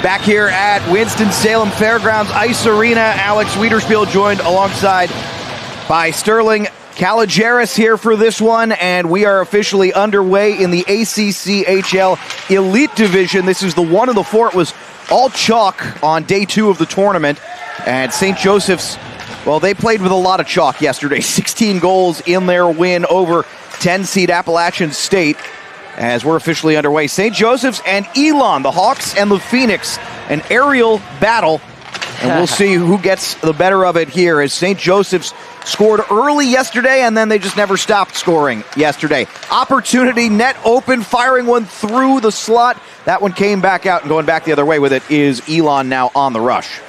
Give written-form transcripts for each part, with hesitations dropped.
Back here at Winston-Salem Fairgrounds Ice Arena, Alex Wiederspiel joined alongside by Sterling Caligeris here for this one, and we are officially underway in the ACCHL Elite Division. This is the one of the four. It was all chalk on day 2 of the tournament, and St. Joseph's, well, they played with a lot of chalk yesterday. 16 goals in their win over 10-seed Appalachian State. As we're officially underway, St. Joseph's and Elon, the Hawks and the Phoenix, an aerial battle, and we'll see who gets the better of it here, as St. Joseph's scored early yesterday and then they just never stopped scoring yesterday. Opportunity, net open, firing one through the slot. That one came back out, and going back the other way with it is Elon now on the rush.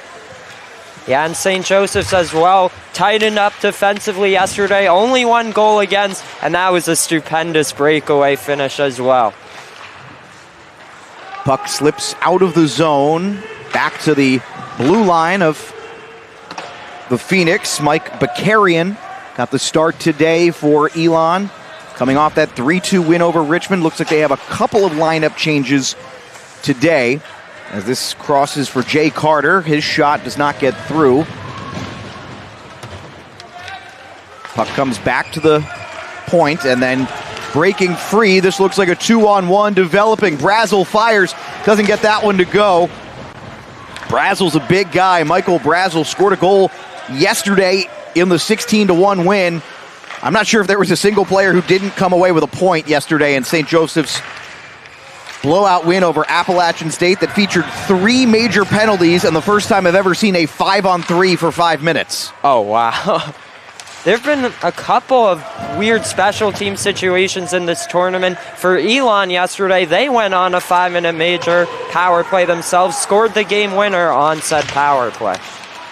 Yeah, and St. Joseph's as well tightened up defensively yesterday. Only 1 goal against, and that was a stupendous breakaway finish as well. Puck slips out of the zone, back to the blue line of the Phoenix. Mike Bakarian got the start today for Elon. Coming off that 3-2 win over Richmond. Looks like they have a couple of lineup changes today, as this crosses for Jay Carter. His shot does not get through. Puck comes back to the point, and then breaking free. This looks like a 2-on-1 developing. Brazel fires, doesn't get that one to go. Brazel's a big guy. Michael Brazel scored a goal yesterday in the 16-1 win. I'm not sure if there was a single player who didn't come away with a point yesterday in St. Joseph's blowout win over Appalachian State that featured 3 major penalties, and the first time I've ever seen a 5-on-3 for 5 minutes. Oh, wow. There have been a couple of weird special team situations in this tournament. For Elon yesterday, they went on a 5-minute major power play themselves, scored the game winner on said power play.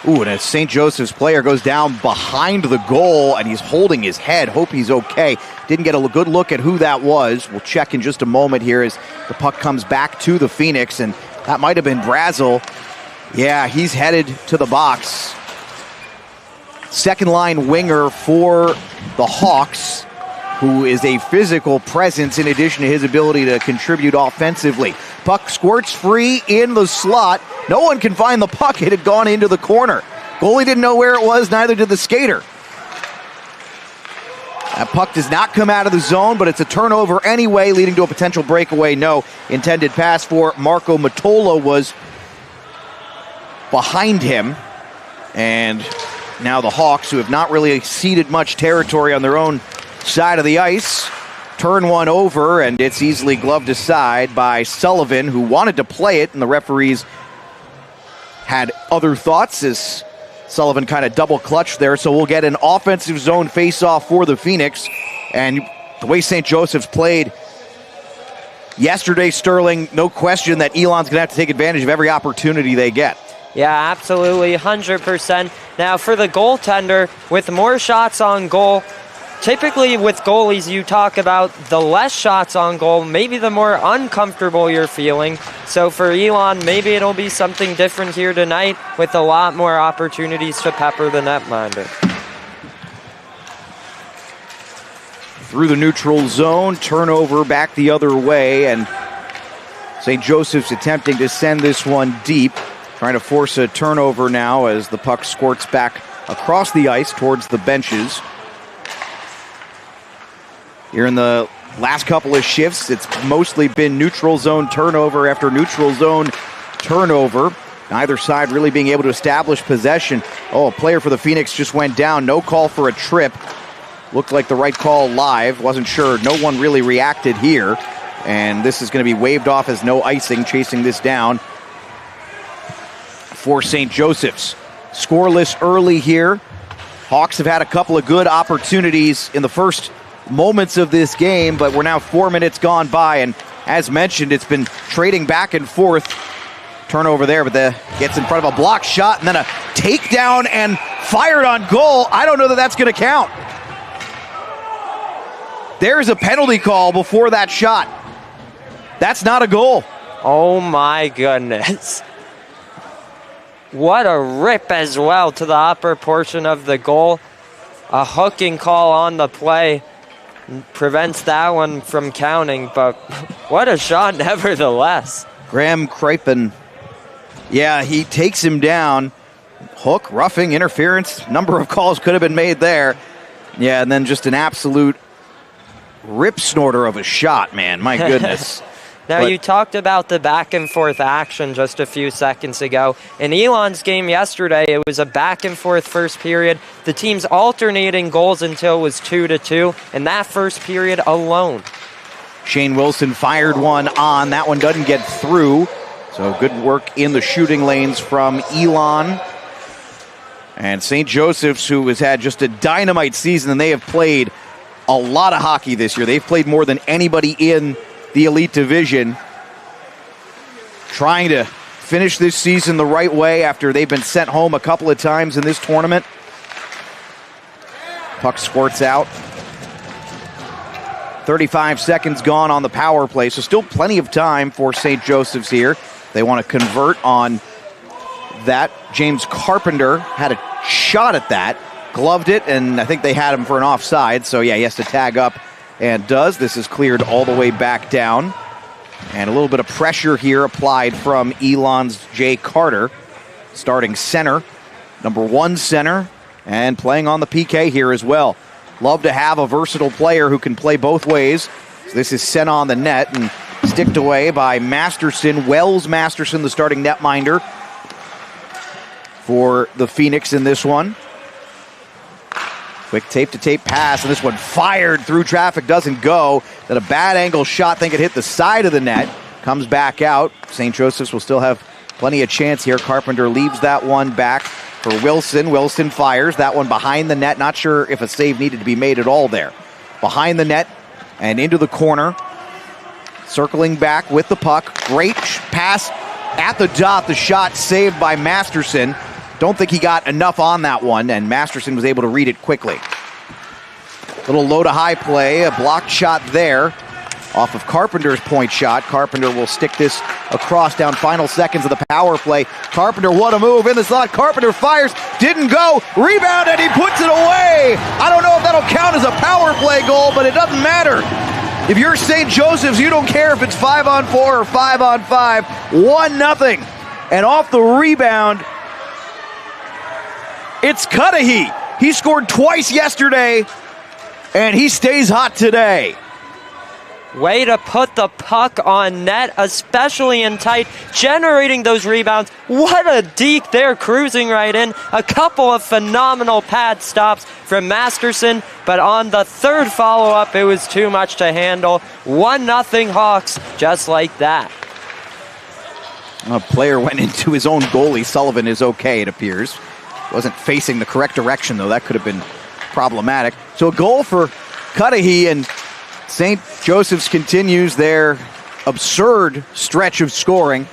Ooh, and a St. Joseph's player goes down behind the goal, and he's holding his head. Hope he's okay. Didn't get a good look at who that was. We'll check in just a moment here as the puck comes back to the Phoenix, and that might have been Brazel. Yeah, he's headed to the box. Second line winger for the Hawks, who is a physical presence in addition to his ability to contribute offensively. Puck squirts free in the slot. No one can find the puck. It had gone into the corner. Goalie didn't know where it was, neither did the skater. That puck does not come out of the zone, but it's a turnover anyway, leading to a potential breakaway. No intended pass for Marco Matola was behind him. And now the Hawks, who have not really ceded much territory on their own side of the ice, turn one over, and it's easily gloved aside by Sullivan, who wanted to play it, and the referees had other thoughts as Sullivan kind of double clutched there. So we'll get an offensive zone face-off for the Phoenix. And the way St. Joseph's played yesterday, Sterling, no question that Elon's going to have to take advantage of every opportunity they get. Yeah, absolutely, 100%. Now for the goaltender, with more shots on goal, typically with goalies you talk about the less shots on goal, maybe the more uncomfortable you're feeling. So for Elon, maybe it'll be something different here tonight with a lot more opportunities to pepper the netminder. Through the neutral zone, turnover back the other way, and St. Joseph's attempting to send this one deep. Trying to force a turnover now as the puck squirts back across the ice towards the benches. Here in the last couple of shifts, it's mostly been neutral zone turnover after neutral zone turnover. Neither side really being able to establish possession. Oh, a player for the Phoenix just went down. No call for a trip. Looked like the right call live. Wasn't sure. No one really reacted here. And this is going to be waved off as no icing, chasing this down for St. Joseph's. Scoreless early here. Hawks have had a couple of good opportunities in the first moments of this game, but we're now 4 minutes gone by, and as mentioned, it's been trading back and forth. Turnover there, but gets in front of a block shot, and then a takedown and fired on goal. I don't know that that's going to count. There's a penalty call before that shot. That's not a goal. Oh my goodness. What a rip as well to the upper portion of the goal. A hooking call on the play prevents that one from counting, but what a shot nevertheless. Graham Cripen Yeah, he takes him down. Hook, roughing, interference. Number of calls could have been made there. Yeah, and then just an absolute rip snorter of a shot, man. My goodness. Now, you talked about the back-and-forth action just a few seconds ago. In Elon's game yesterday, it was a back-and-forth first period. The teams alternating goals until it was 2-2, and that first period alone. Shane Wilson fired one on. That one doesn't get through. So good work in the shooting lanes from Elon. And St. Joseph's, who has had just a dynamite season, and they have played a lot of hockey this year. They've played more than anybody in the Elite Division, trying to finish this season the right way after they've been sent home a couple of times in this tournament. Puck squirts out. 35 seconds gone on the power play, so still plenty of time for St. Joseph's here. They want to convert on that. James Carpenter had a shot at that, gloved it, and I think they had him for an offside, so yeah, he has to tag up. And does. This is cleared all the way back down. And a little bit of pressure here applied from Elon's Jay Carter. Starting center, number 1 center, and playing on the PK here as well. Love to have a versatile player who can play both ways. So this is sent on the net and sticked away by Masterson. Wells Masterson, the starting netminder for the Phoenix in this one. Quick tape-to-tape pass, and this one fired through traffic, doesn't go. Then a bad angle shot, think it hit the side of the net. Comes back out. St. Joseph's will still have plenty of chance here. Carpenter leaves that one back for Wilson. Wilson fires. That one behind the net. Not sure if a save needed to be made at all there. Behind the net and into the corner. Circling back with the puck. Great pass at the dot. The shot saved by Masterson. Don't think he got enough on that one, and Masterson was able to read it quickly. Little low-to-high play, a blocked shot there off of Carpenter's point shot. Carpenter will stick this across down final seconds of the power play. Carpenter, what a move in the slot. Carpenter fires, didn't go, rebound, and he puts it away. I don't know if that'll count as a power play goal, but it doesn't matter. If you're St. Joseph's, you don't care if it's 5-on-4 or 5-on-5. 1-0. And off the rebound, it's Cudahy. He scored twice yesterday, and he stays hot today. Way to put the puck on net, especially in tight, generating those rebounds. What a deke they're cruising right in. A couple of phenomenal pad stops from Masterson, but on the third follow-up, it was too much to handle. 1-0 Hawks, just like that. A player went into his own goalie. Sullivan is okay, it appears. Wasn't facing the correct direction, though. That could have been problematic. So a goal for Cudahy, and St. Joseph's continues their absurd stretch of scoring.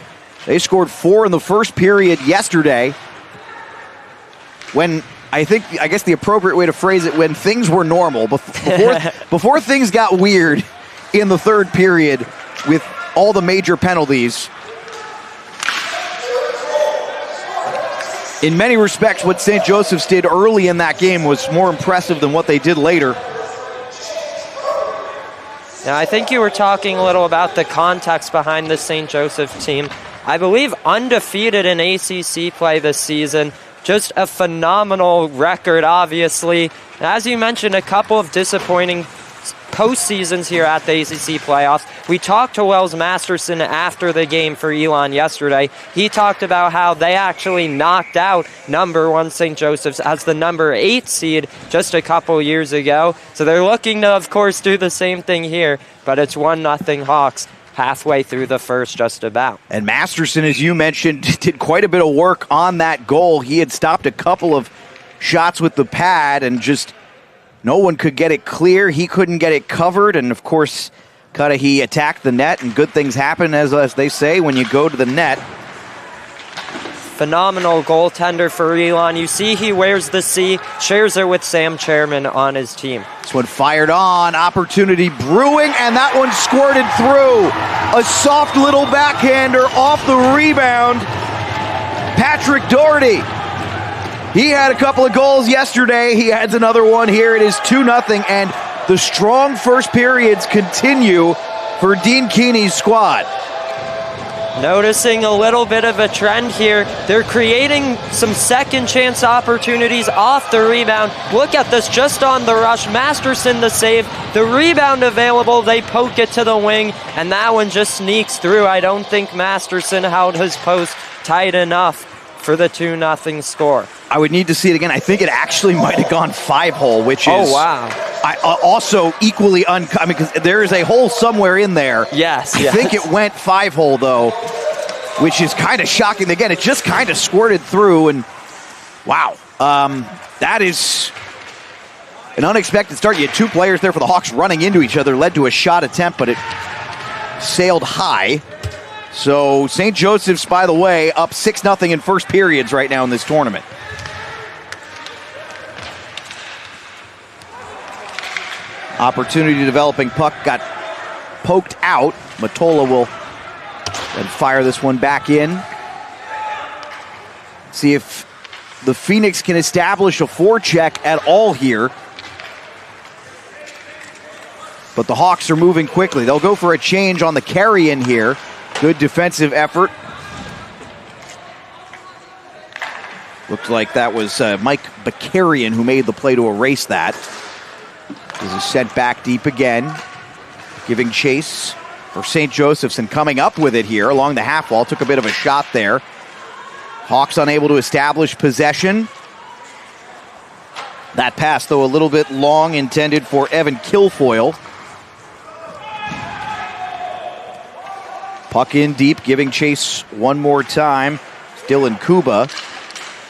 They scored 4 in the first period yesterday, when I guess the appropriate way to phrase it, when things were normal, before things got weird in the third period with all the major penalties. In many respects, what St. Joseph's did early in that game was more impressive than what they did later. Now, I think you were talking a little about the context behind the St. Joseph team. I believe undefeated in ACC play this season. Just a phenomenal record, obviously. As you mentioned, a couple of disappointing postseasons here at the ACC playoffs. We talked to Wells Masterson after the game for Elon yesterday. He talked about how they actually knocked out number 1 St. Joseph's as the number 8 seed just a couple years ago. So they're looking to, of course, do the same thing here, but it's 1-0 Hawks halfway through the first just about. And Masterson, as you mentioned, did quite a bit of work on that goal. He had stopped a couple of shots with the pad and just no one could get it clear. He couldn't get it covered. And, of course, Cudahy attacked the net, and good things happen, as they say, when you go to the net. Phenomenal goaltender for Elon. You see he wears the C, shares it with Sam Chairman on his team. This one fired on, opportunity brewing, and that one squirted through. A soft little backhander off the rebound. Patrick Doherty. He had a couple of goals yesterday. He adds another one here. It is 2-0, and the strong first periods continue for Dean Keeney's squad. Noticing a little bit of a trend here. They're creating some second chance opportunities off the rebound. Look at this, just on the rush. Masterson the save. The rebound available. They poke it to the wing, and that one just sneaks through. I don't think Masterson held his post tight enough for the 2-0 score. I would need to see it again. I think it actually might have gone 5-hole, which is also equally because there is a hole somewhere in there. Yes. I think it went 5-hole, though, which is kind of shocking. Again, it just kind of squirted through, and wow. That is an unexpected start. You had two players there for the Hawks running into each other, led to a shot attempt, but it sailed high. So St. Joseph's, by the way, up 6-0 in first periods right now in this tournament. Opportunity developing puck got poked out. Matola will then fire this one back in. See if the Phoenix can establish a forecheck at all here. But the Hawks are moving quickly. They'll go for a change on the carry-in here. Good defensive effort. Looks like that was Mike Bakarian who made the play to erase that. This is sent back deep again. Giving chase for St. Joseph's and coming up with it here along the half wall. Took a bit of a shot there. Hawks unable to establish possession. That pass, though, a little bit long, intended for Evan Kilfoyle. Puck in deep, giving chase one more time. Still in Cuba.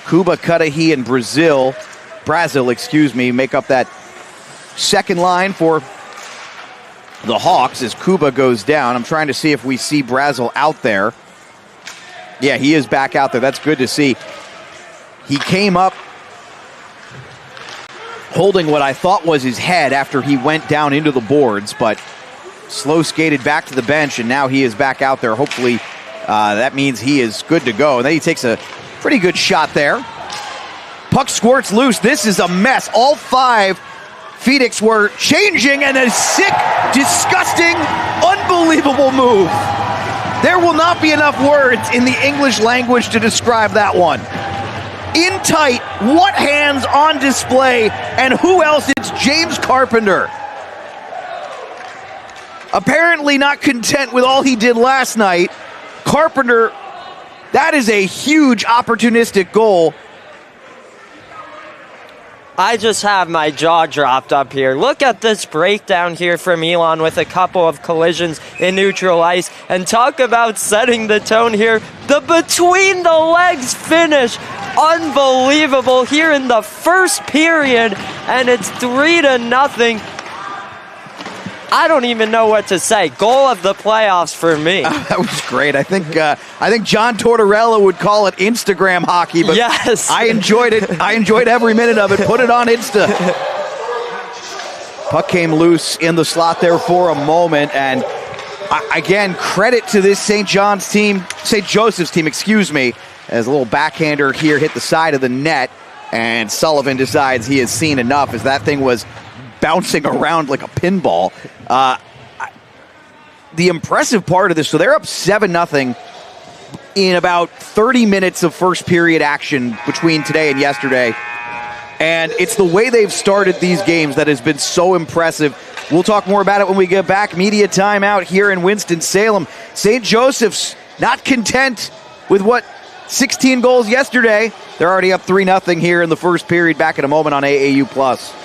Cuba, Cudahy, and Brazil, make up that second line for the Hawks as Cuba goes down. I'm trying to see if we see Brazil out there. Yeah, he is back out there. That's good to see. He came up holding what I thought was his head after he went down into the boards, but slow skated back to the bench, and now he is back out there. Hopefully that means he is good to go. And then he takes a pretty good shot there. Puck squirts loose. This is a mess. All five Phoenix were changing, and a sick, disgusting, unbelievable move. There will not be enough words in the English language to describe that one. In tight, what hands on display, and who else? It's James Carpenter. Apparently not content with all he did last night. Carpenter, that is a huge opportunistic goal. I just have my jaw dropped up here. Look at this breakdown here from Elon with a couple of collisions in neutral ice. And talk about setting the tone here. The between the legs finish. Unbelievable here in the first period. And it's 3-0. I don't even know what to say. Goal of the playoffs for me. That was great. I think John Tortorella would call it Instagram hockey, but yes. I enjoyed it. I enjoyed every minute of it. Put it on Insta. Puck came loose in the slot there for a moment, and again, credit to this St. Joseph's team, as a little backhander here hit the side of the net, and Sullivan decides he has seen enough as that thing was bouncing around like a pinball. The impressive part of this, so they're up 7-0 in about 30 minutes of first period action between today and yesterday. And it's the way they've started these games that has been so impressive. We'll talk more about it when we get back. Media timeout here in Winston-Salem. St. Joseph's not content with 16 goals yesterday. They're already up 3-0 here in the first period. Back in a moment on AAU+.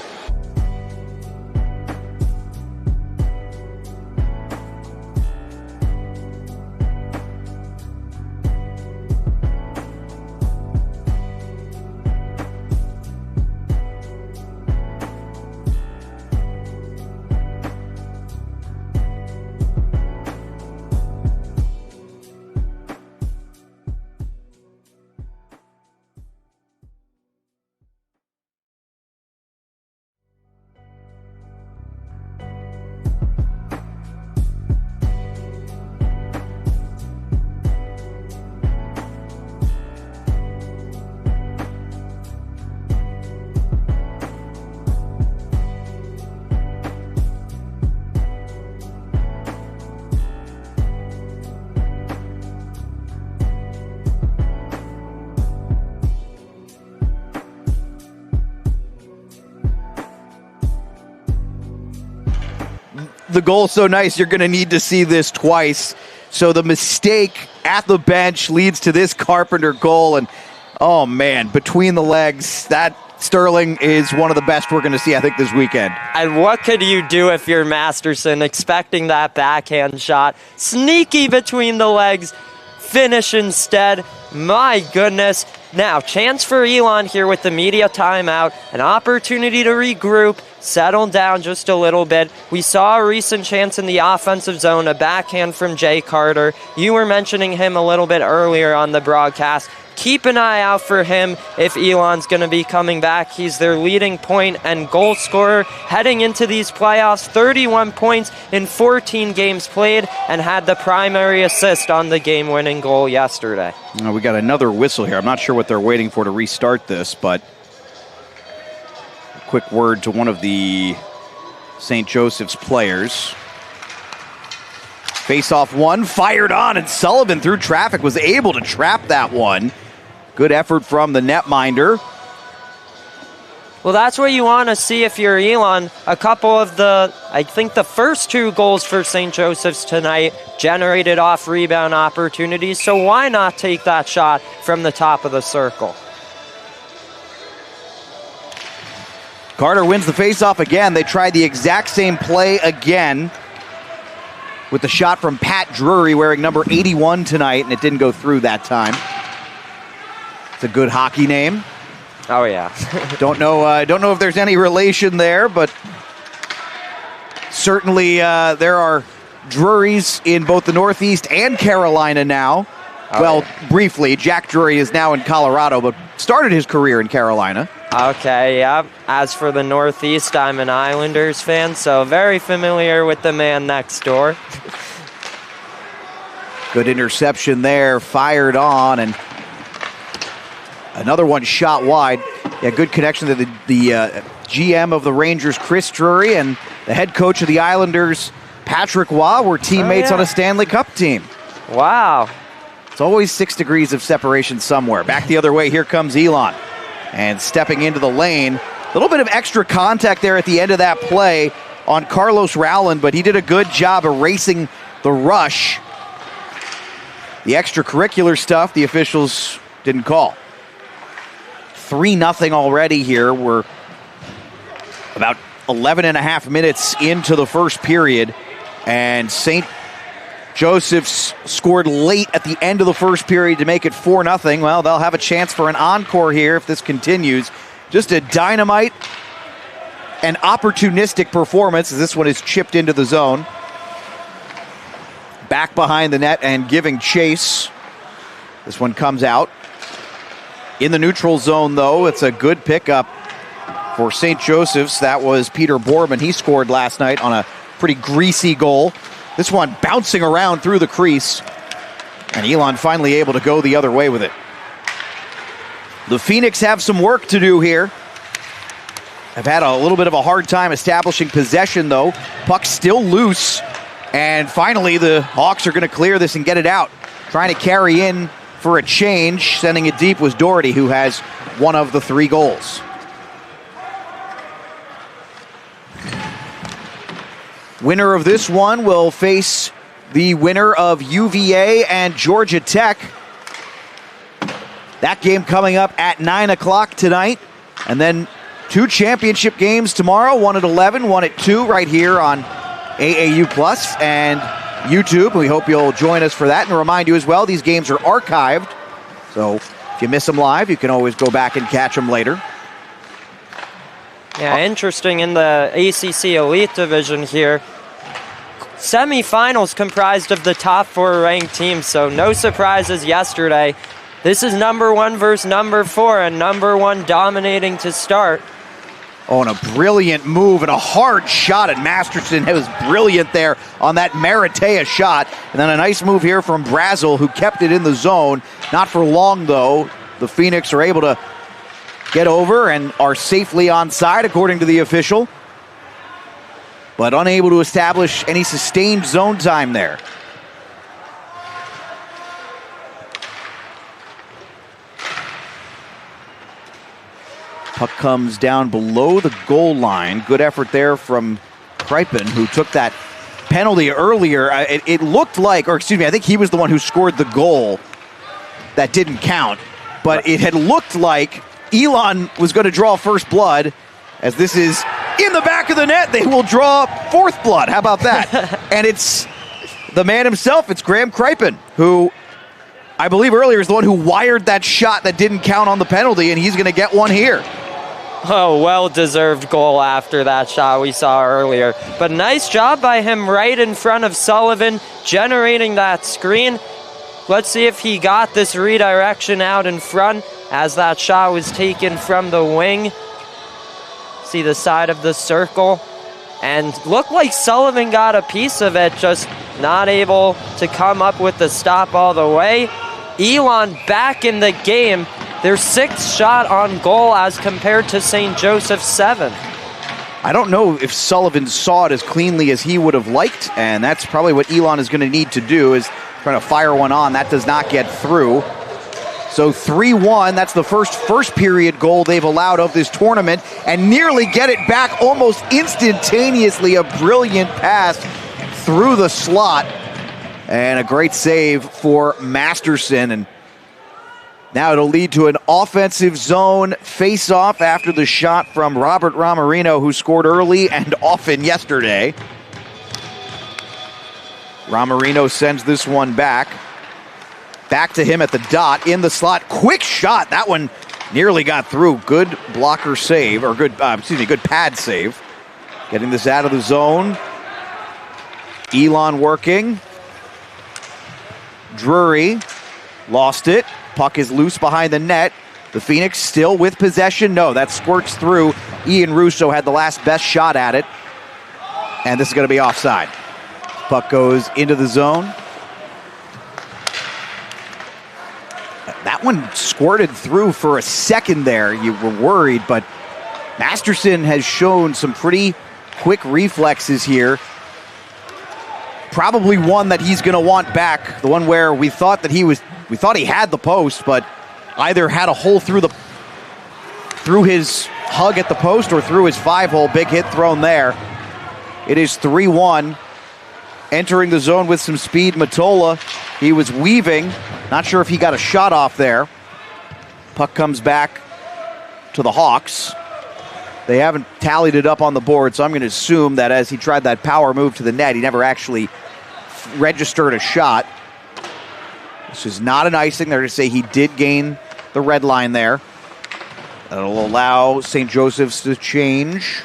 the goal so nice, you're going to need to see this twice. So the mistake at the bench leads to this Carpenter goal. And, oh, man, between the legs, that Sterling is one of the best we're going to see, I think, this weekend. And what could you do if you're Masterson, expecting that backhand shot? Sneaky between the legs, finish instead. My goodness. Now, chance for Elon here with the media timeout, an opportunity to regroup, settle down just a little bit. We saw a recent chance in the offensive zone, a backhand from Jay Carter. You were mentioning him a little bit earlier on the broadcast. Keep an eye out for him if Elon's going to be coming back. He's their leading point and goal scorer heading into these playoffs. 31 points in 14 games played and had the primary assist on the game-winning goal yesterday. We got another whistle here. I'm not sure what they're waiting for to restart this, but a quick word to one of the St. Joseph's players. Face-off one, fired on, and Sullivan through traffic was able to trap that one. Good effort from the netminder. Well, that's what you want to see if you're Elon. A couple of I think the first two goals for St. Joseph's tonight generated off rebound opportunities, so why not take that shot from the top of the circle? Carter wins the faceoff again. They tried the exact same play again with the shot from Pat Drury wearing number 81 tonight, and it didn't go through that time. It's a good hockey name. Oh, yeah. Don't know if there's any relation there, but certainly there are Drurys in both the Northeast and Carolina now. Oh, well, yeah. Briefly, Jack Drury is now in Colorado, but started his career in Carolina. Okay, yeah. As for the Northeast, I'm an Islanders fan, so very familiar with the man next door. Good interception there, fired on, and another one shot wide. Yeah, good connection to the GM of the Rangers, Chris Drury, and the head coach of the Islanders, Patrick Waugh, were teammates on a Stanley Cup team. Wow. It's always 6 degrees of separation somewhere. Back the other way, here comes Elon. And stepping into the lane. A little bit of extra contact there at the end of that play on Carlos Rowland, but he did a good job erasing the rush. The extracurricular stuff, the officials didn't call. 3-0 already here. We're about 11 and a half minutes into the first period, and St. Joseph's scored late at the end of the first period to make it 4-0. Well, they'll have a chance for an encore here if this continues. Just a dynamite and opportunistic performance as this one is chipped into the zone. Back behind the net and giving chase. This one comes out. In the neutral zone, though, it's a good pickup for St. Joseph's. That was Peter Borman. He scored last night on a pretty greasy goal. This one bouncing around through the crease. And Elon finally able to go the other way with it. The Phoenix have some work to do here. Have had a little bit of a hard time establishing possession, though. Puck still loose. And finally, the Hawks are going to clear this and get it out. Trying to carry in for a change. Sending it deep was Doherty, who has one of the 3 goals. Winner of this one will face the winner of UVA and Georgia Tech. That game coming up at 9 o'clock tonight. And then 2 championship games tomorrow, one at 11, one at 2 right here on AAU Plus and YouTube. We hope you'll join us for that. And remind you as well, these games are archived. So if you miss them live, you can always go back and catch them later. Yeah, interesting in the ACC Elite Division here. Semifinals comprised of the top 4 ranked teams, so no surprises yesterday. This is number 1 versus number 4, and number 1 dominating to start. Oh, and a brilliant move and a hard shot at Masterson. It was brilliant there on that Maratea shot. And then a nice move here from Brazel, who kept it in the zone. Not for long, though. The Phoenix are able to get over and are safely onside, according to the official. But unable to establish any sustained zone time there. Puck comes down below the goal line. Good effort there from Carpenter, who took that penalty earlier, it looked like, or excuse me, I think he was the one who scored the goal that didn't count. But it had looked like Elon was going to draw first blood. As this is in the back of the net, they will draw fourth blood. How about that? And it's the man himself. It's Graham Carpenter, who I believe earlier is the one who wired that shot that didn't count on the penalty, and he's going to get one here. Oh, well-deserved goal after that shot we saw earlier. But nice job by him right in front of Sullivan, generating that screen. Let's see if he got this redirection out in front as that shot was taken from the wing. See the side of the circle. And looked like Sullivan got a piece of it, just not able to come up with the stop all the way. Elon back in the game. Their 6th shot on goal as compared to St. Joseph's 7. I don't know if Sullivan saw it as cleanly as he would have liked, and that's probably what Elon is going to need to do, is trying to fire one on. That does not get through. So 3-1, that's the first period goal they've allowed of this tournament, and nearly get it back almost instantaneously. A brilliant pass through the slot, and a great save for Masterson. And now it'll lead to an offensive zone face-off after the shot from Robert Ramarino, who scored early and often yesterday. Ramarino sends this one back. Back to him at the dot, in the slot. Quick shot. That one nearly got through. Good blocker save, or good pad save. Getting this out of the zone. Elon working. Drury lost it. Puck is loose behind the net. The Phoenix still with possession. No, that squirts through. Ian Russo had the best shot at it. And this is going to be offside. Puck goes into the zone. That one squirted through for a second there. You were worried, but Masterson has shown some pretty quick reflexes here. Probably one that he's going to want back. The one where we thought he had the post, but either had a hole through his hug at the post or through his 5-hole. Big hit thrown there. It is 3-1. Entering the zone with some speed, Matola. He was weaving. Not sure if he got a shot off there. Puck comes back to the Hawks. They haven't tallied it up on the board, so I'm going to assume that as he tried that power move to the net, he never actually registered a shot. This is not an icing. They're going to say he did gain the red line there. That'll allow St. Joseph's to change.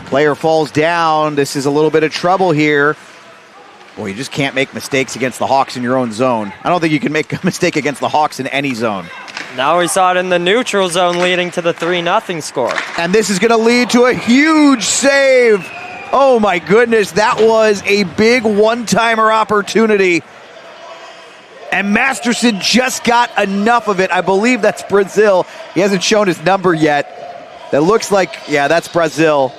Player falls down. This is a little bit of trouble here. Boy, you just can't make mistakes against the Hawks in your own zone. I don't think you can make a mistake against the Hawks in any zone. Now we saw it in the neutral zone, leading to the 3-0 score. And this is going to lead to a huge save. Oh my goodness, that was a big one-timer opportunity. And Masterson just got enough of it. I believe that's Brazil. He hasn't shown his number yet. That looks like, yeah, that's Brazil.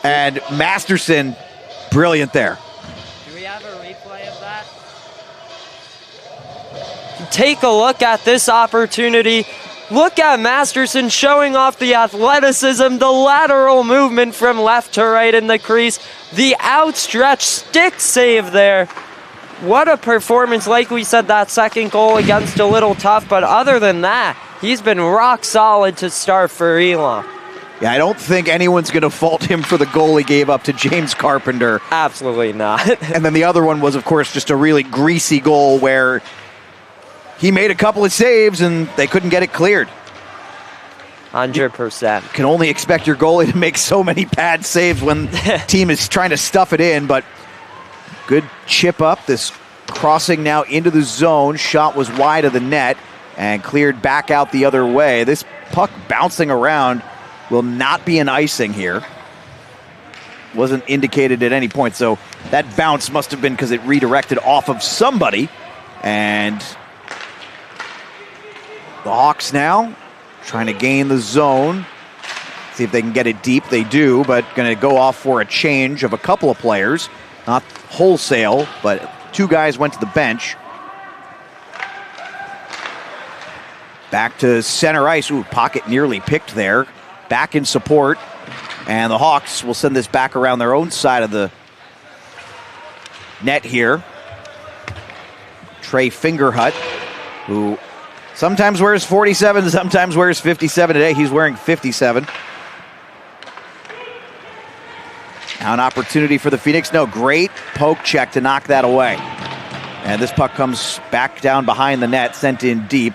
And Masterson, brilliant there. Do we have a replay of that? Take a look at this opportunity. Look at Masterson showing off the athleticism, the lateral movement from left to right in the crease, the outstretched stick save there. What a performance. Like we said, that second goal against a little tough, but other than that, he's been rock solid to start for Elon. Yeah, I don't think anyone's going to fault him for the goal he gave up to James Carpenter. Absolutely not. And then the other one was, of course, just a really greasy goal where he made a couple of saves and they couldn't get it cleared. 100%. You can only expect your goalie to make so many bad saves when the team is trying to stuff it in, but good chip up. This crossing now into the zone. Shot was wide of the net and cleared back out the other way. This puck bouncing around will not be an icing here. Wasn't indicated at any point, so that bounce must have been because it redirected off of somebody. And the Hawks now trying to gain the zone. See if they can get it deep. They do, but going to go off for a change of a couple of players. Not wholesale, but two guys went to the bench. Back to center ice. Ooh, pocket nearly picked there. Back in support. And the Hawks will send this back around their own side of the net here. Trey Fingerhut, who sometimes wears 47, sometimes wears 57. Today he's wearing 57. Now an opportunity for the Phoenix. No, great poke check to knock that away. And this puck comes back down behind the net, sent in deep.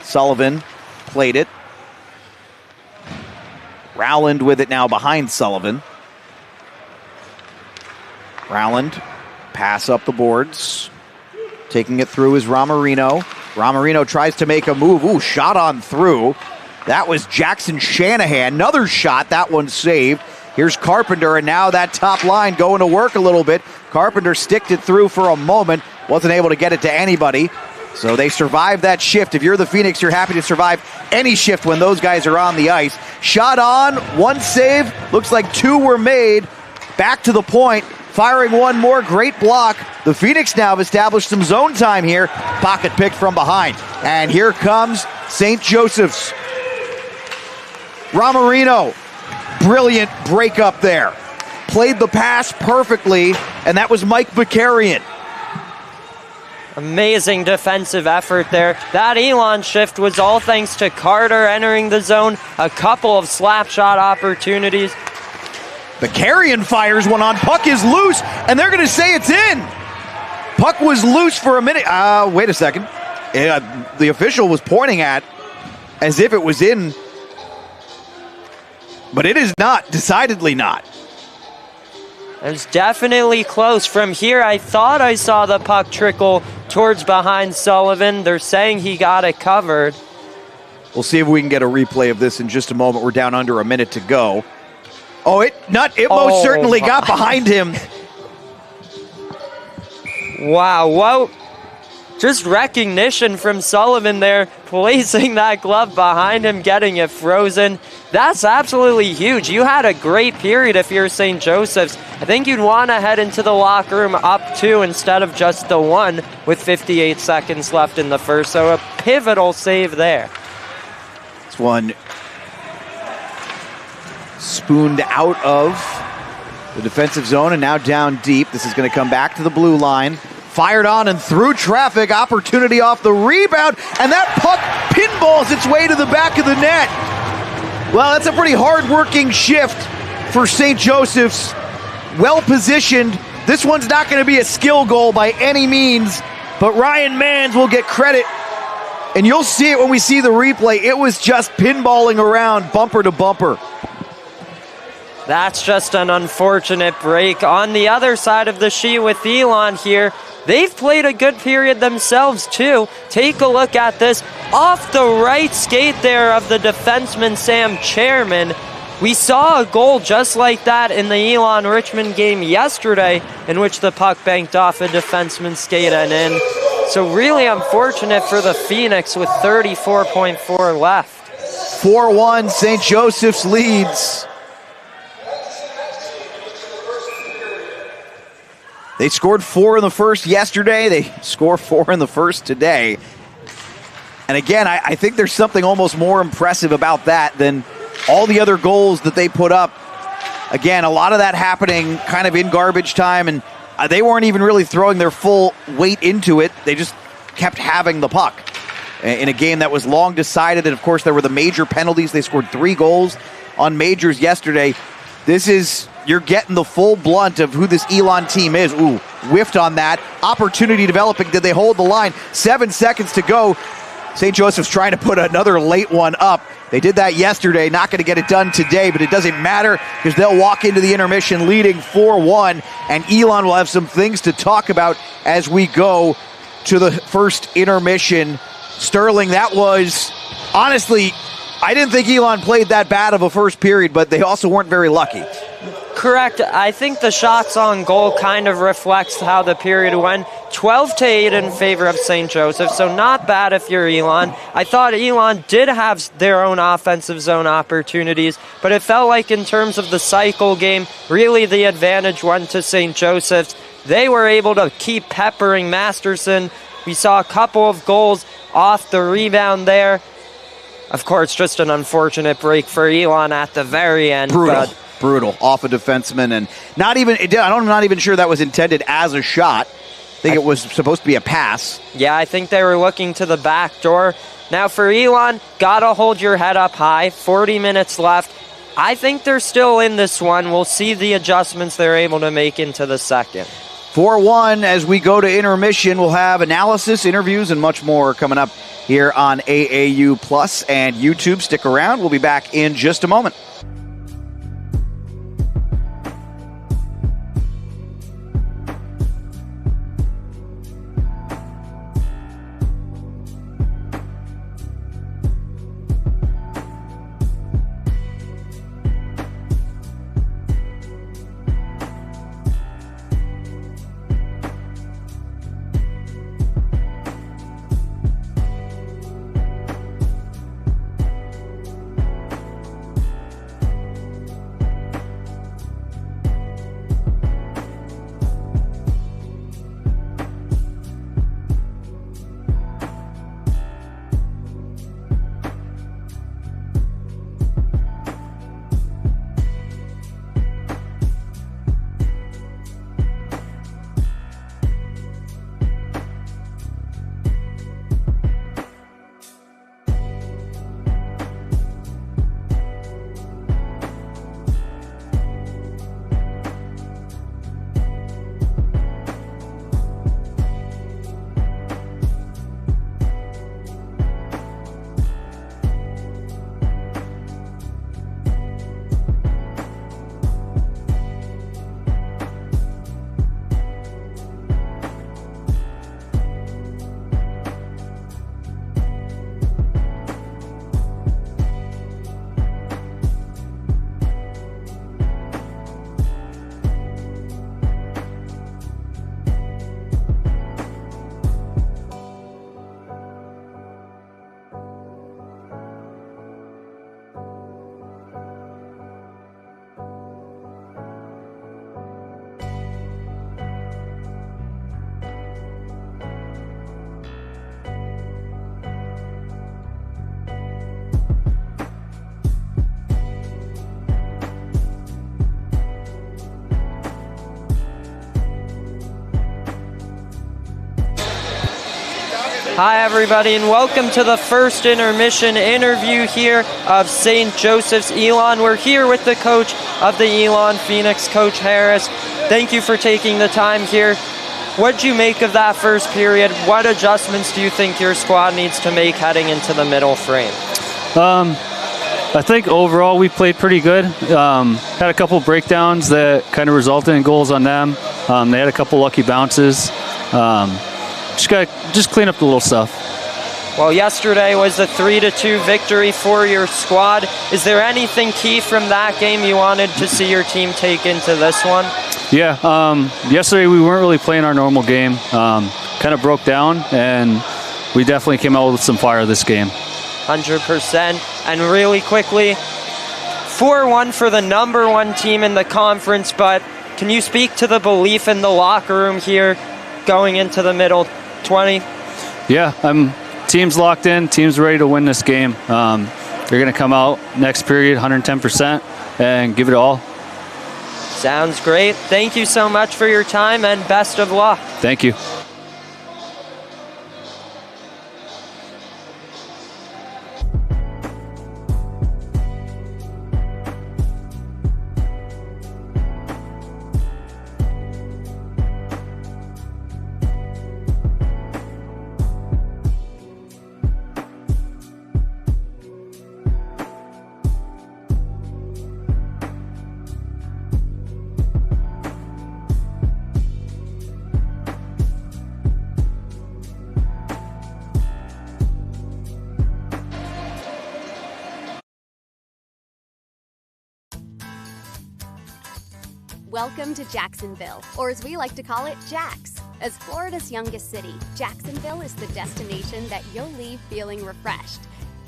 Sullivan played it. Rowland with it now behind Sullivan. Rowland, pass up the boards. Taking it through is Ramarino. Ramarino tries to make a move. Ooh, shot on through. That was Jackson Shanahan. Another shot, that one saved. Here's Carpenter, and now that top line going to work a little bit. Carpenter sticked it through for a moment. Wasn't able to get it to anybody. So they survived that shift. If you're the Phoenix, you're happy to survive any shift when those guys are on the ice. Shot on, one save. Looks like two were made. Back to the point. Firing one more. Great block. The Phoenix now have established some zone time here. Pocket picked from behind. And here comes St. Joseph's. Ramarino. Brilliant breakup there. Played the pass perfectly, and that was Mike Bakarian. Amazing defensive effort there. That Elon shift was all thanks to Carter entering the zone. A couple of slap shot opportunities. Bakarian fires one on. Puck is loose, and they're going to say it's in. Puck was loose for a minute. Wait a second. The official was pointing at as if it was in, but it is not. Decidedly not. It was definitely close. From here, I thought I saw the puck trickle towards behind Sullivan. They're saying he got it covered. We'll see if we can get a replay of this in just a moment. We're down under a minute to go. Oh, it most certainly got behind him. Wow, whoa. Just recognition from Sullivan there, placing that glove behind him, getting it frozen. That's absolutely huge. You had a great period if you're St. Joseph's. I think you'd want to head into the locker room up 2 instead of just the 1 with 58 seconds left in the first. So a pivotal save there. This one spooned out of the defensive zone and now down deep. This is going to come back to the blue line. Fired on and through traffic. Opportunity off the rebound. And that puck pinballs its way to the back of the net. Well, that's a pretty hard-working shift for St. Joseph's. Well-positioned. This one's not going to be a skill goal by any means, but Ryan Manns will get credit. And you'll see it when we see the replay. It was just pinballing around bumper to bumper. That's just an unfortunate break. On the other side of the sheet with Elon here, they've played a good period themselves too. Take a look at this. Off the right skate there of the defenseman Sam Chairman. We saw a goal just like that in the Elon-Richmond game yesterday, in which the puck banked off a defenseman's skate and in. So really unfortunate for the Phoenix with 34.4 left. 4-1, St. Joseph's leads. They scored 4 in the first yesterday. They score 4 in the first today. And again, I think there's something almost more impressive about that than all the other goals that they put up. Again, a lot of that happening kind of in garbage time, and they weren't even really throwing their full weight into it. They just kept having the puck in a game that was long decided. And of course, there were the major penalties. They scored 3 goals on majors yesterday. This is, you're getting the full blunt of who this Elon team is. Ooh, whiffed on that. Opportunity developing. Did they hold the line? 7 seconds to go. St. Joseph's trying to put another late one up. They did that yesterday. Not going to get it done today, but it doesn't matter because they'll walk into the intermission leading 4-1, and Elon will have some things to talk about as we go to the first intermission. Sterling, that was, honestly, I didn't think Elon played that bad of a first period, but they also weren't very lucky. Correct. I think the shots on goal kind of reflects how the period went. 12-8 in favor of St. Joseph, so not bad if you're Elon. I thought Elon did have their own offensive zone opportunities, but it felt like in terms of the cycle game, really the advantage went to St. Joseph's. They were able to keep peppering Masterson. We saw a couple of goals off the rebound there. Of course, just an unfortunate break for Elon at the very end. Brutal. But Brutal off a defenseman, and I'm not even sure that was intended as a shot. I think it was supposed to be a pass. Yeah, I think they were looking to the back door. Now for Elon, gotta hold your head up high. 40 minutes left. I think they're still in this one. We'll see the adjustments they're able to make into the second. 4-1 as we go to intermission. We'll have analysis, interviews, and much more coming up here on AAU Plus and YouTube. Stick around. We'll be back in just a moment. Hi, everybody, and welcome to the first intermission interview here of St. Joseph's Elon. We're here with the coach of the Elon Phoenix, Coach Harris. Thank you for taking the time here. What'd you make of that first period? What adjustments do you think your squad needs to make heading into the middle frame? I think overall we played pretty good. Had a couple breakdowns that kind of resulted in goals on them. They had a couple lucky bounces. Just clean up the little stuff. Well, yesterday was a 3-2 victory for your squad. Is there anything key from that game you wanted to see your team take into this one? Yeah, yesterday we weren't really playing our normal game. Kind of broke down, and we definitely came out with some fire this game. 100%. And really quickly, 4-1 for the number one team in the conference, but can you speak to the belief in the locker room here going into the middle 20? Yeah, team's locked in, team's ready to win this game. They're going to come out next period 110% and give it all. Sounds great. Thank you so much for your time and best of luck. Thank you. Welcome to Jacksonville, or as we like to call it, Jax. As Florida's youngest city, Jacksonville is the destination that you'll leave feeling refreshed.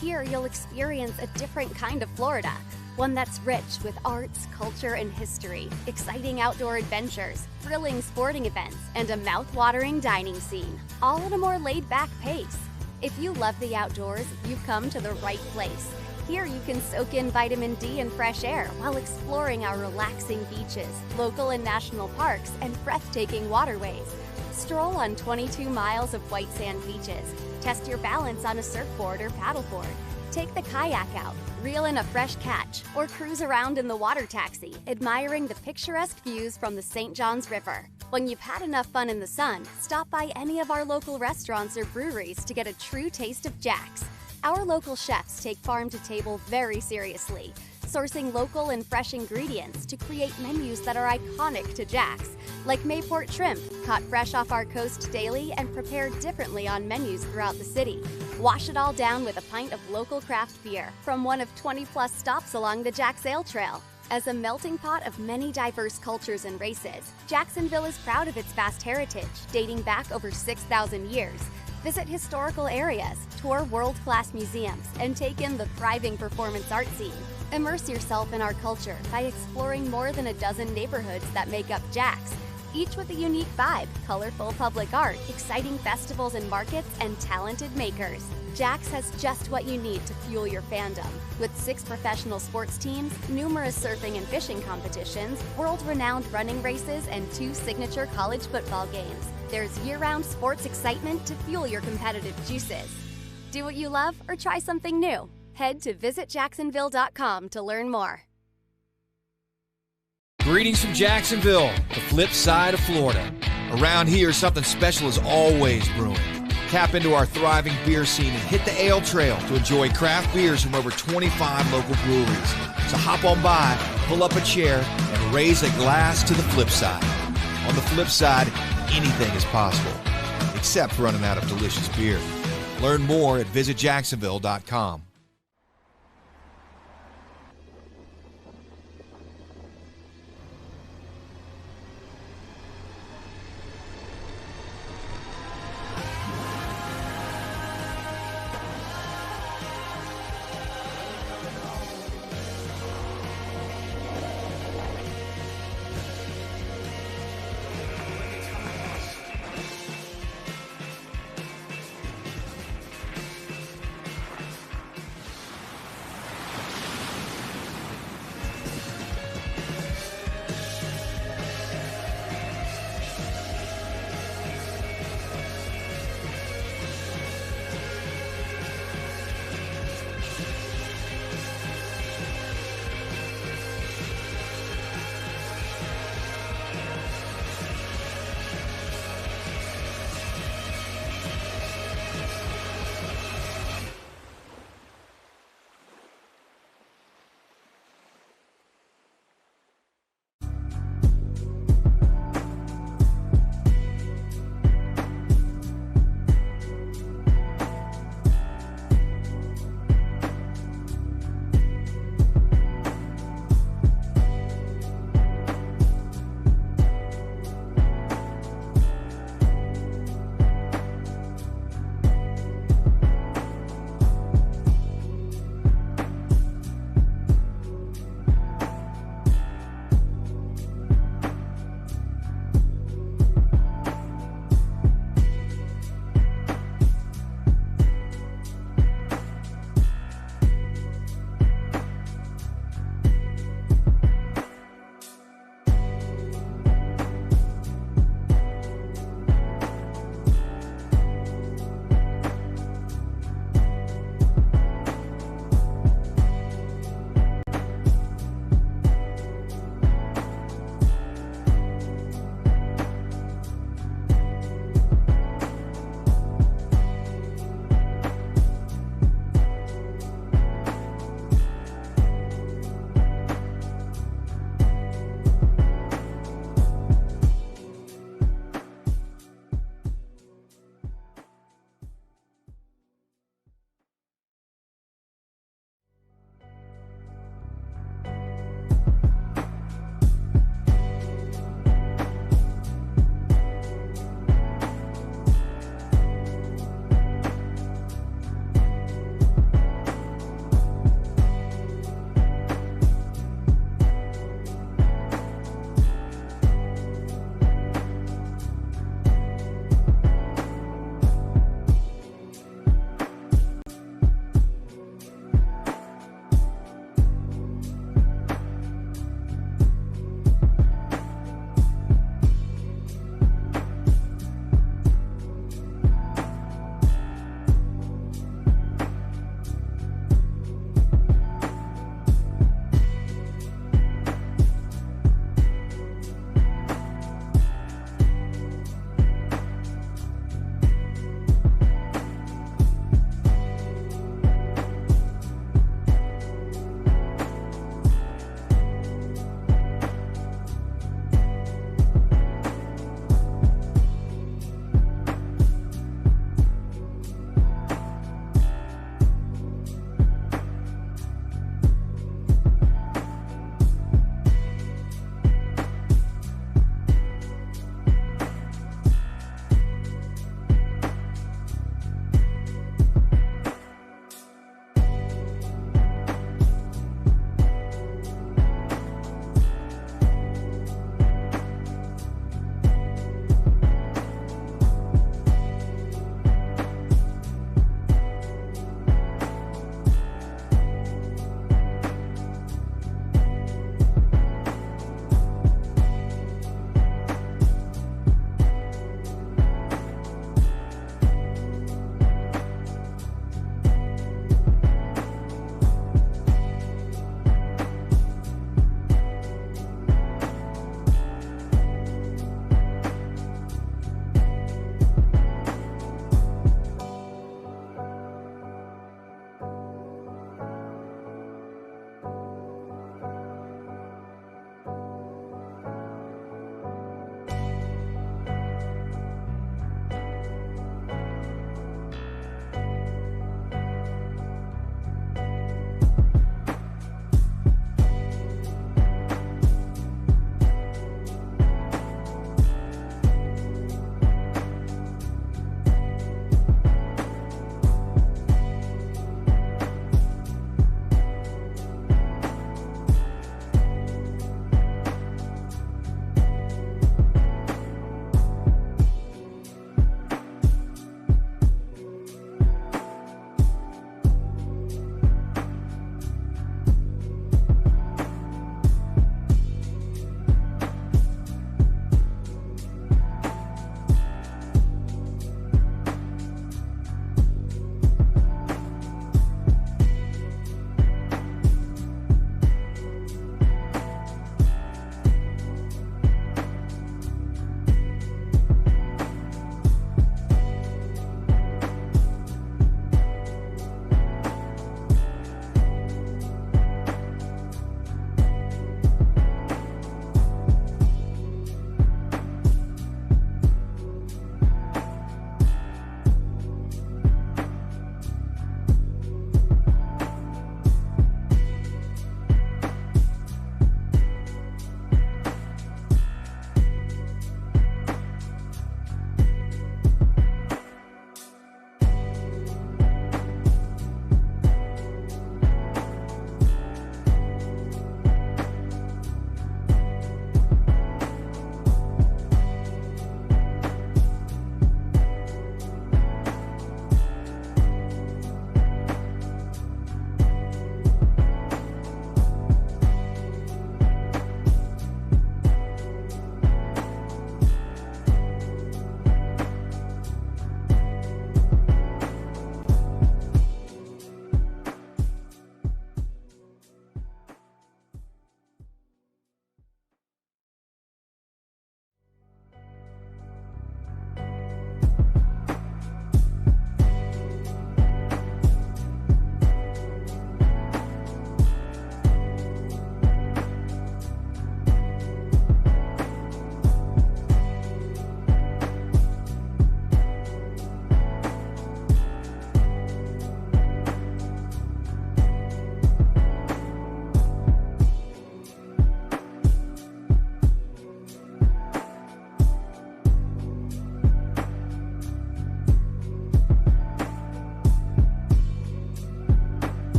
Here, you'll experience a different kind of Florida, one that's rich with arts, culture, and history, exciting outdoor adventures, thrilling sporting events, and a mouth-watering dining scene, all at a more laid-back pace. If you love the outdoors, you've come to the right place. Here you can soak in vitamin D and fresh air while exploring our relaxing beaches, local and national parks, and breathtaking waterways. Stroll on 22 miles of white sand beaches. Test your balance on a surfboard or paddleboard. Take the kayak out, reel in a fresh catch, or cruise around in the water taxi, admiring the picturesque views from the St. Johns River. When you've had enough fun in the sun, stop by any of our local restaurants or breweries to get a true taste of Jack's. Our local chefs take farm to table very seriously, sourcing local and fresh ingredients to create menus that are iconic to Jack's, like Mayport shrimp, caught fresh off our coast daily and prepared differently on menus throughout the city. Wash it all down with a pint of local craft beer from one of 20-plus stops along the Jack's Ale Trail. As a melting pot of many diverse cultures and races, Jacksonville is proud of its vast heritage, dating back over 6,000 years. Visit historical areas, tour world-class museums, and take in the thriving performance art scene. Immerse yourself in our culture by exploring more than a dozen neighborhoods that make up Jack's, each with a unique vibe, colorful public art, exciting festivals and markets, and talented makers. Jack's has just what you need to fuel your fandom. With 6 professional sports teams, numerous surfing and fishing competitions, world-renowned running races, and 2 signature college football games, there's year-round sports excitement to fuel your competitive juices. Do what you love or try something new. Head to visitjacksonville.com to learn more. Greetings from Jacksonville, the flip side of Florida. Around here, something special is always brewing. Tap into our thriving beer scene and hit the ale trail to enjoy craft beers from over 25 local breweries. So hop on by, pull up a chair, and raise a glass to the flip side. On the flip side, anything is possible, except running out of delicious beer. Learn more at visitjacksonville.com.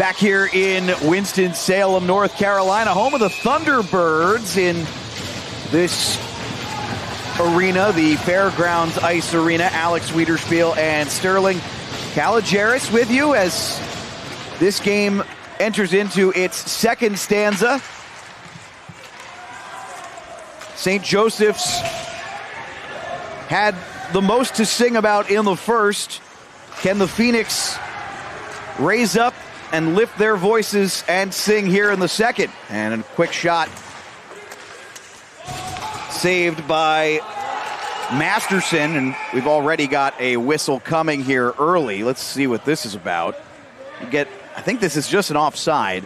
Back here in Winston-Salem, North Carolina, home of the Thunderbirds in this arena, the Fairgrounds Ice Arena. Alex Wiederspiel and Sterling Kalogeris with you as this game enters into its second stanza. St. Joseph's had the most to sing about in the first. Can the Phoenix raise up and lift their voices and sing here in the second? And a quick shot saved by Masterson, and we've already got a whistle coming here early. Let's see what this is about. I think this is just an offside,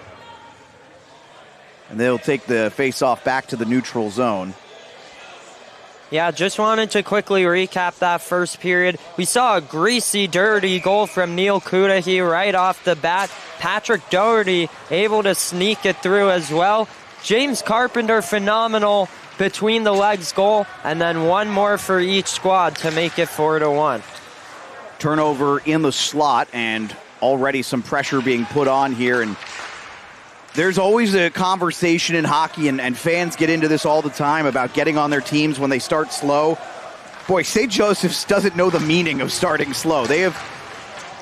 and they'll take the face-off back to the neutral zone. Yeah, just wanted to quickly recap that first period. We saw a greasy, dirty goal from Neil Cudahy right off the bat. Patrick Doherty able to sneak it through as well. James Carpenter, phenomenal between the legs goal, and then one more for each squad to make it 4-1. Turnover in the slot, and already some pressure being put on here, and there's always a conversation in hockey, and fans get into this all the time about getting on their teams when they start slow. Boy, St. Joseph's doesn't know the meaning of starting slow. They have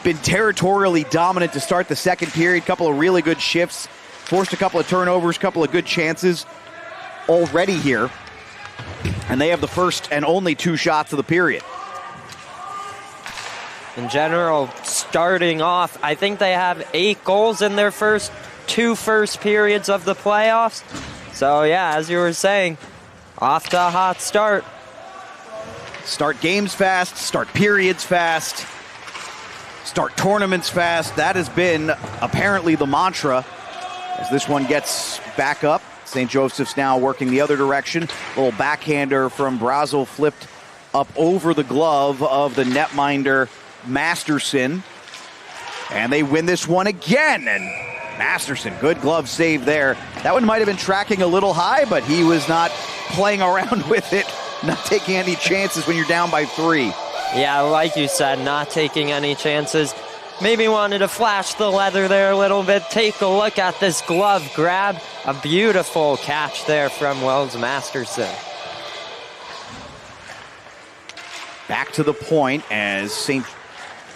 been territorially dominant to start the second period. Couple of really good shifts, forced a couple of turnovers, couple of good chances already here. And they have the first and only 2 shots of the period. In general, starting off, I think they have 8 goals in their first 2 periods of the playoffs. So yeah, as you were saying, off to a hot start. Start games fast, start periods fast, start tournaments fast. That has been apparently the mantra as this one gets back up. St. Joseph's now working the other direction. A little backhander from Brazel flipped up over the glove of the netminder Masterson. And they win this one again. And Masterson, good glove save there. That one might have been tracking a little high, but he was not playing around with it, not taking any chances when you're down by 3. Yeah, like you said, not taking any chances. Maybe wanted to flash the leather there a little bit. Take a look at this glove grab. A beautiful catch there from Wells Masterson. Back to the point as St.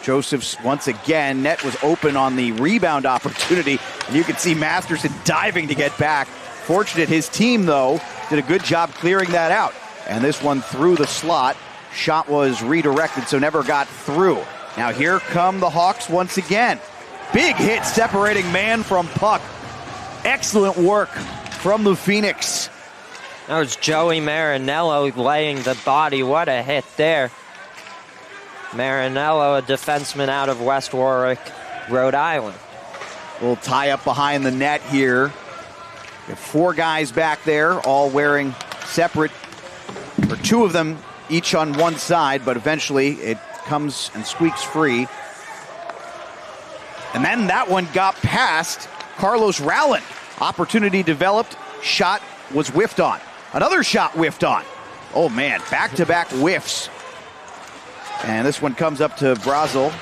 Joseph's once again, net was open on the rebound opportunity. And you can see Masterson diving to get back. Fortunate his team, though, did a good job clearing that out. And this one through the slot. Shot was redirected, so never got through. Now here come the Hawks once again. Big hit separating man from puck. Excellent work from the Phoenix. That was Joey Marinello laying the body. What a hit there. Marinello, a defenseman out of West Warwick, Rhode Island. We'll tie up behind the net here. We have 4 guys back there, all wearing separate, or 2 of them each on one side, but eventually it comes and squeaks free. And then that one got past Carlos Rowland. Opportunity developed, shot was whiffed on. Another shot whiffed on. Oh man, back-to-back whiffs. And this one comes up to Brazel.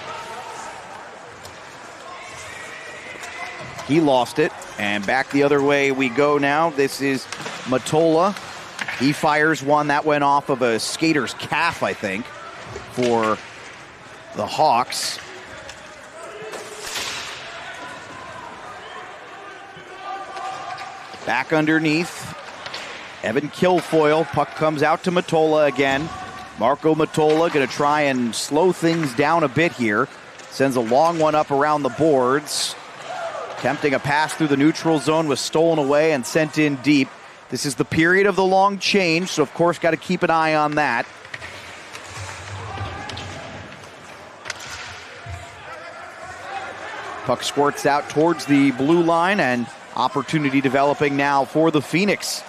He lost it, and back the other way we go now. This is Matola. He fires one. That went off of a skater's calf, I think, for the Hawks. Back underneath. Evan Kilfoyle. Puck comes out to Matola again. Marco Matola going to try and slow things down a bit here. Sends a long one up around the boards. Attempting a pass through the neutral zone was stolen away and sent in deep. This is the period of the long change, so of course got to keep an eye on that. Puck squirts out towards the blue line, and opportunity developing now for the Phoenix.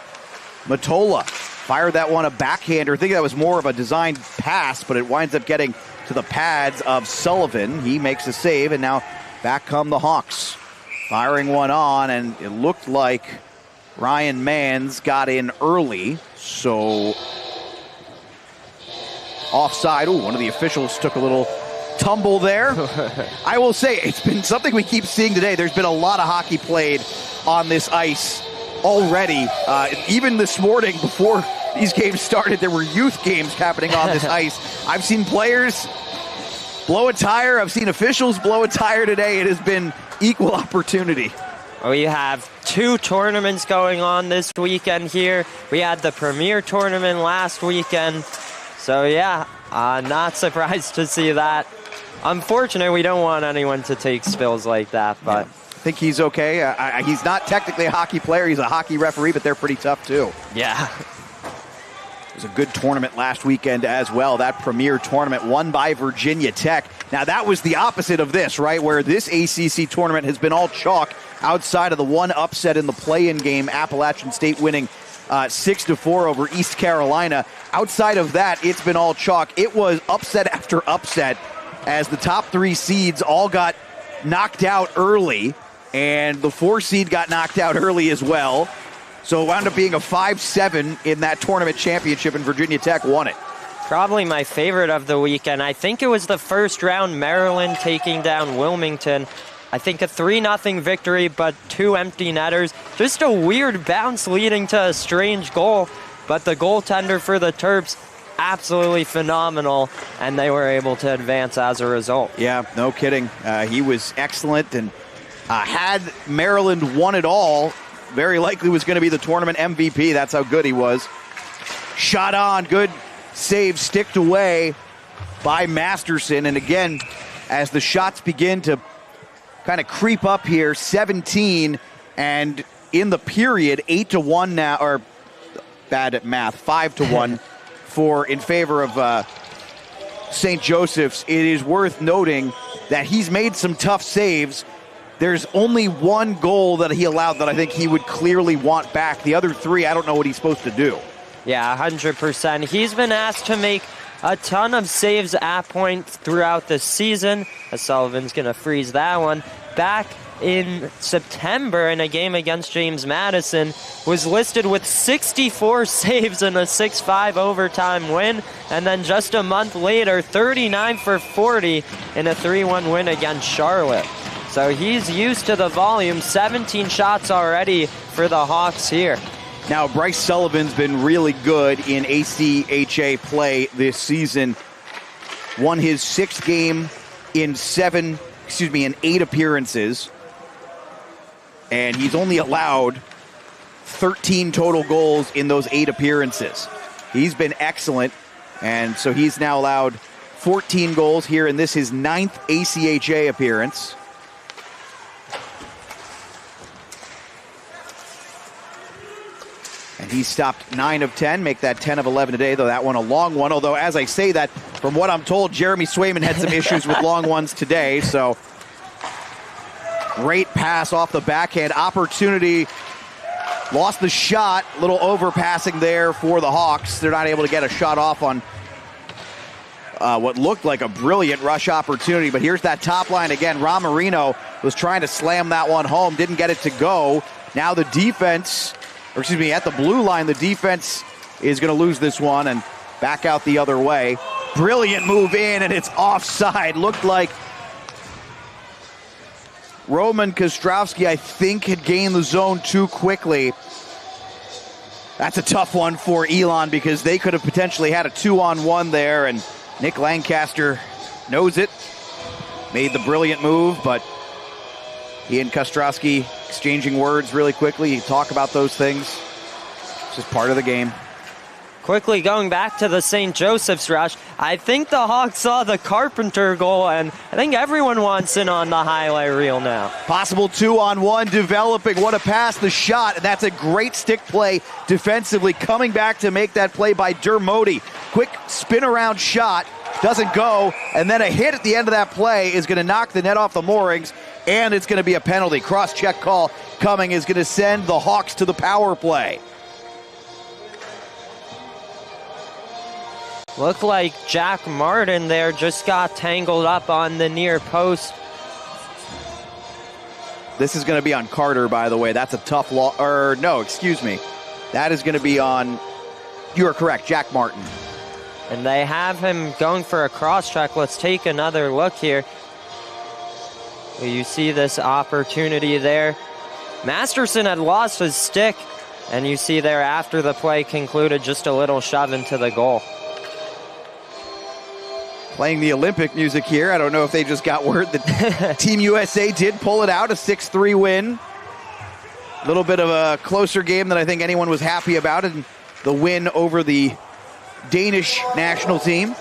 Matola fired that one a backhander. I think that was more of a designed pass, but it winds up getting to the pads of Sullivan. He makes a save, and now back come the Hawks. Firing one on, and it looked like Ryan Manns got in early, so offside. Ooh, one of the officials took a little tumble there. I will say, it's been something we keep seeing today. There's been a lot of hockey played on this ice already. Even this morning, before these games started, there were youth games happening on this ice. I've seen players blow a tire. I've seen officials blow a tire today. It has been equal opportunity. We have 2 tournaments going on this weekend here. We had the Premier Tournament last weekend. So yeah, not surprised to see that. Unfortunately, we don't want anyone to take spills like that, but... Yeah. I think he's okay. He's not technically a hockey player. He's a hockey referee, but they're pretty tough too. Yeah. It was a good tournament last weekend as well. That Premier Tournament won by Virginia Tech. Now, that was the opposite of this, right, where this ACC tournament has been all chalk outside of the one upset in the play-in game, Appalachian State winning 6-4 over East Carolina. Outside of that, it's been all chalk. It was upset after upset as the top 3 seeds all got knocked out early, and the 4 seed got knocked out early as well. So it wound up being a 5-7 in that tournament championship, and Virginia Tech won it. Probably my favorite of the weekend. I think it was the first round, Maryland taking down Wilmington. I think a 3-0 victory, but 2 empty netters. Just a weird bounce leading to a strange goal, but the goaltender for the Terps, absolutely phenomenal, and they were able to advance as a result. Yeah, no kidding. He was excellent, and had Maryland won it all, very likely was going to be the tournament MVP. That's how good he was. Shot on, good save, sticked away by Masterson. And again, as the shots begin to kind of creep up here, 17, and in the period, 8-1 now, or bad at math, 5-1 in favor of St. Joseph's. It is worth noting that he's made some tough saves. There's only 1 goal that he allowed that I think he would clearly want back. The other 3, I don't know what he's supposed to do. Yeah, 100%. He's been asked to make a ton of saves at point throughout the season. Sullivan's going to freeze that one. Back in September in a game against James Madison, was listed with 64 saves in a 6-5 overtime win. And then just a month later, 39 for 40 in a 3-1 win against Charlotte. So he's used to the volume. 17 shots already for the Hawks here. Now, Bryce Sullivan's been really good in ACHA play this season. Won his 6th game in 8 appearances. And he's only allowed 13 total goals in those 8 appearances. He's been excellent. And so he's now allowed 14 goals here in this, his 9th ACHA appearance. And he stopped 9 of 10, make that 10 of 11 today, though that one a long one. Although, as I say that, from what I'm told, Jeremy Swayman had some issues with long ones today. So, great pass off the backhand. Opportunity, lost the shot. Little overpassing there for the Hawks. They're not able to get a shot off on what looked like a brilliant rush opportunity. But here's that top line again. Ron Marino was trying to slam that one home, didn't get it to go. Now the defense... at the blue line, the defense is going to lose this one and back out the other way. Brilliant move in, and it's offside. Looked like Roman Kostrowski, I think, had gained the zone too quickly. That's a tough one for Elon because they could have potentially had a 2-on-1 there, and Nick Lancaster knows it. Made the brilliant move, but he and Kostrowski exchanging words really quickly. You talk about those things. It's just part of the game. Quickly going back to the St. Joseph's rush, I think the Hawks saw the Carpenter goal, and I think everyone wants in on the highlight reel now. Possible 2-on-1 developing. What a pass, the shot, and that's a great stick play defensively. Coming back to make that play by Dermody. Quick spin-around shot, doesn't go, and then a hit at the end of that play is going to knock the net off the moorings, and it's going to be a penalty. Cross-check call coming is going to send the Hawks to the power play. Looked like Jack Martin there just got tangled up on the near post. This is going to be on Carter, by the way. That's a tough law. Or no, excuse me. That is going to be on, you are correct, Jack Martin. And they have him going for a cross-check. Let's take another look here. You see this opportunity there. Masterson had lost his stick, and you see there after the play concluded, just a little shove into the goal. Playing the Olympic music here. I don't know if they just got word that Team USA did pull it out, a 6-3 win. A little bit of a closer game than I think anyone was happy about, and the win over the Danish national team.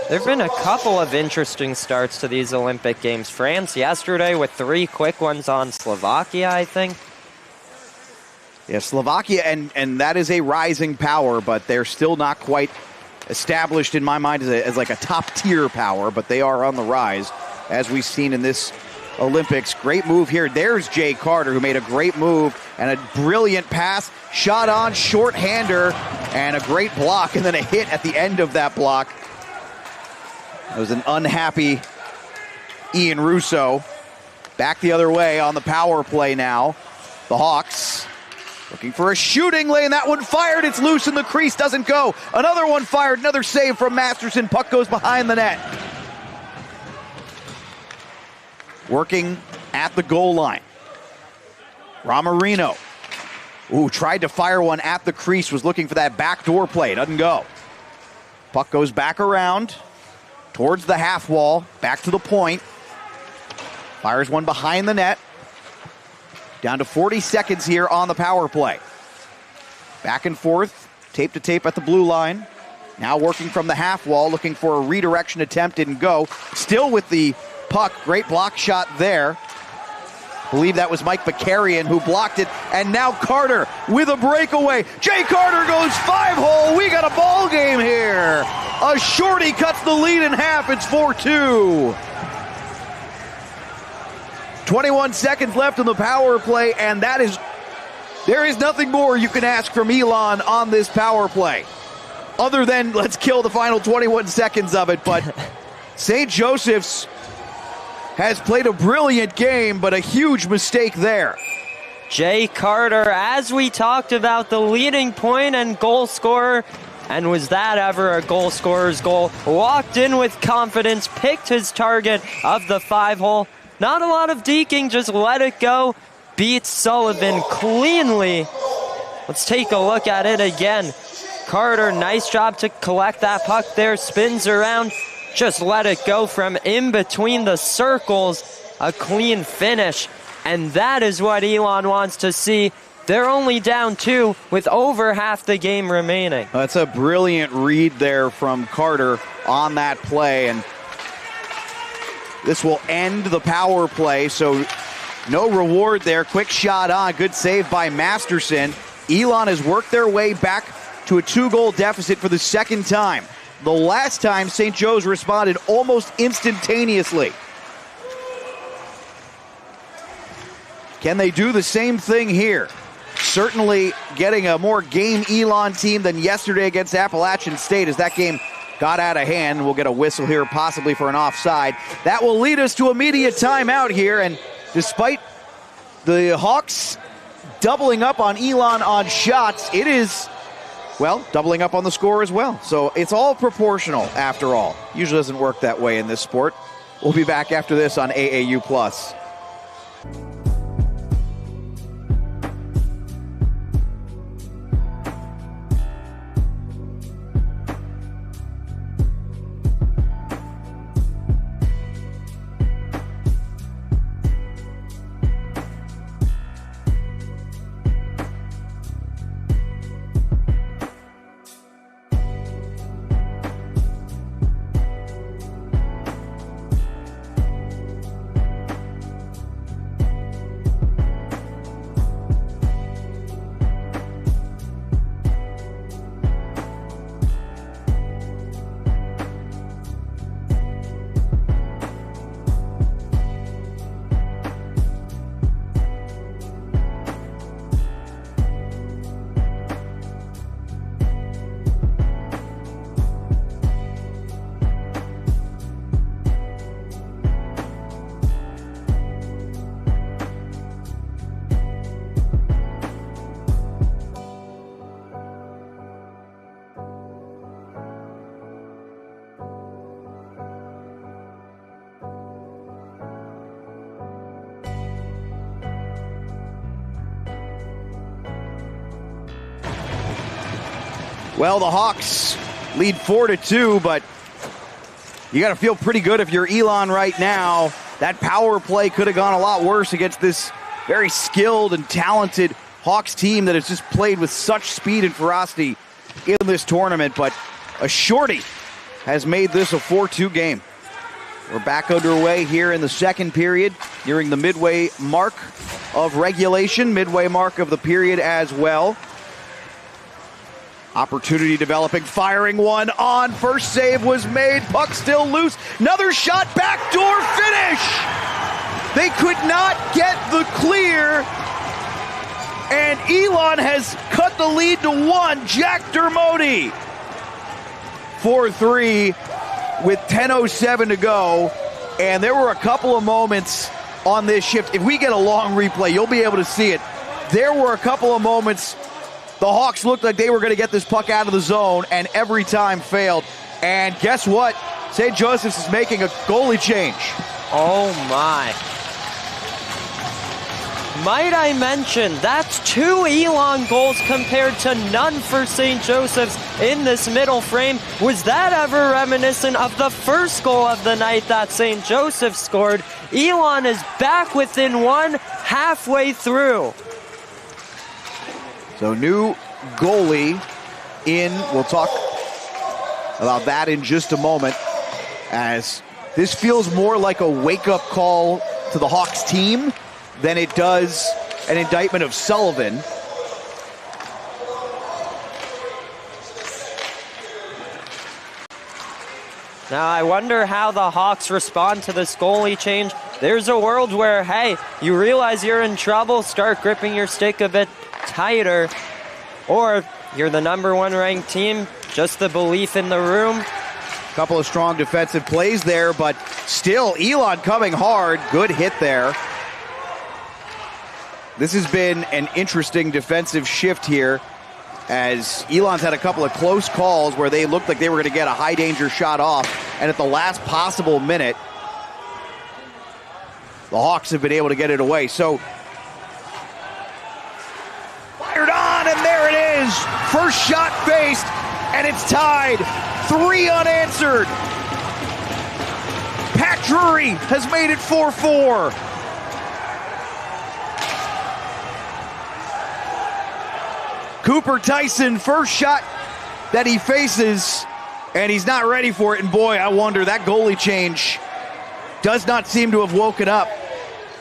There have been a couple of interesting starts to these Olympic Games. France yesterday with 3 quick ones on Slovakia, I think. Yeah, Slovakia, and that is a rising power, but they're still not quite established in my mind as like a top-tier power, but they are on the rise, as we've seen in this Olympics. Great move here. There's Jay Carter, who made a great move and a brilliant pass. Shot on, short-hander, and a great block, and then a hit at the end of that block. It was an unhappy Ian Russo. Back the other way on the power play now. The Hawks looking for a shooting lane. That one fired. It's loose in the crease. Doesn't go. Another one fired. Another save from Masterson. Puck goes behind the net. Working at the goal line. Ramarino. Ooh, tried to fire one at the crease. Was looking for that backdoor play. Doesn't go. Puck goes back around towards the half wall. Back to the point. Fires one behind the net. Down to 40 seconds here on the power play. Back and forth. Tape to tape at the blue line. Now working from the half wall. Looking for a redirection attempt. Didn't go. Still with the puck. Great block shot there. Believe that was Mike Bakarian who blocked it. And now Carter with a breakaway. Jay Carter goes 5-hole. We got a ball game here. A shorty cuts the lead in half. It's 4-2. 21 seconds left in the power play, and there is nothing more you can ask from Elon on this power play. Other than let's kill the final 21 seconds of it. But St. Joseph's has played a brilliant game, but a huge mistake there. Jay Carter, as we talked about, the leading point and goal scorer. And was that ever a goal scorer's goal? Walked in with confidence, picked his target of the 5-hole. Not a lot of deking, just let it go. Beats Sullivan cleanly. Let's take a look at it again. Carter, nice job to collect that puck there, spins around. Just let it go from in between the circles. A clean finish. And that is what Elon wants to see. They're only down 2 with over half the game remaining. That's a brilliant read there from Carter on that play. And this will end the power play, so no reward there. Quick shot on. Good save by Masterson. Elon has worked their way back to a 2-goal deficit for the second time. The last time, St. Joe's responded almost instantaneously. Can they do the same thing here? Certainly getting a more game Elon team than yesterday against Appalachian State as that game got out of hand. We'll get a whistle here possibly for an offside. That will lead us to immediate timeout here, and despite the Hawks doubling up on Elon on shots, it is, well, doubling up on the score as well. So it's all proportional after all. Usually doesn't work that way in this sport. We'll be back after this on AAU Plus. Well, the Hawks lead 4-2, but you got to feel pretty good if you're Elon right now. That power play could have gone a lot worse against this very skilled and talented Hawks team that has just played with such speed and ferocity in this tournament. But a shorty has made this a 4-2 game. We're back underway here in the second period, nearing the midway mark of regulation, midway mark of the period as well. Opportunity developing, firing one on. First save was made, puck still loose. Another shot, backdoor finish! They could not get the clear, and Elon has cut the lead to 1. Jack Dermody, 4-3 with 10:07 to go, and there were a couple of moments on this shift. If we get a long replay, you'll be able to see it. There were a couple of moments the Hawks looked like they were going to get this puck out of the zone, and every time failed. And guess what? St. Joseph's is making a goalie change. Oh my. Might I mention, that's 2 Elon goals compared to none for St. Joseph's in this middle frame. Was that ever reminiscent of the first goal of the night that St. Joseph scored? Elon is back within 1 halfway through. So new goalie in. We'll talk about that in just a moment, as this feels more like a wake-up call to the Hawks team than it does an indictment of Sullivan. Now I wonder how the Hawks respond to this goalie change. There's a world where, hey, you realize you're in trouble, start gripping your stick a bit tighter, or you're the #1 ranked team, just the belief in the room. Couple of strong defensive plays there, but still Elon coming hard. Good hit there. This has been an interesting defensive shift here, as Elon's had a couple of close calls where they looked like they were going to get a high danger shot off, and at the last possible minute the Hawks have been able to get it away. So fired on, and there it is. First shot faced, and it's tied. 3 unanswered. Pat Drury has made it 4-4. Cooper Tyson, first shot that he faces, and he's not ready for it. And boy, I wonder, that goalie change does not seem to have woken up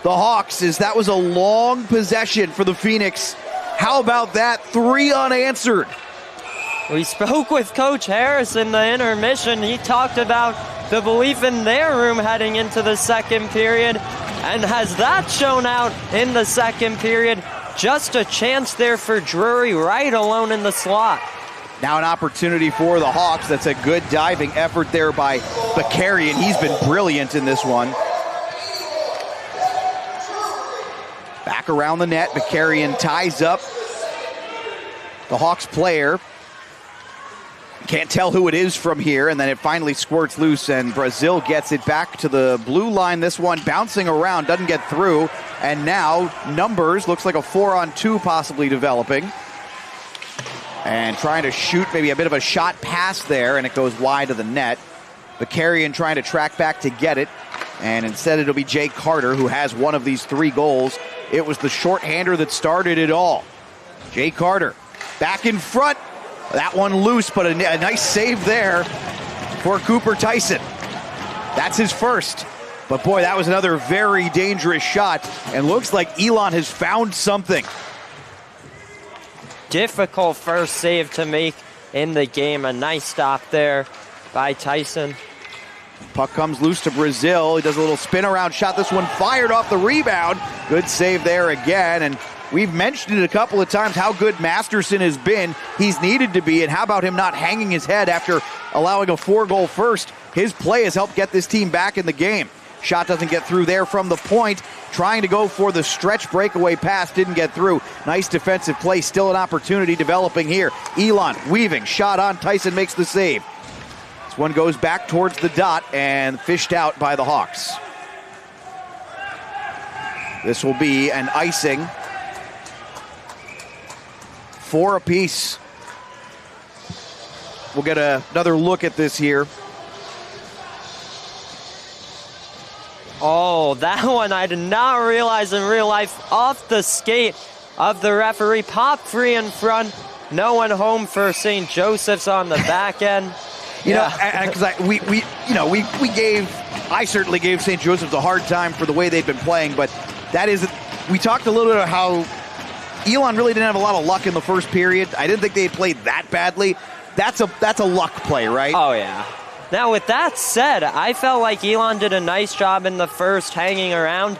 the Hawks, as that was a long possession for the Phoenix. How about that? 3 unanswered. We spoke with Coach Harris in the intermission. He talked about the belief in their room heading into the second period. And has that shown out in the second period? Just a chance there for Drury, right alone in the slot. Now an opportunity for the Hawks. That's a good diving effort there by Bakarian. He's been brilliant in this one. Back around the net, Bakarian ties up the Hawks player. Can't tell who it is from here, and then it finally squirts loose, and Brazil gets it back to the blue line. This one bouncing around, doesn't get through, and now numbers, looks like a 4-on-2 possibly developing. And trying to shoot maybe a bit of a shot pass there, and it goes wide of the net. Bakarian trying to track back to get it, and instead it'll be Jay Carter, who has one of these 3 goals. It was the shorthander that started it all. Jay Carter back in front. That one loose, but a nice save there for Cooper Tyson. That's his first. But boy, that was another very dangerous shot, and looks like Elon has found something. Difficult first save to make in the game. A nice stop there by Tyson. Puck comes loose to Brazil. He does a little spin around shot. This one fired off the rebound. Good save there again. And we've mentioned it a couple of times how good Masterson has been. He's needed to be. And how about him not hanging his head after allowing a 4-goal first? His play has helped get this team back in the game. Shot doesn't get through there from the point. Trying to go for the stretch breakaway pass. Didn't get through. Nice defensive play. Still an opportunity developing here. Elon weaving. Shot on. Tyson makes the save. This one goes back towards the dot and fished out by the Hawks. This will be an icing. 4 apiece. We'll get another look at this here. Oh, that one I did not realize in real life. Off the skate of the referee. Pop free in front. No one home for St. Joseph's on the back end. Because I certainly gave St. Joseph's a hard time for the way they've been playing, but we talked a little bit about how Elon really didn't have a lot of luck in the first period. I didn't think they had played that badly. That's a luck play, right? Oh, yeah. Now, with that said, I felt like Elon did a nice job in the first hanging around.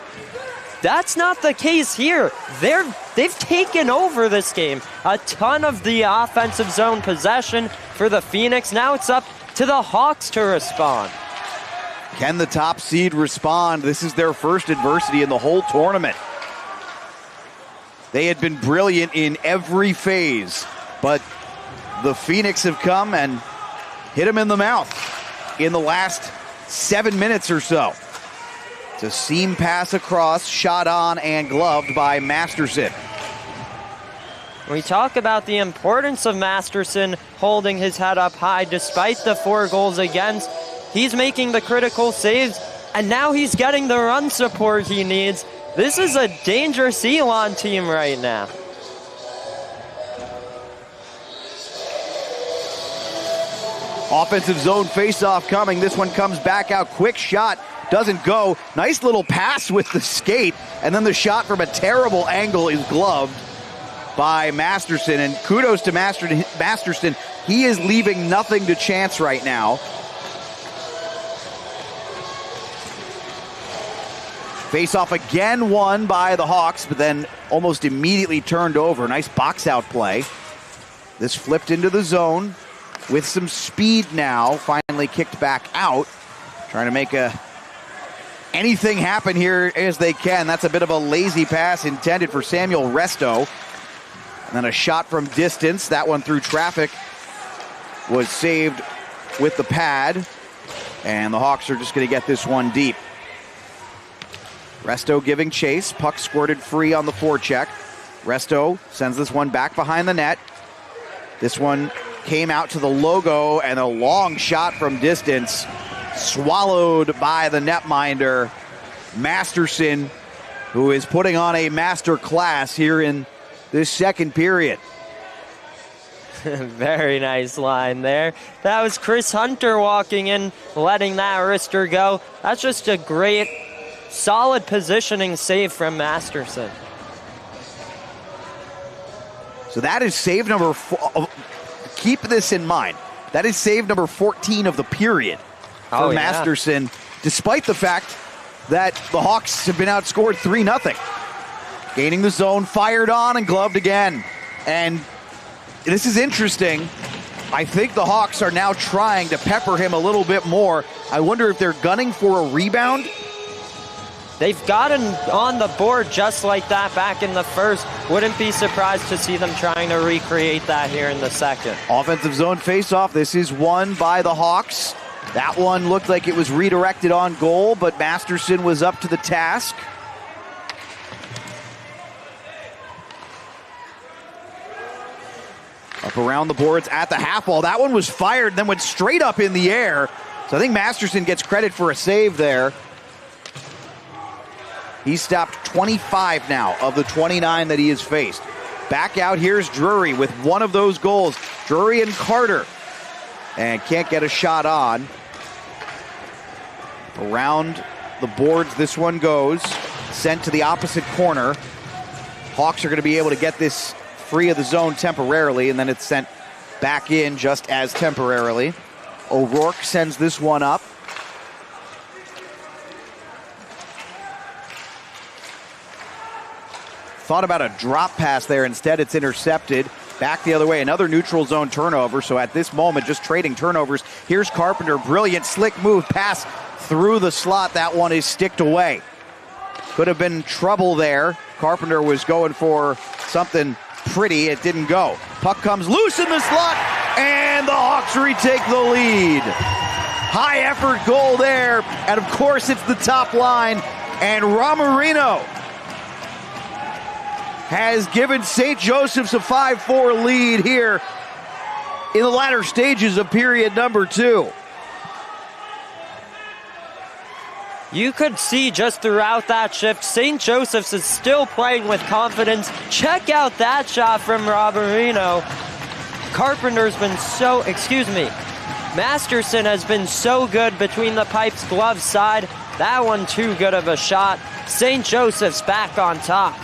That's not the case here. They've taken over this game. A ton of the offensive zone possession for the Phoenix. Now it's up to the Hawks to respond. Can the top seed respond? This is their first adversity in the whole tournament. They had been brilliant in every phase, but the Phoenix have come and hit them in the mouth in the last 7 minutes or so. It's a seam pass across, shot on and gloved by Masterson. We talk about the importance of Masterson holding his head up high despite the 4 goals against. He's making the critical saves, and now he's getting the run support he needs. This is a dangerous Elon team right now. Offensive zone faceoff coming. This one comes back out. Quick shot. Doesn't go. Nice little pass with the skate. And then the shot from a terrible angle is gloved by Masterson. And kudos to Masterson. He is leaving nothing to chance right now. Face-off again won by the Hawks, but then almost immediately turned over. Nice box-out play. This flipped into the zone with some speed now. Finally kicked back out. Trying to make anything happen here as they can. That's a bit of a lazy pass intended for Samuel Resto. And then a shot from distance. That one through traffic was saved with the pad. And the Hawks are just going to get this one deep. Resto giving chase. Puck squirted free on the forecheck. Resto sends this one back behind the net. This one came out to the logo, and a long shot from distance. Swallowed by the netminder, Masterson, who is putting on a master class here in this second period. Very nice line there. That was Chris Hunter walking in, letting that wrister go. That's just a great, solid positioning save from Masterson. So that is save number 4. Keep this in mind. That is save number 14 of the period for Masterson, despite the fact that the Hawks have been outscored 3-0. Gaining the zone, fired on and gloved again. And this is interesting. I think the Hawks are now trying to pepper him a little bit more. I wonder if they're gunning for a rebound. They've gotten on the board just like that back in the first. Wouldn't be surprised to see them trying to recreate that here in the second. Offensive zone faceoff. This is won by the Hawks. That one looked like it was redirected on goal, but Masterson was up to the task. Up around the boards at the half wall. That one was fired, then went straight up in the air. So I think Masterson gets credit for a save there. He's stopped 25 now of the 29 that he has faced. Back out, here's Drury with one of those goals. Drury and Carter. And can't get a shot on. Around the boards, this one goes. Sent to the opposite corner. Hawks are going to be able to get this free of the zone temporarily, and then it's sent back in just as temporarily. O'Rourke sends this one up. Thought about a drop pass there. Instead, it's intercepted. Back the other way. Another neutral zone turnover. So at this moment, just trading turnovers. Here's Carpenter. Brilliant, slick move. Pass through the slot. That one is sticked away. Could have been trouble there. Carpenter was going for something pretty. It didn't go. Puck comes loose in the slot. And the Hawks retake the lead. High effort goal there. And of course, it's the top line. And Ramarino has given St. Joseph's a 5-4 lead here in the latter stages of period number 2. You could see just throughout that shift, St. Joseph's is still playing with confidence. Check out that shot from Roberino. Masterson has been so good between the pipes glove side. That one too good of a shot. St. Joseph's back on top.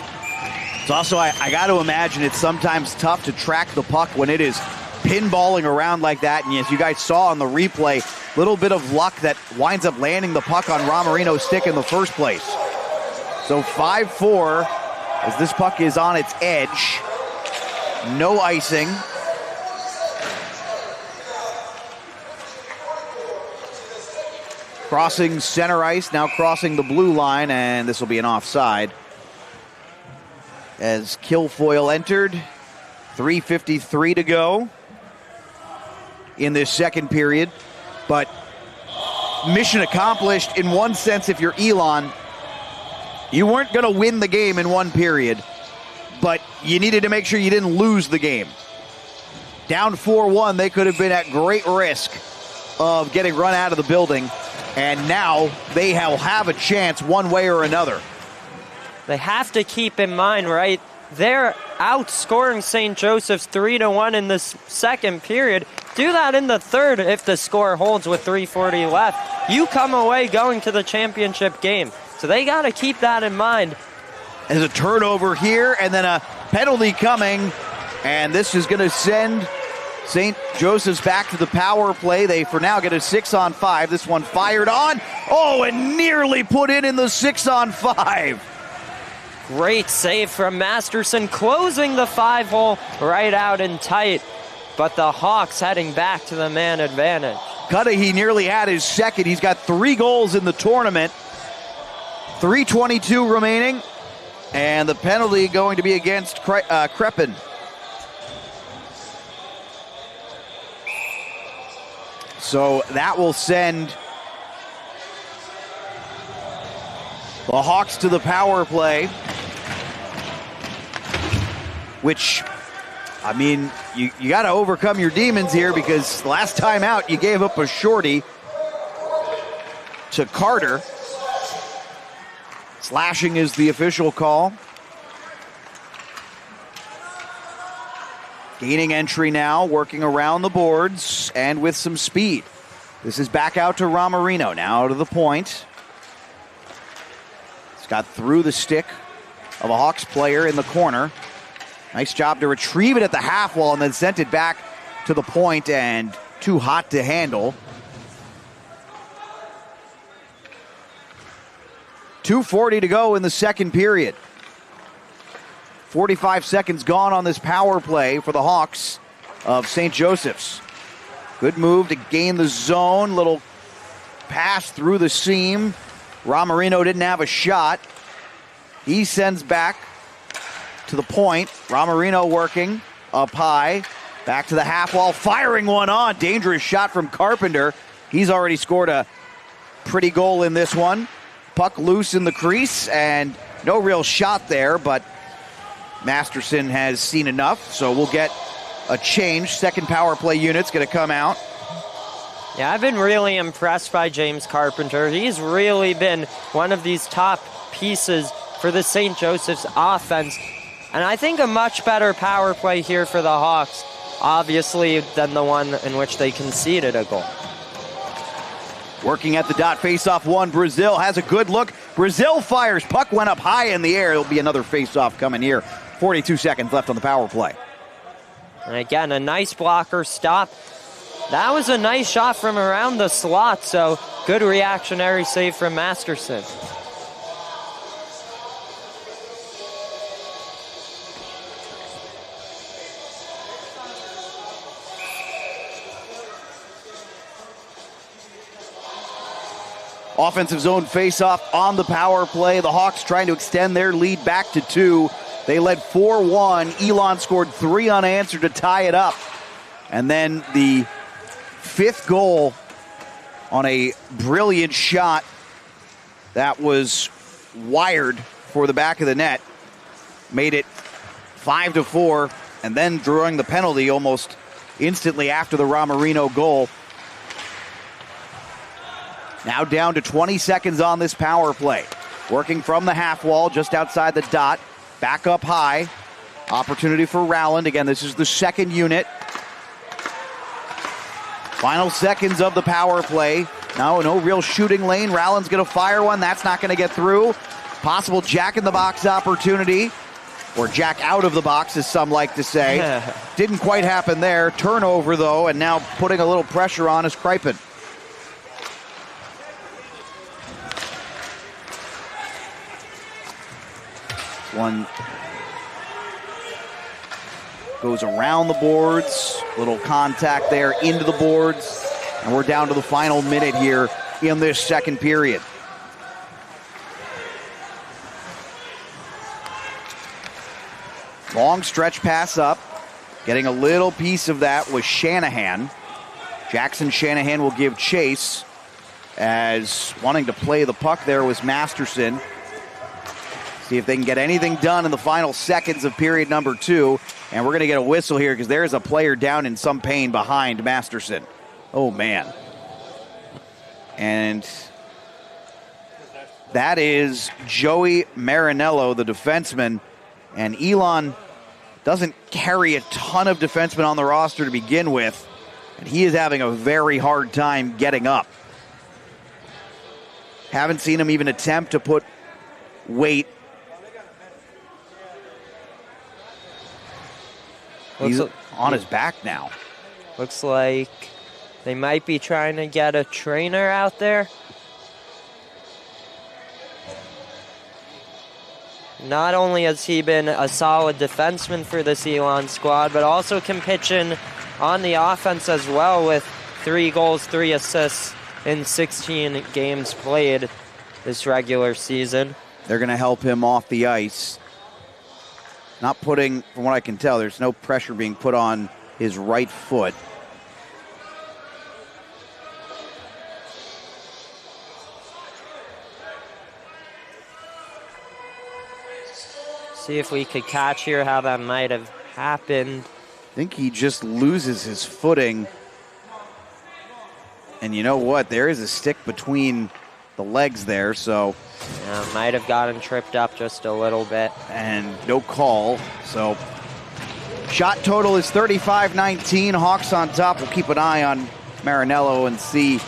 It's also, I got to imagine it's sometimes tough to track the puck when it is pinballing around like that. And as you guys saw on the replay, little bit of luck that winds up landing the puck on Romarino's stick in the first place. So 5-4 as this puck is on its edge. No icing. Crossing center ice, now crossing the blue line, and this will be an offside. As Kilfoyle entered, 3:53 to go in this second period. But mission accomplished in one sense if you're Elon. You weren't going to win the game in one period, but you needed to make sure you didn't lose the game. Down 4-1, they could have been at great risk of getting run out of the building, and now they will have a chance one way or another. They have to keep in mind, right, they're outscoring St. Joseph's 3-1 in this second period. Do that in the third if the score holds with 3:40 left. You come away going to the championship game. So they got to keep that in mind. There's a turnover here and then a penalty coming. And this is going to send St. Joseph's back to the power play. They for now get a 6-on-5. This one fired on. Oh, and nearly put in the 6-on-5. Great save from Masterson, closing the 5-hole right out and tight. But the Hawks heading back to the man advantage. Cudahy nearly had his second. He's got 3 goals in the tournament. 3:22 remaining. And the penalty going to be against Crepin. So that will send the Hawks to the power play. Which, I mean, you got to overcome your demons here because last time out you gave up a shorty to Carter. Slashing is the official call. Gaining entry now, working around the boards and with some speed. This is back out to Romarino, now to the point. It's got through the stick of a Hawks player in the corner. Nice job to retrieve it at the half wall and then sent it back to the point and too hot to handle. 2:40 to go in the second period. 45 seconds gone on this power play for the Hawks of St. Joseph's. Good move to gain the zone. Little pass through the seam. Romarino didn't have a shot. He sends back to the point. Romarino working up high. Back to the half wall. Firing one on. Dangerous shot from Carpenter. He's already scored a pretty goal in this one. Puck loose in the crease and no real shot there, but Masterson has seen enough, so we'll get a change. Second power play unit's going to come out. Yeah, I've been really impressed by James Carpenter. He's really been one of these top pieces for the St. Joseph's offense. And I think a much better power play here for the Hawks, obviously, than the one in which they conceded a goal. Working at the dot, face-off one. Brazil has a good look. Brazil fires. Puck went up high in the air. There'll be another face-off coming here. 42 seconds left on the power play. And again, a nice blocker stop. That was a nice shot from around the slot, so good reactionary save from Masterson. Offensive zone face-off on the power play. The Hawks trying to extend their lead back to 2. They led 4-1. Elon scored 3 unanswered to tie it up. And then the 5th goal on a brilliant shot that was wired for the back of the net. Made it 5-4, and then drawing the penalty almost instantly after the Ramarino goal. Now down to 20 seconds on this power play. Working from the half wall, just outside the dot. Back up high. Opportunity for Rowland. Again, this is the second unit. Final seconds of the power play. No real shooting lane. Rowland's going to fire one. That's not going to get through. Possible jack-in-the-box opportunity. Or jack out of the box, as some like to say. Didn't quite happen there. Turnover, though, and now putting a little pressure on is Carpenter. One goes around the boards. Little contact there into the boards. And we're down to the final minute here in this second period. Long stretch pass up. Getting a little piece of that was Shanahan. Jackson Shanahan will give chase, as wanting to play the puck there was Masterson. See if they can get anything done in the final seconds of period number 2. And we're going to get a whistle here because there's a player down in some pain behind Masterson. Oh, man. And that is Joey Marinello, the defenseman. And Elon doesn't carry a ton of defensemen on the roster to begin with. And he is having a very hard time getting up. Haven't seen him even attempt to put weight. He's on his back now. Looks like they might be trying to get a trainer out there. Not only has he been a solid defenseman for this Elon squad, but also can pitch in on the offense as well with 3 goals, 3 assists in 16 games played this regular season. They're going to help him off the ice. Not putting, from what I can tell, there's no pressure being put on his right foot. See if we could catch here how that might have happened. I think he just loses his footing. And you know what? There is a stick between the legs there, so... Yeah, might have gotten tripped up just a little bit. And no call, so... Shot total is 35-19. Hawks on top. We'll keep an eye on Marinello and see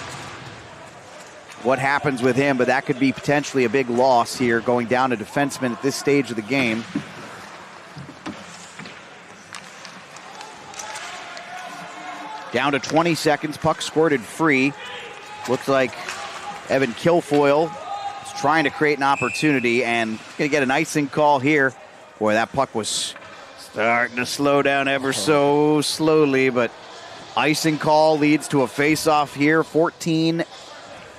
what happens with him, but that could be potentially a big loss here, going down to defenseman at this stage of the game. Down to 20 seconds. Puck squirted free. Looks like Evan Kilfoyle is trying to create an opportunity and going to get an icing call here. Boy, that puck was starting to slow down ever so slowly, but icing call leads to a face-off here. 14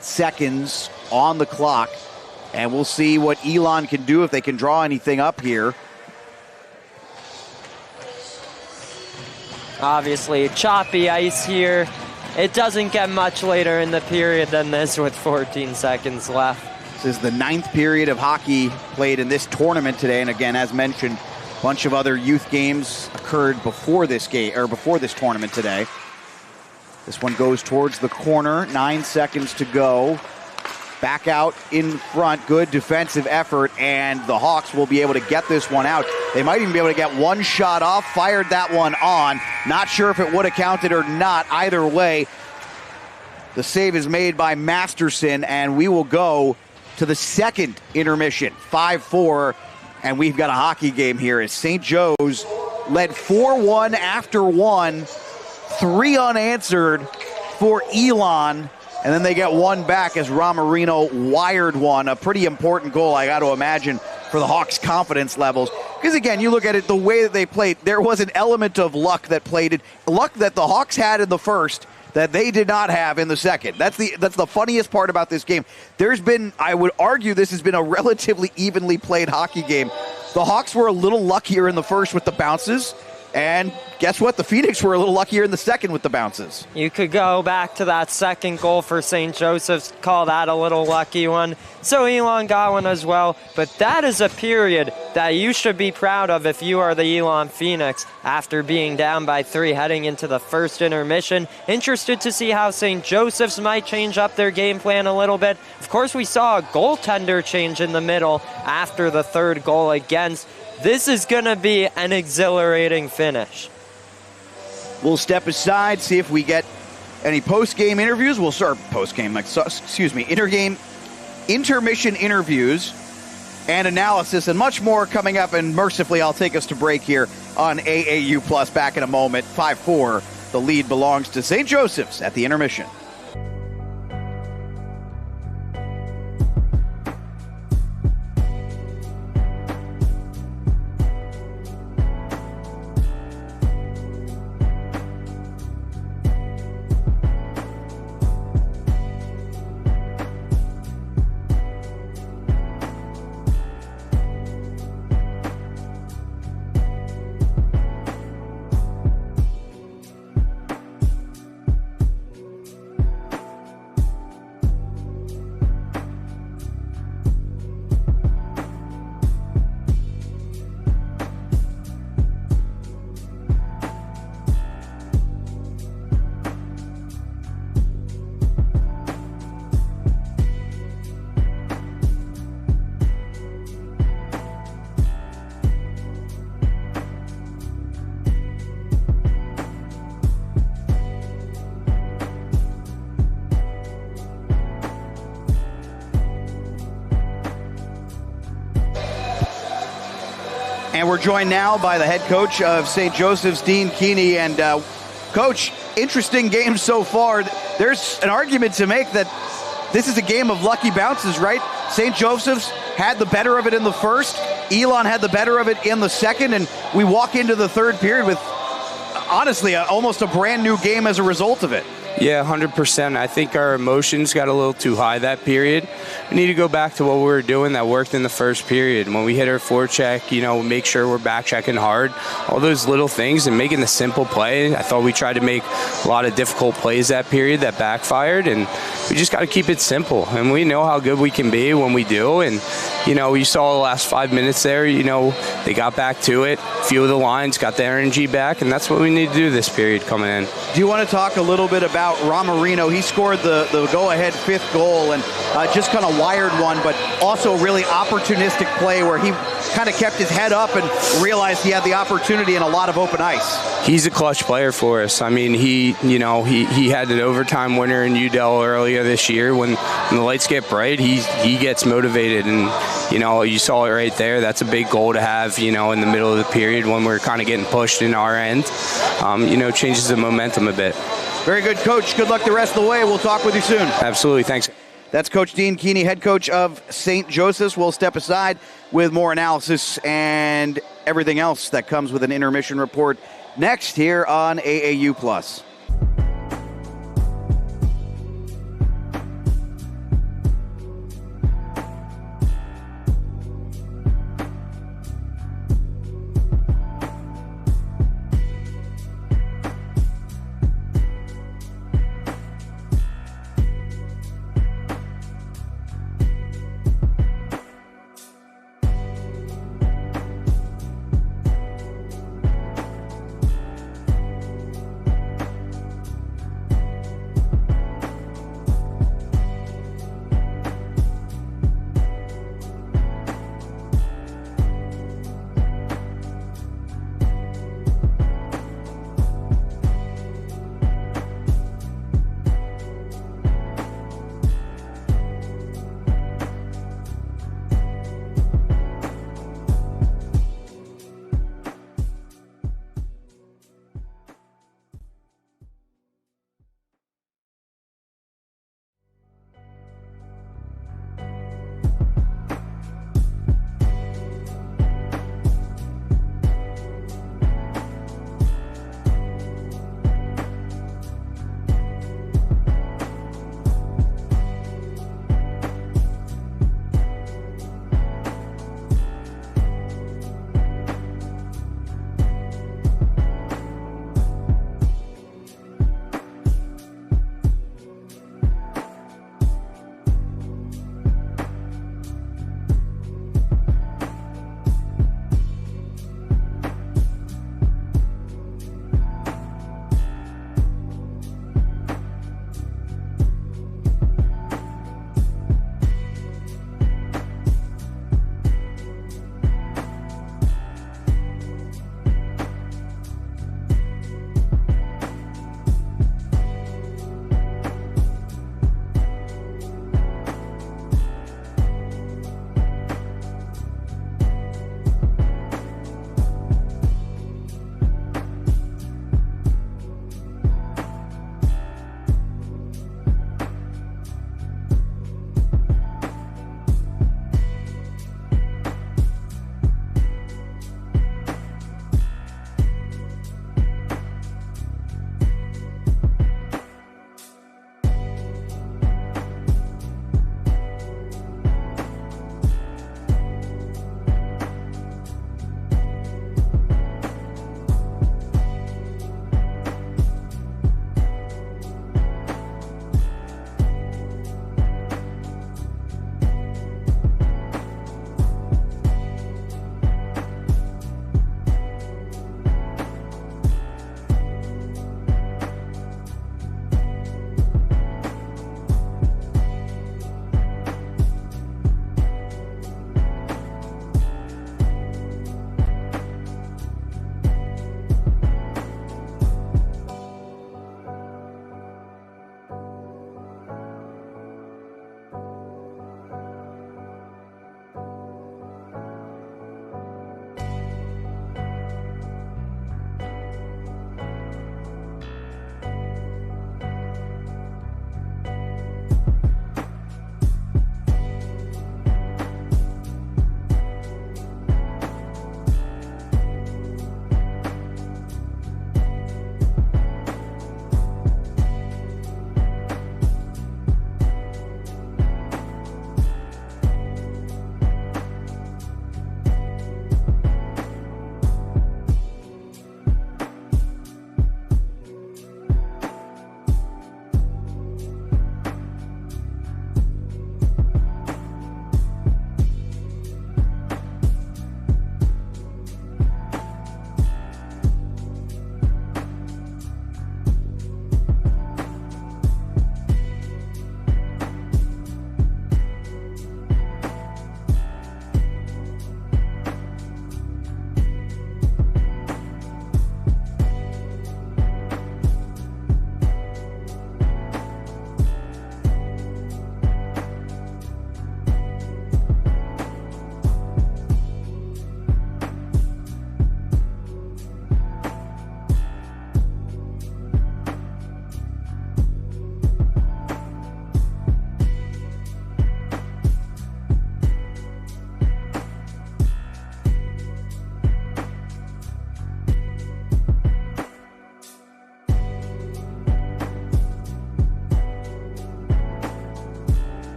seconds on the clock, and we'll see what Elon can do if they can draw anything up here. Obviously, choppy ice here. It doesn't get much later in the period than this with 14 seconds left. This is the 9th period of hockey played in this tournament today, and again, as mentioned, a bunch of other youth games occurred before this game or before this tournament today. This one goes towards the corner. 9 seconds to go. Back out in front. Good defensive effort, and the Hawks will be able to get this one out. They might even be able to get one shot off. Fired that one on. Not sure if it would have counted or not. Either way, the save is made by Masterson, and we will go to the second intermission. 5-4, and we've got a hockey game here as St. Joe's led 4-1 after one. 3 unanswered for Elon, and then they get one back as Ramarino wired one. A pretty important goal, I got to imagine, for the Hawks' confidence levels. Because, again, you look at it, the way that they played, there was an element of luck that played it. Luck that the Hawks had in the first that they did not have in the second. That's the funniest part about this game. There's been, I would argue, this has been a relatively evenly played hockey game. The Hawks were a little luckier in the first with the bounces. And guess what? The Phoenix were a little luckier in the second with the bounces. You could go back to that second goal for St. Joseph's, call that a little lucky one. So Elon got one as well. But that is a period that you should be proud of if you are the Elon Phoenix after being down by 3 heading into the first intermission. Interested to see how St. Joseph's might change up their game plan a little bit. Of course, we saw a goaltender change in the middle after the third goal against. This is going to be an exhilarating finish. We'll step aside, see if we get any post-game interviews. We'll start intermission interviews and analysis and much more coming up. And mercifully, I'll take us to break here on AAU Plus. Back in a moment. 5-4. The lead belongs to St. Joseph's at the intermission. And we're joined now by the head coach of St. Joseph's, Dean Keeney. And Coach, interesting game so far. There's an argument to make that this is a game of lucky bounces, right? St. Joseph's had the better of it in the first. Elon had the better of it in the second. And we walk into the third period with, honestly, almost a brand new game as a result of it. Yeah, 100%. I think our emotions got a little too high that period. We need to go back to what we were doing that worked in the first period. When we hit our forecheck, make sure we're back checking hard. All those little things and making the simple play. I thought we tried to make a lot of difficult plays that period that backfired, and we just got to keep it simple. And we know how good we can be when we do. And, you saw the last 5 minutes there, they got back to it. A few of the lines got their energy back, and that's what we need to do this period coming in. Do you want to talk a little bit about Ramarino? He scored the go-ahead 5th goal and just kind of wired one, but also a really opportunistic play where he kind of kept his head up and realized he had the opportunity and a lot of open ice. He's a clutch player for us. I mean, he had an overtime winner in UDEL earlier this year. When the lights get bright, he gets motivated, and you saw it right there. That's a big goal to have, in the middle of the period when we're kind of getting pushed in our end. Changes the momentum a bit. Very good, Coach. Good luck the rest of the way. We'll talk with you soon. Absolutely. Thanks. That's Coach Dean Keeney, head coach of St. Joseph's. We'll step aside with more analysis and everything else that comes with an intermission report next here on AAU Plus.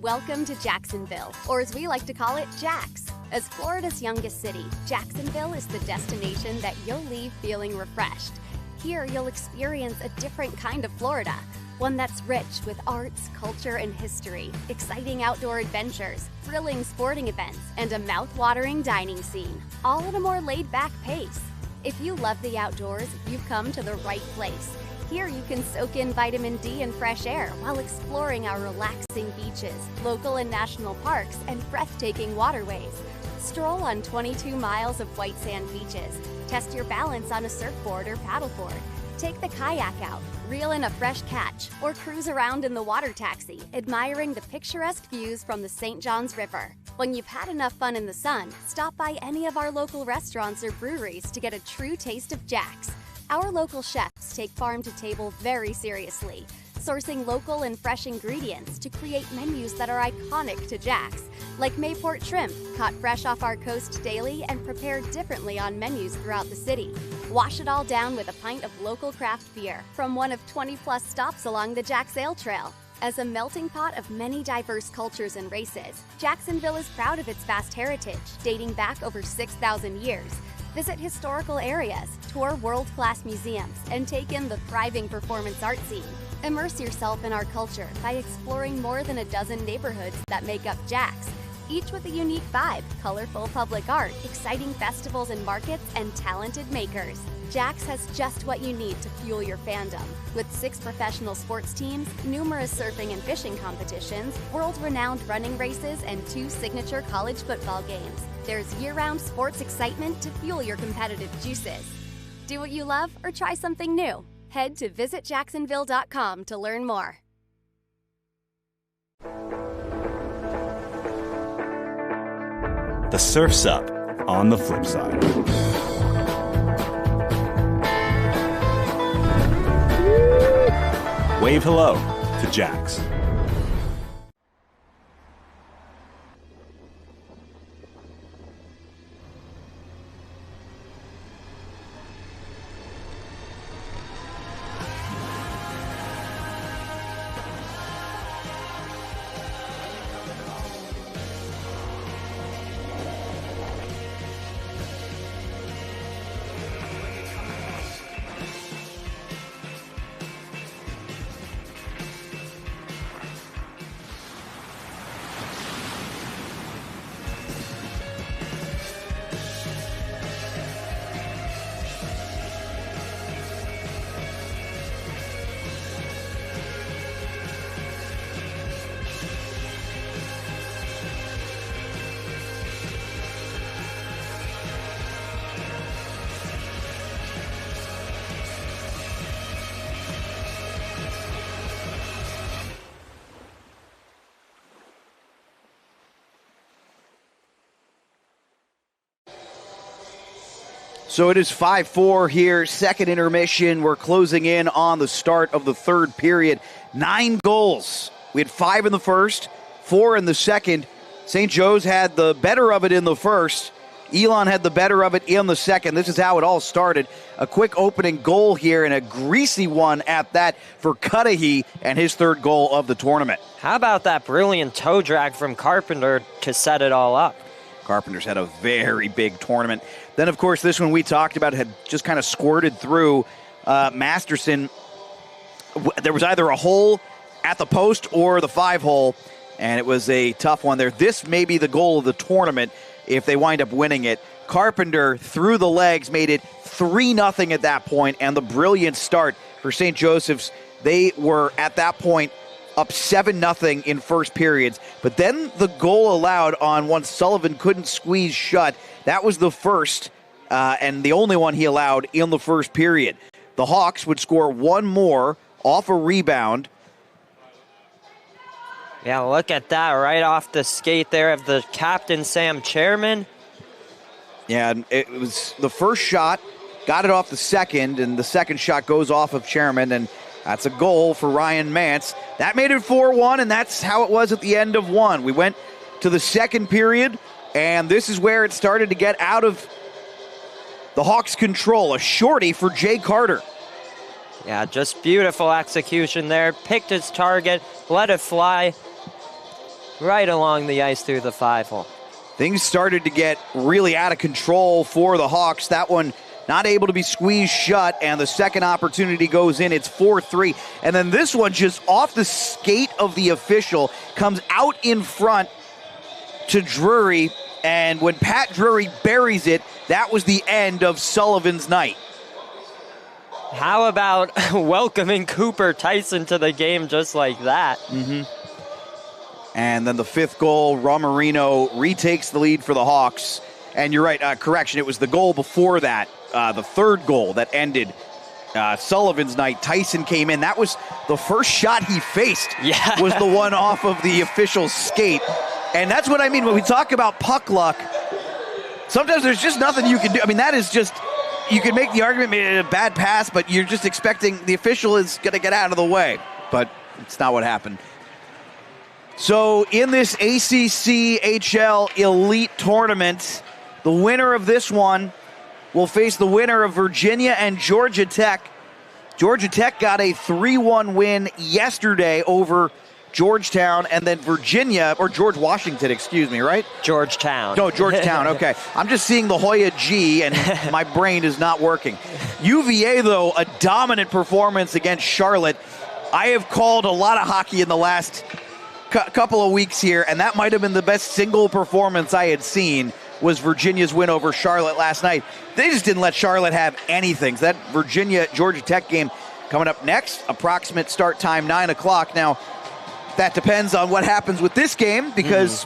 Welcome to Jacksonville, or as we like to call it, Jax. As Florida's youngest city, Jacksonville is the destination that you'll leave feeling refreshed. Here, you'll experience a different kind of Florida, one that's rich with arts, culture, and history, exciting outdoor adventures, thrilling sporting events, and a mouth-watering dining scene, all at a more laid-back pace. If you love the outdoors, you've come to the right place. Here you can soak in vitamin D and fresh air while exploring our relaxing beaches, local and national parks, and breathtaking waterways. Stroll on 22 miles of white sand beaches. Test your balance on a surfboard or paddleboard. Take the kayak out, reel in a fresh catch, or cruise around in the water taxi, admiring the picturesque views from the St. Johns River. When you've had enough fun in the sun, stop by any of our local restaurants or breweries to get a true taste of Jax. Our local chefs take farm to table very seriously, sourcing local and fresh ingredients to create menus that are iconic to Jax, like Mayport shrimp, caught fresh off our coast daily and prepared differently on menus throughout the city. Wash it all down with a pint of local craft beer from one of 20-plus stops along the Jax Ale Trail. As a melting pot of many diverse cultures and races, Jacksonville is proud of its vast heritage, dating back over 6,000 years. Visit historical areas, tour world-class museums, and take in the thriving performance art scene. Immerse yourself in our culture by exploring more than a dozen neighborhoods that make up Jax, each with a unique vibe, colorful public art, exciting festivals and markets, and talented makers. Jax has just what you need to fuel your fandom. With 6 professional sports teams, numerous surfing and fishing competitions, world-renowned running races, and 2 signature college football games, there's year-round sports excitement to fuel your competitive juices. Do what you love or try something new. Head to visitjacksonville.com to learn more. The surf's up on the flip side. Wave hello to Jax. So it is 5-4 here, second intermission. We're closing in on the start of the third period. 9 goals. We had 5 in the first, 4 in the second. St. Joe's had the better of it in the first. Elon had the better of it in the second. This is how it all started. A quick opening goal here and a greasy one at that for Cudahy and his third goal of the tournament. How about that brilliant toe drag from Carpenter to set it all up? Carpenter's had a very big tournament. Then, of course, this one we talked about had just kind of squirted through Masterson. There was either a hole at the post or the 5-hole, and it was a tough one there. This may be the goal of the tournament if they wind up winning it. Carpenter, through the legs, made it 3-0 at that point, and the brilliant start for St. Joseph's. They were, at that point, up 7-0 in first periods. But then the goal allowed on one Sullivan couldn't squeeze shut. That was the first and the only one he allowed in the first period. The Hawks would score one more off a rebound. Yeah, look at that right off the skate there of the captain, Sam Chairman. Yeah, it was the first shot, got it off the second, and the second shot goes off of Chairman, and that's a goal for Ryan Mance. That made it 4-1, and that's how it was at the end of one. We went to the second period, and this is where it started to get out of the Hawks' control. A shorty for Jay Carter. Yeah, just beautiful execution there. Picked his target, let it fly. right along the ice through the 5-hole. Things started to get really out of control for the Hawks. That one not able to be squeezed shut, and the second opportunity goes in. It's 4-3. And then this one just off the skate of the official comes out in front to Drury, and when Pat Drury buries it, that was the end of Sullivan's night. How about welcoming Cooper Tyson to the game just like that? And then the fifth goal, Romarino retakes the lead for the Hawks. And you're right, correction, it was the goal before that, the third goal that ended Sullivan's night. Tyson came in. That was the first shot he faced, was the one off of the official's skate. And that's what I mean when we talk about puck luck. Sometimes there's just nothing you can do. I mean, that is just, you can make the argument, maybe a bad pass, but you're just expecting the official is going to get out of the way. But it's not what happened. So in this ACC-HL Elite Tournament, the winner of this one will face the winner of Virginia and Georgia Tech. Georgia Tech got a 3-1 win yesterday over Georgetown, and then Virginia, or George Washington, excuse me, right? Georgetown. No, Georgetown, okay. I'm just seeing the Hoya G, and my brain is not working. UVA, though, a dominant performance against Charlotte. I have called a lot of hockey in the last couple of weeks here, and that might have been the best single performance I had seen, was Virginia's win over Charlotte last night. They just didn't let Charlotte have anything. So that Virginia-Georgia Tech game coming up next, approximate start time, 9 o'clock. Now, that depends on what happens with this game, because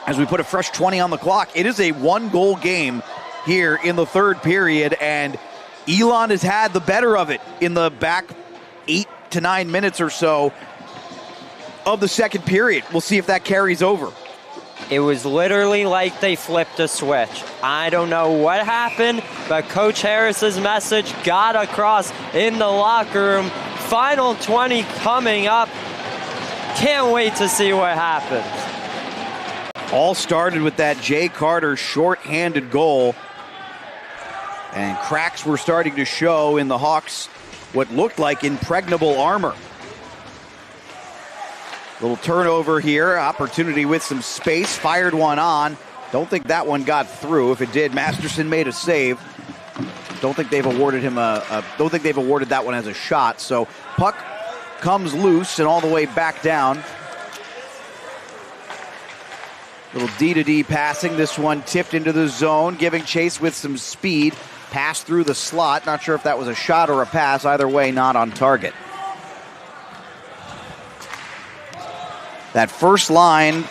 as we put a fresh 20 on the clock, it is a one-goal game here in the third period, and Elon has had the better of it in the back 8 to 9 minutes or so of the second period. We'll see if that carries over. It was literally like they flipped a switch. I don't know what happened, but Coach Harris's message got across in the locker room. Final 20 coming up. Can't wait to see what happens. All started with that Jay Carter short-handed goal. And cracks were starting to show in the Hawks what looked like impregnable armor. Little turnover here, opportunity with some space, fired one on. Don't think that one got through. If it did, Masterson made a save. Don't think they've awarded him don't think they've awarded that one as a shot. So puck comes loose and all the way back down. Little D-to-D passing. This one tipped into the zone, giving chase with some speed. Pass through the slot. Not sure if that was a shot or a pass. Either way, not on target. That first line,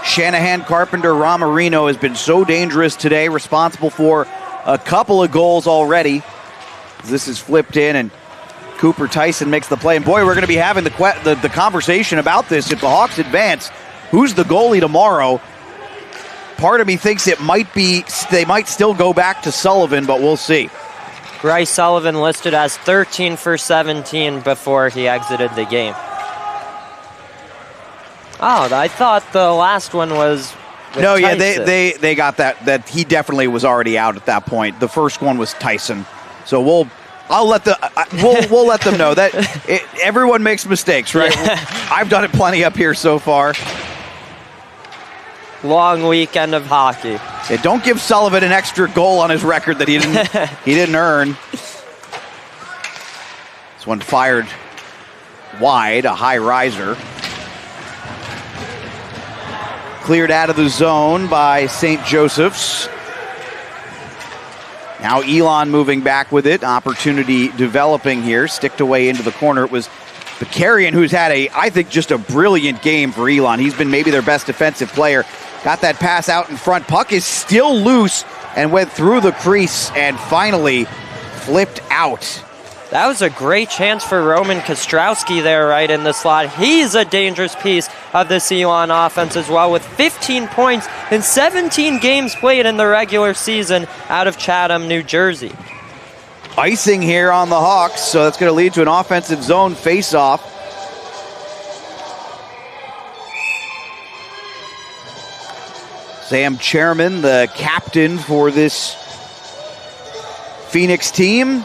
Shanahan, Carpenter, Romarino, has been so dangerous today, responsible for a couple of goals already. This is flipped in, and Cooper Tyson makes the play. And boy, we're going to be having the conversation about this. If the Hawks advance, who's the goalie tomorrow? Part of me thinks they might still go back to Sullivan, but we'll see. Bryce Sullivan listed as 13 for 17 before he exited the game. Oh, I thought the last one was with No, Tyson. yeah, they got that he definitely was already out at that point. The first one was Tyson. So we'll let them know that everyone makes mistakes, right? I've done it plenty up here so far. Long weekend of hockey. Yeah, don't give Sullivan an extra goal on his record that he didn't earn. This one fired wide, a high riser. Cleared out of the zone by St. Joseph's. Now Elon moving back with it. Opportunity developing here. Sticked away into the corner. It was Bakarian who's had I think just a brilliant game for Elon. He's been maybe their best defensive player. Got that pass out in front. Puck is still loose and went through the crease and finally flipped out. That was a great chance for Roman Kostrowski there right in the slot. He's a dangerous piece of this Elon offense as well, with 15 points in 17 games played in the regular season out of Chatham, New Jersey. Icing here on the Hawks, so that's going to lead to an offensive zone face-off. Sam Chairman, the captain for this Phoenix team.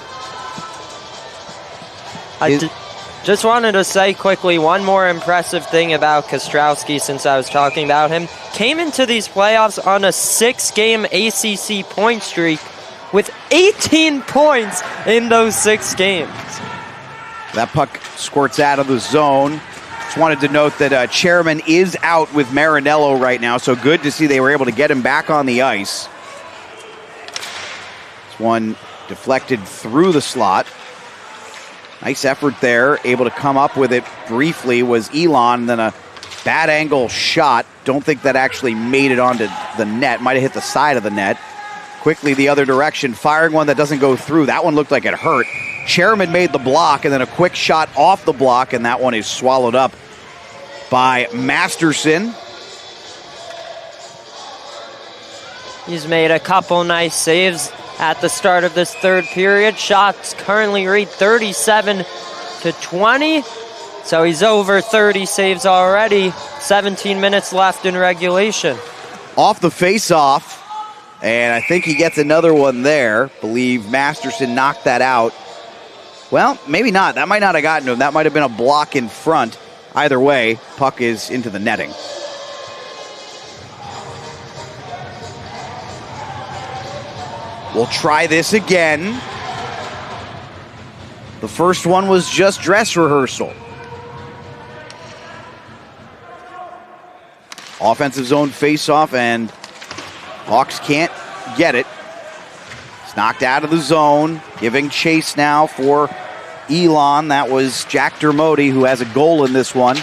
Just wanted to say quickly one more impressive thing about Kostrowski since I was talking about him. Came into these playoffs on a 6-game ACC point streak with 18 points in those 6 games. That puck squirts out of the zone. Just wanted to note that Chairman is out with Marinello right now, so good to see they were able to get him back on the ice. This one deflected through the slot. Nice effort there. Able to come up with it briefly was Elon, then a bad angle shot. Don't think that actually made it onto the net. Might have hit the side of the net. Quickly the other direction, firing one that doesn't go through. That one looked like it hurt. Chairman made the block, and then a quick shot off the block, and that one is swallowed up by Masterson. He's made a couple nice saves at the start of this third period. Shots currently read 37-20. So he's over 30 saves already. 17 minutes left in regulation. Off the face-off, and I think he gets another one there. Believe Masterson knocked that out. Well, maybe not. That might not have gotten to him. That might have been a block in front. Either way, puck is into the netting. We'll try this again. The first one was just dress rehearsal. Offensive zone face-off, and Hawks can't get it. It's knocked out of the zone, giving chase now for Elon. That was Jack Dermody, who has a goal in this one.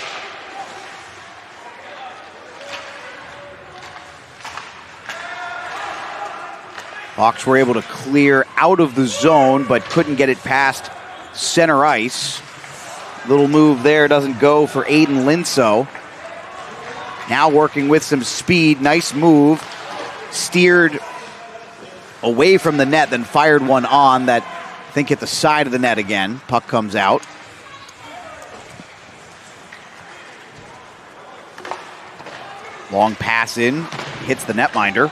Hawks were able to clear out of the zone, but couldn't get it past center ice. Little move there, doesn't go for Aiden Linso. Now working with some speed, nice move. Steered away from the net, then fired one on that I think hit the side of the net again. Puck comes out. Long pass in, hits the netminder.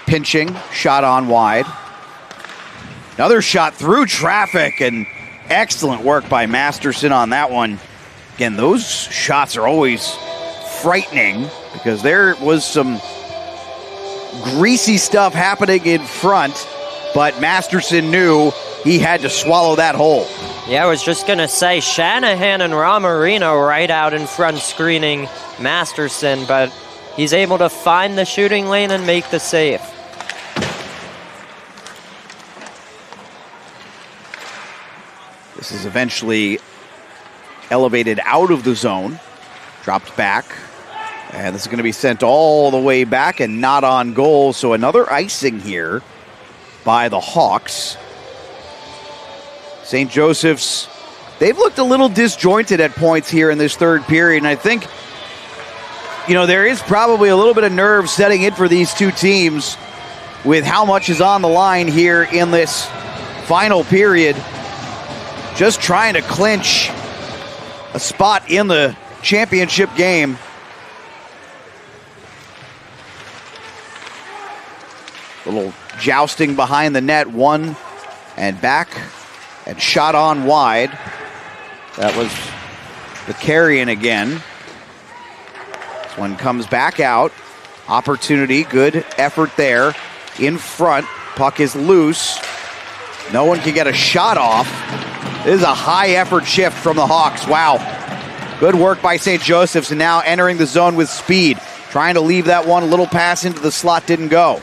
Pinching, shot on wide. Another shot through traffic, and excellent work by Masterson on that one. Again, those shots are always frightening because there was some greasy stuff happening in front, but Masterson knew he had to swallow that whole. Yeah, I was just going to say Shanahan and Ramarino right out in front screening Masterson, but he's able to find the shooting lane and make the save. This is eventually elevated out of the zone, dropped back, and this is going to be sent all the way back and not on goal, so another icing here by the Hawks. St. Joseph's, they've looked a little disjointed at points here in this third period, and I think, you know, there is probably a little bit of nerve setting in for these two teams with how much is on the line here in this final period. Just trying to clinch a spot in the championship game. Little jousting behind the net, one and back, and shot on wide. That was the carrying again. This one comes back out. Opportunity, good effort there. In front, puck is loose. No one can get a shot off. This is a high-effort shift from the Hawks. Wow. Good work by St. Joseph's, and now entering the zone with speed. Trying to leave that one. A little pass into the slot didn't go.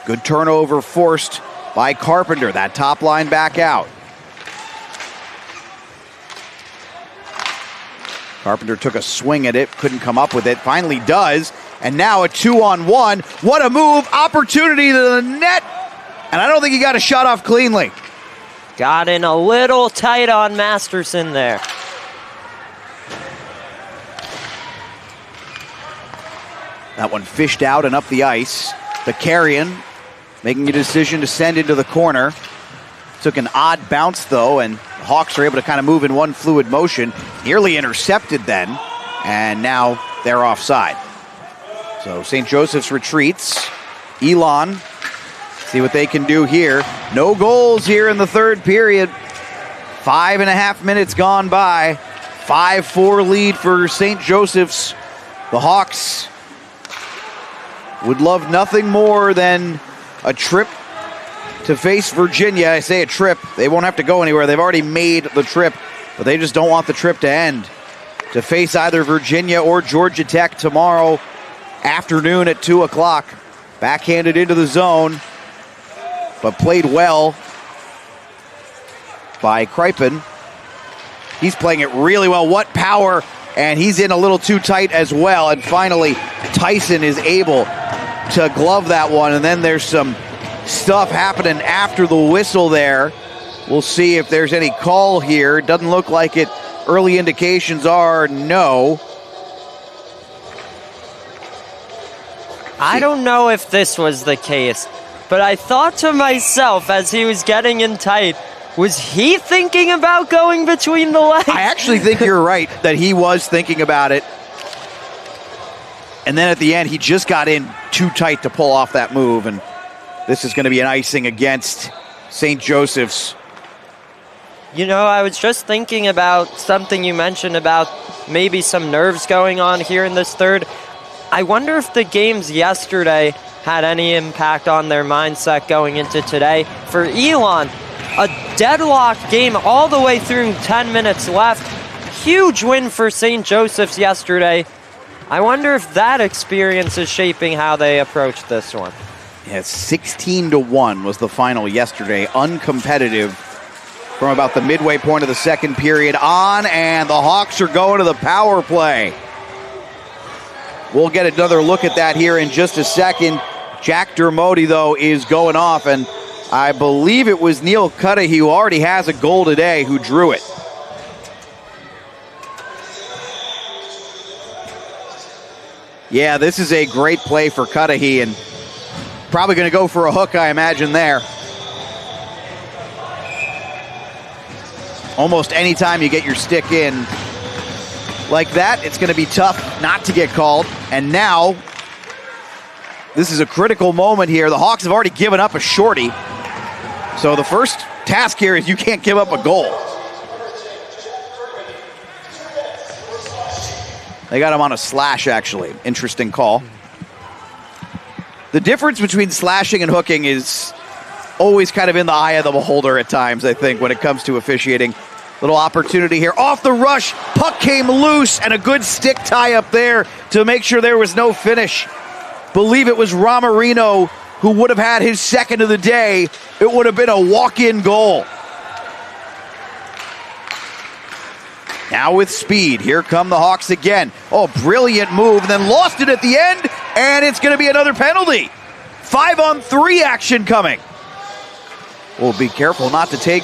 Good turnover forced by Carpenter. That top line back out. Carpenter took a swing at it, couldn't come up with it. Finally does, and now a 2-on-1. What a move. Opportunity to the net, and I don't think he got a shot off cleanly. Got in a little tight on Masterson there. That one fished out and up the ice. The carrion making a decision to send into the corner. Took an odd bounce though, and the Hawks are able to kind of move in one fluid motion. Nearly intercepted then, and now they're offside. So St. Joseph's retreats. Elon, see what they can do here. No goals here in the third period. 5.5 minutes gone by. 5-4 lead for St. Joseph's. The Hawks would love nothing more than a trip to face Virginia. I say a trip. They won't have to go anywhere. They've already made the trip, but they just don't want the trip to end. To face either Virginia or Georgia Tech tomorrow afternoon at 2 o'clock. Backhanded into the zone, but played well by Carpenter. He's playing it really well. What power, and he's in a little too tight as well. And finally, Tyson is able to glove that one, and then there's some stuff happening after the whistle there. We'll see if there's any call here. Doesn't look like it. Early indications are no. I don't know if this was the case, but I thought to myself as he was getting in tight, was he thinking about going between the legs? I actually think you're right that he was thinking about it. And then at the end, he just got in too tight to pull off that move. And this is going to be an icing against St. Joseph's. You know, I was just thinking about something you mentioned about maybe some nerves going on here in this third. I wonder if the games yesterday had any impact on their mindset going into today. For Elon, a deadlock game all the way through 10 minutes left. Huge win for St. Joseph's yesterday. I wonder if that experience is shaping how they approach this one. Yeah, 16-1 was the final yesterday. Uncompetitive from about the midway point of the second period on, and the Hawks are going to the power play. We'll get another look at that here in just a second. Jack Dermody, though, is going off, and I believe it was Neil Cudahy, who already has a goal today, who drew it. Yeah, this is a great play for Cudahy, and probably going to go for a hook, I imagine, there. Almost any time you get your stick in like that, it's going to be tough not to get called. And now, this is a critical moment here. The Hawks have already given up a shorty. So the first task here is you can't give up a goal. They got him on a slash, actually. Interesting call. The difference between slashing and hooking is always kind of in the eye of the beholder at times, I think, when it comes to officiating. Little opportunity here. Off the rush, puck came loose, and a good stick tie up there to make sure there was no finish. Believe it was Ramarino who would have had his second of the day. It would have been a walk-in goal. Now with speed, here come the Hawks again. Oh, brilliant move, and then lost it at the end, and it's going to be another penalty. 5-on-3 action coming. Well, be careful not to take,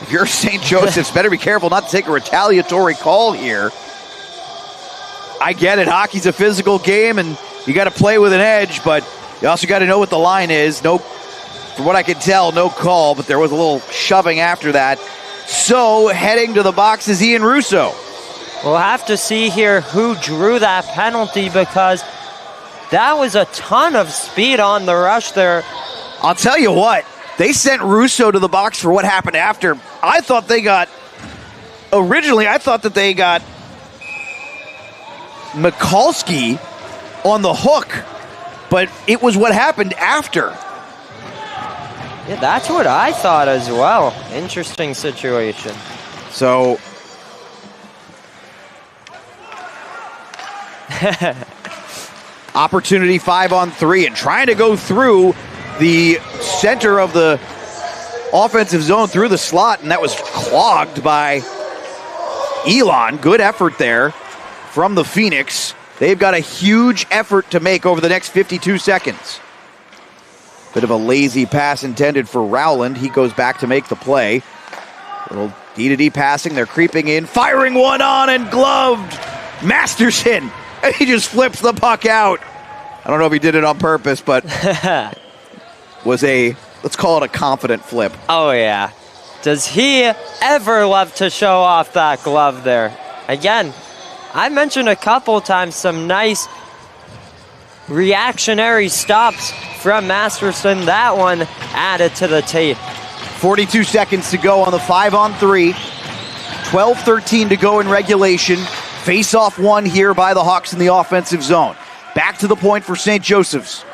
if you're St. Joseph's, better be careful not to take a retaliatory call here. I get it, hockey's a physical game, and you got to play with an edge, but you also got to know what the line is. No, from what I can tell, no call, but there was a little shoving after that. So, heading to the box is Ian Russo. We'll have to see here who drew that penalty, because that was a ton of speed on the rush there. I'll tell you what, they sent Russo to the box for what happened after. I thought they got Mikulski on the hook, but it was what happened after. Yeah, that's what I thought as well. Interesting situation. So, opportunity 5-on-3, and trying to go through the center of the offensive zone through the slot, and that was clogged by Elon. Good effort there from the Phoenix. They've got a huge effort to make over the next 52 seconds. Bit of a lazy pass intended for Rowland. He goes back to make the play. Little D-to-D passing. They're creeping in. Firing one on and gloved. Masterson. And he just flips the puck out. I don't know if he did it on purpose, but was a, let's call it a confident flip. Oh, yeah. Does he ever love to show off that glove there? Again, I mentioned a couple times some nice reactionary stops from Masterson. That one added to the tape. 42 seconds to go on the 5-on-3. 12-13 to go in regulation. Face-off one here by the Hawks in the offensive zone. Back to the point for St. Joseph's.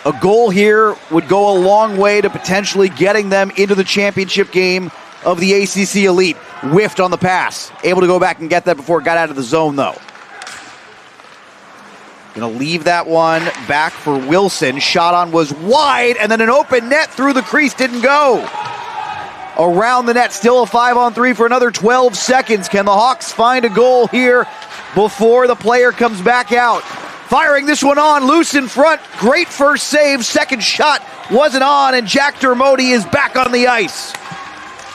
A goal here would go a long way to potentially getting them into the championship game of the ACC Elite. Whiffed on the pass. Able to go back and get that before it got out of the zone, though. Going to leave that one back for Wilson. Shot on was wide, and then an open net through the crease. Didn't go. Around the net, still a 5-on-3 for another 12 seconds. Can the Hawks find a goal here before the player comes back out? Firing this one on, loose in front. Great first save. Second shot wasn't on, and Jack Dermody is back on the ice.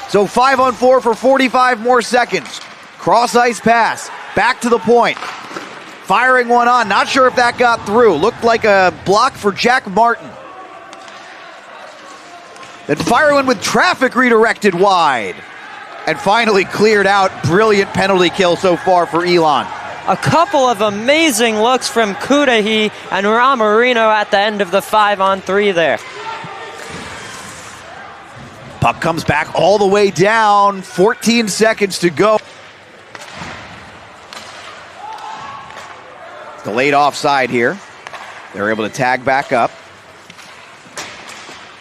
So 5-on-4 for 45 more seconds. Cross ice pass. Back to the point. Firing one on. Not sure if that got through. Looked like a block for Jack Martin. Then firing one with traffic redirected wide. And finally cleared out. Brilliant penalty kill so far for Elon. A couple of amazing looks from Cudahy and Ramarino at the end of the 5-on-3 there. Puck comes back all the way down. 14 seconds to go. Delayed offside here. They're able to tag back up.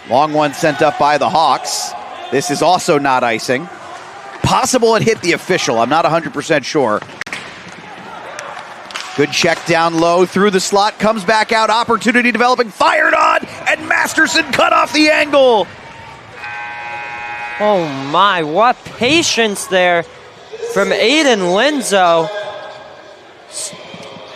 Long one sent up by the Hawks. This is also not icing. Possible it hit the official. I'm not 100% sure. Good check down low through the slot. Comes back out. Opportunity developing. Fired on. And Masterson cut off the angle. Oh my, what patience there from Aiden Linzo.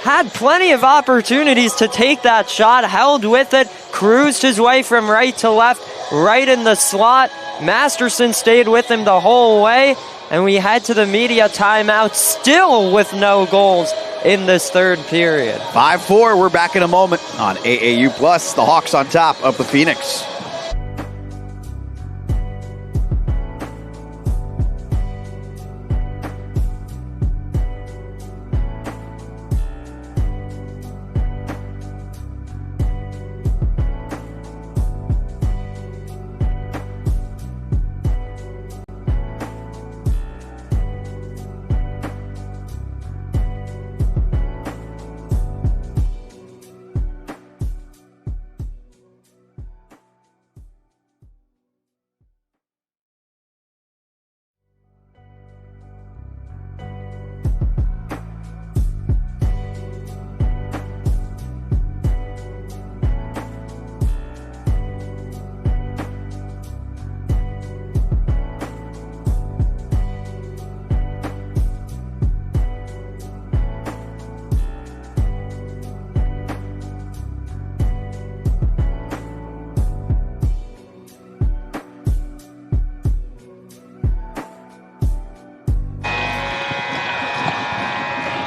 Had plenty of opportunities to take that shot, held with it, cruised his way from right to left, right in the slot. Masterson stayed with him the whole way, and we head to the media timeout, still with no goals in this third period. 5-4, we're back in a moment on AAU Plus. The Hawks on top of the Phoenix.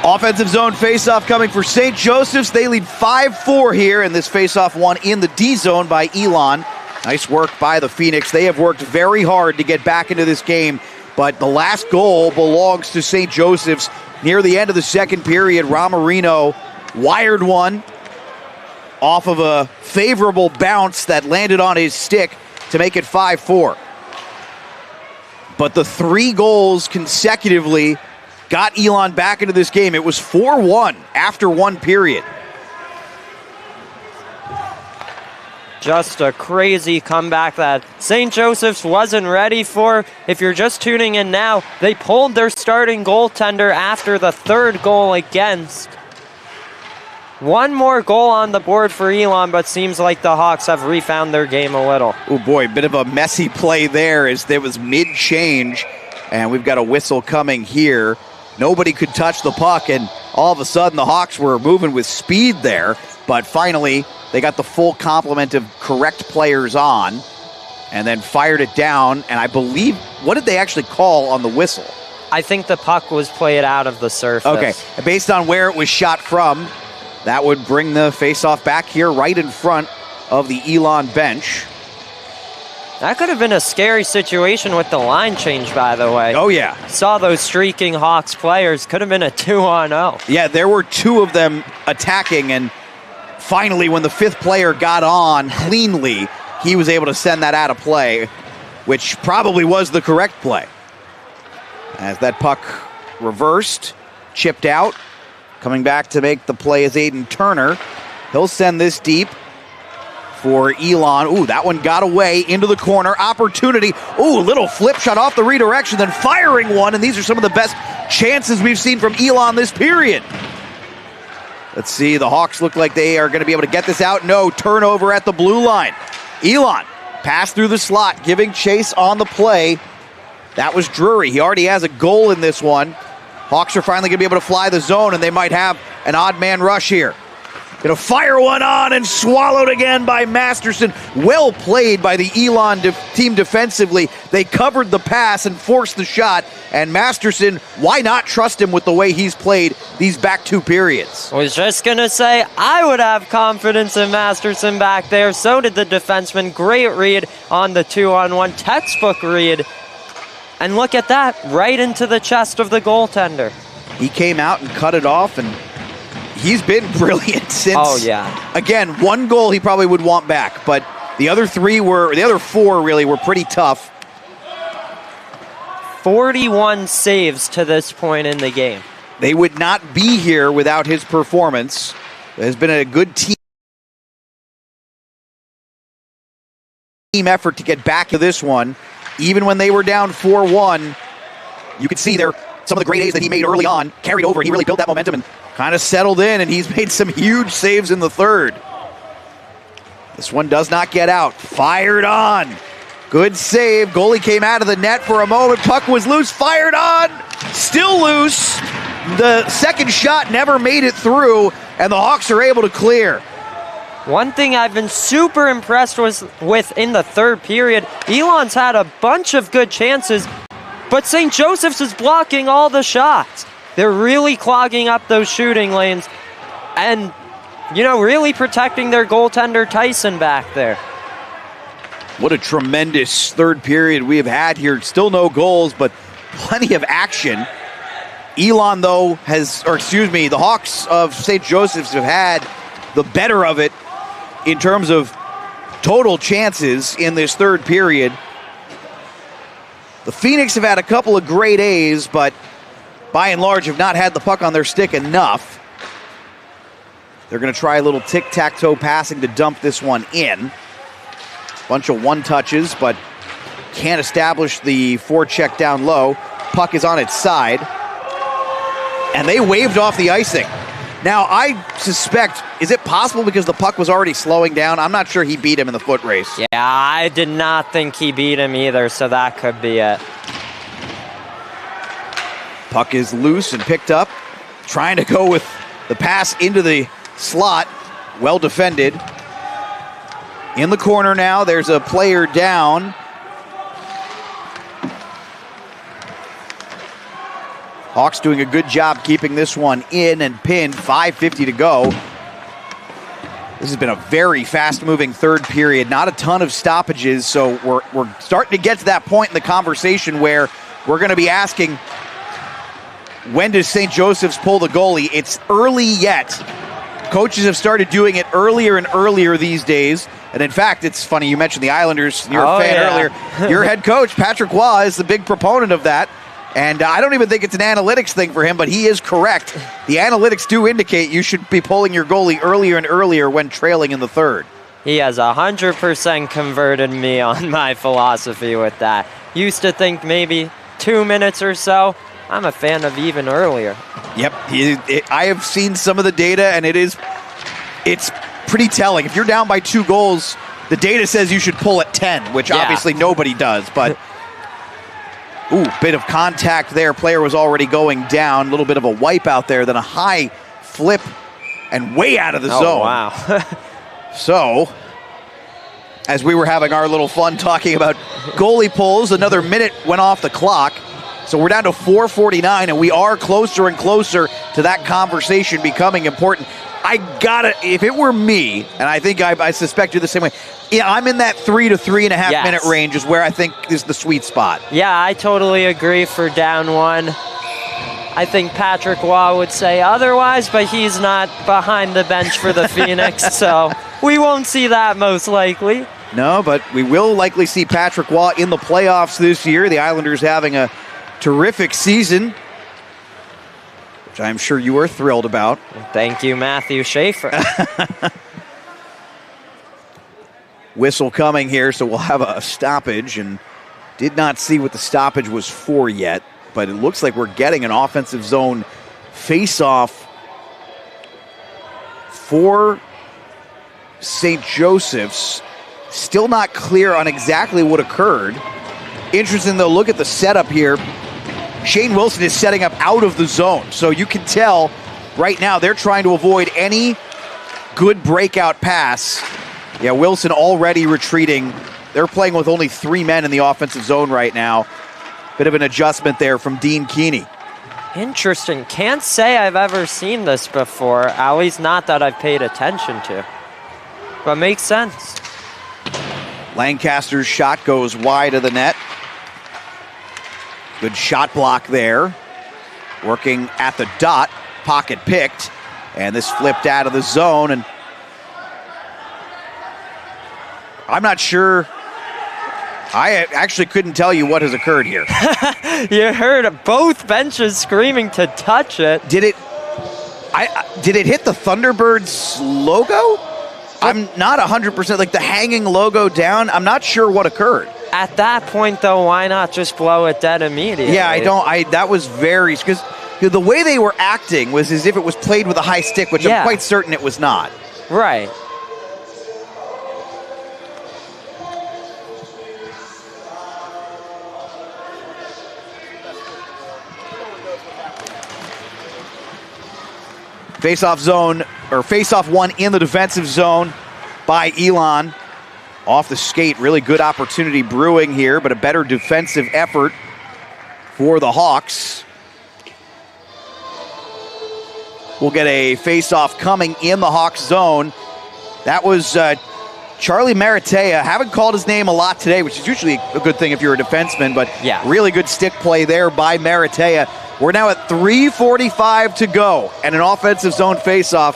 Offensive zone faceoff coming for St. Joseph's. They lead 5-4 here in this faceoff one in the D zone by Elon. Nice work by the Phoenix. They have worked very hard to get back into this game, but the last goal belongs to St. Joseph's. Near the end of the second period, Ramarino wired one off of a favorable bounce that landed on his stick to make it 5-4. But the 3 goals consecutively got Elon back into this game. It was 4-1 after one period. Just a crazy comeback that St. Joseph's wasn't ready for. If you're just tuning in now, they pulled their starting goaltender after the third goal against. One more goal on the board for Elon, but seems like the Hawks have refound their game a little. Oh boy, bit of a messy play there as there was mid-change, and we've got a whistle coming here. Nobody could touch the puck, and all of a sudden the Hawks were moving with speed there, but finally they got the full complement of correct players on and then fired it down, and I believe, what did they actually call on the whistle? I think the puck was played out of the surface. Okay, based on where it was shot from, that would bring the faceoff back here right in front of the Elon bench. That could have been a scary situation with the line change, by the way. Oh, yeah. Saw those streaking Hawks players. Could have been a 2-on-0. Yeah, there were 2 of them attacking, and finally when the 5th player got on cleanly, he was able to send that out of play. which probably was the correct play. As that puck reversed, chipped out, coming back to make the play is Aiden Turner. He'll send this deep for Elon. Ooh, that one got away into the corner. Opportunity. Ooh, little flip shot off the redirection, then firing one, and these are some of the best chances we've seen from Elon this period. Let's see, the Hawks look like they are going to be able to get this out. No, turnover at the blue line. Elon, pass through the slot, giving chase on the play. That was Drury. He already has a goal in this one. Hawks are finally going to be able to fly the zone, and they might have an odd man rush here. Going to fire one on and swallowed again by Masterson. Well played by the Elon team defensively. They covered the pass and forced the shot. And Masterson, why not trust him with the way he's played these back 2 periods? I was just going to say, I would have confidence in Masterson back there. So did the defenseman. Great read on the 2-on-1. Textbook read. And look at that, right into the chest of the goaltender. He came out and cut it off, and he's been brilliant since. Oh, yeah. Again, 1 goal he probably would want back, but the other 4 really were pretty tough. 41 saves to this point in the game. They would not be here without his performance. It has been a good team effort to get back to this one. Even when they were down 4-1, you could see there some of the great A's that he made early on carried over, and he really built that momentum and kind of settled in, and he's made some huge saves in the third. This one does not get out. Fired on. Good save. Goalie came out of the net for a moment. Puck was loose. Fired on. Still loose. The second shot never made it through, and the Hawks are able to clear. One thing I've been super impressed with in the third period, Elon's had a bunch of good chances, but St. Joseph's is blocking all the shots. They're really clogging up those shooting lanes and, really protecting their goaltender Tyson back there. What a tremendous third period we have had here. Still no goals, but plenty of action. Elon, though, the Hawks of St. Joseph's have had the better of it in terms of total chances in this third period. The Phoenix have had a couple of great A's, but by and large have not had the puck on their stick enough. They're going to try a little tic-tac-toe passing to dump this one in. Bunch of one-touches, but can't establish the forecheck down low. Puck is on its side. And they waved off the icing. Now, I suspect, is it possible because the puck was already slowing down? I'm not sure he beat him in the foot race. Yeah, I did not think he beat him either, so that could be it. Puck is loose and picked up. Trying to go with the pass into the slot. Well defended. In the corner now, there's a player down. Hawks doing a good job keeping this one in and pinned. 5:50 to go. This has been a very fast-moving third period. Not a ton of stoppages, so we're starting to get to that point in the conversation where we're going to be asking, when does St. Joseph's pull the goalie? It's early yet. Coaches have started doing it earlier and earlier these days. And in fact, it's funny, you mentioned the Islanders. You're a fan earlier. Your head coach, Patrick Waugh, is the big proponent of that. And I don't even think it's an analytics thing for him, but he is correct. The analytics do indicate you should be pulling your goalie earlier and earlier when trailing in the third. He has 100% converted me on my philosophy with that. Used to think maybe 2 minutes or so. I'm a fan of even earlier. Yep, I have seen some of the data, and it's pretty telling. If you're down by 2 goals, the data says you should pull at 10, which obviously nobody does, but... Ooh, bit of contact there. Player was already going down. A little bit of a wipe out there, then a high flip and way out of the zone. Wow. So, as we were having our little fun talking about goalie pulls, another minute went off the clock. So we're down to 4:49, and we are closer and closer to that conversation becoming important. If it were me, and I think I suspect you're the same way, I'm in that 3 to 3.5 minute range is where I think is the sweet spot. Yeah, I totally agree for down 1. I think Patrick Waugh would say otherwise, but he's not behind the bench for the Phoenix, so we won't see that most likely. No, but we will likely see Patrick Waugh in the playoffs this year. The Islanders having a terrific season, which I'm sure you are thrilled about. Thank you, Matthew Schaefer. Whistle coming here, so we'll have a stoppage, and did not see what the stoppage was for yet, but it looks like we're getting an offensive zone face-off for St. Joseph's. Still not clear on exactly what occurred. Interesting, though, look at the setup here. Shane Wilson is setting up out of the zone, so you can tell right now they're trying to avoid any good breakout pass. Yeah, Wilson already retreating. They're playing with only 3 men in the offensive zone right now. Bit of an adjustment there from Dean Keeney. Interesting. Can't say I've ever seen this before, at least not that I've paid attention to. But makes sense. Lancaster's shot goes wide of the net. Good shot block there. Working at the dot, pocket picked, and this flipped out of the zone, and I'm not sure. I actually couldn't tell you what has occurred here. You heard both benches screaming to touch it. Did it hit the Thunderbirds logo? I'm not 100%, like the hanging logo down. I'm not sure what occurred. At that point, though, why not just blow it dead immediately? Yeah, that was very, because the way they were acting was as if it was played with a high stick, which I'm quite certain it was not. Right. Face-off zone, or face-off one in the defensive zone by Elon. Off the skate, really good opportunity brewing here, but a better defensive effort for the Hawks. We'll get a face-off coming in the Hawks zone. That was Charlie Maratea. Haven't called his name a lot today, which is usually a good thing if you're a defenseman, but really good stick play there by Maratea. We're now at 3:45 to go, and an offensive zone face-off.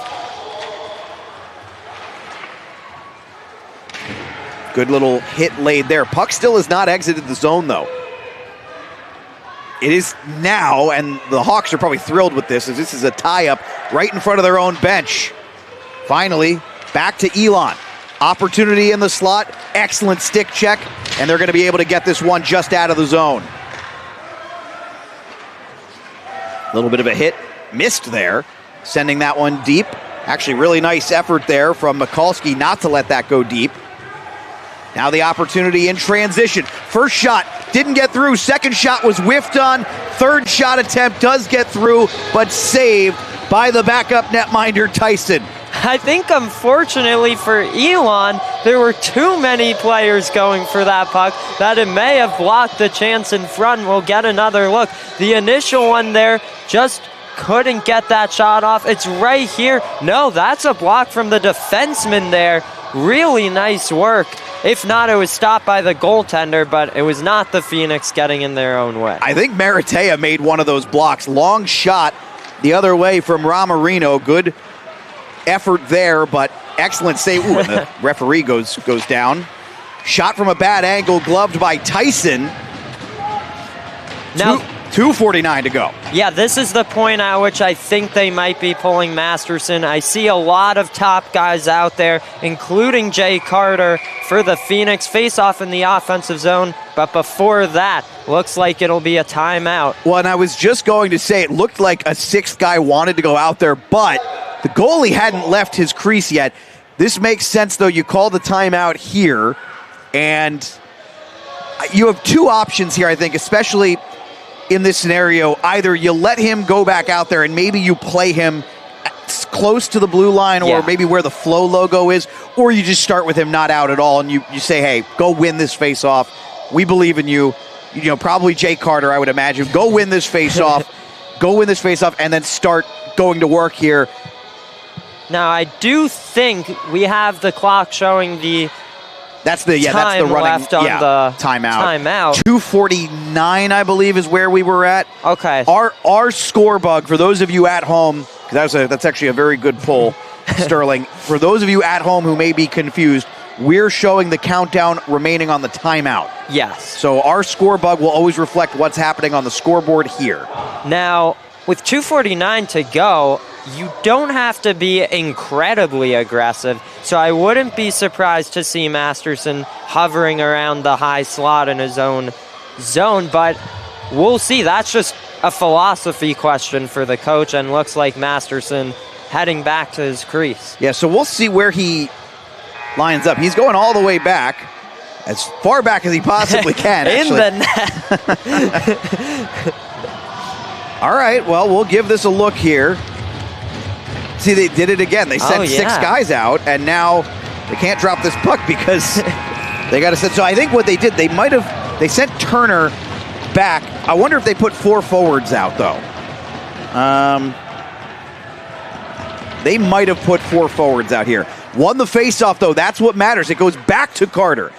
Good little hit laid there. Puck still has not exited the zone, though. It is now, and the Hawks are probably thrilled with this, as this is a tie-up right in front of their own bench. Finally, back to Elon. Opportunity in the slot. Excellent stick check, and they're going to be able to get this one just out of the zone. A little bit of a hit, missed there, sending that one deep. Actually, really nice effort there from Mikulski not to let that go deep. Now the opportunity in transition. First shot didn't get through. Second shot was whiffed on. Third shot attempt does get through, but saved by the backup netminder Tyson. I think, unfortunately for Elon, there were too many players going for that puck that it may have blocked the chance in front. We'll get another look. The initial one there just couldn't get that shot off. It's right here. No, that's a block from the defenseman there. Really nice work. If not, it was stopped by the goaltender, but it was not the Phoenix getting in their own way. I think Maratea made one of those blocks. Long shot the other way from Ramarino. Good effort there, but excellent save. Ooh, and the referee goes down. Shot from a bad angle, gloved by Tyson. Now, 2:49 to go. Yeah, this is the point at which I think they might be pulling Masterson. I see a lot of top guys out there, including Jay Carter for the Phoenix. Face-off in the offensive zone, but before that, looks like it'll be a timeout. Well, and I was just going to say, it looked like a sixth guy wanted to go out there, but the goalie hadn't left his crease yet. This makes sense, though. You call the timeout here, and you have two options here, I think, especially in this scenario. Either you let him go back out there and maybe you play him close to the blue line or maybe where the Flow logo is, or you just start with him not out at all and you say, hey, go win this face-off. We believe in you. You know, probably Jay Carter, I would imagine. Go win this face-off. Go win this face-off and then start going to work here. Now, I do think we have the clock showing the That's the running left on the timeout. 2:49, I believe, is where we were at. Okay. Our score bug, for those of you at home, because that's actually a very good pull, Sterling. For those of you at home who may be confused, we're showing the countdown remaining on the timeout. Yes. So our score bug will always reflect what's happening on the scoreboard here. Now, with 2:49 to go, you don't have to be incredibly aggressive, so I wouldn't be surprised to see Masterson hovering around the high slot in his own zone, but we'll see. That's just a philosophy question for the coach, and looks like Masterson heading back to his crease. Yeah, so we'll see where he lines up. He's going all the way back, as far back as he possibly can. In the net. All right, well, we'll give this a look here. See, they did it again. They sent 6 guys out, and now they can't drop this puck because they got to send. So I think what they did, they sent Turner back. I wonder if they put 4 forwards out, though. They might have put 4 forwards out here. Won the faceoff, though. That's what matters. It goes back to Carter.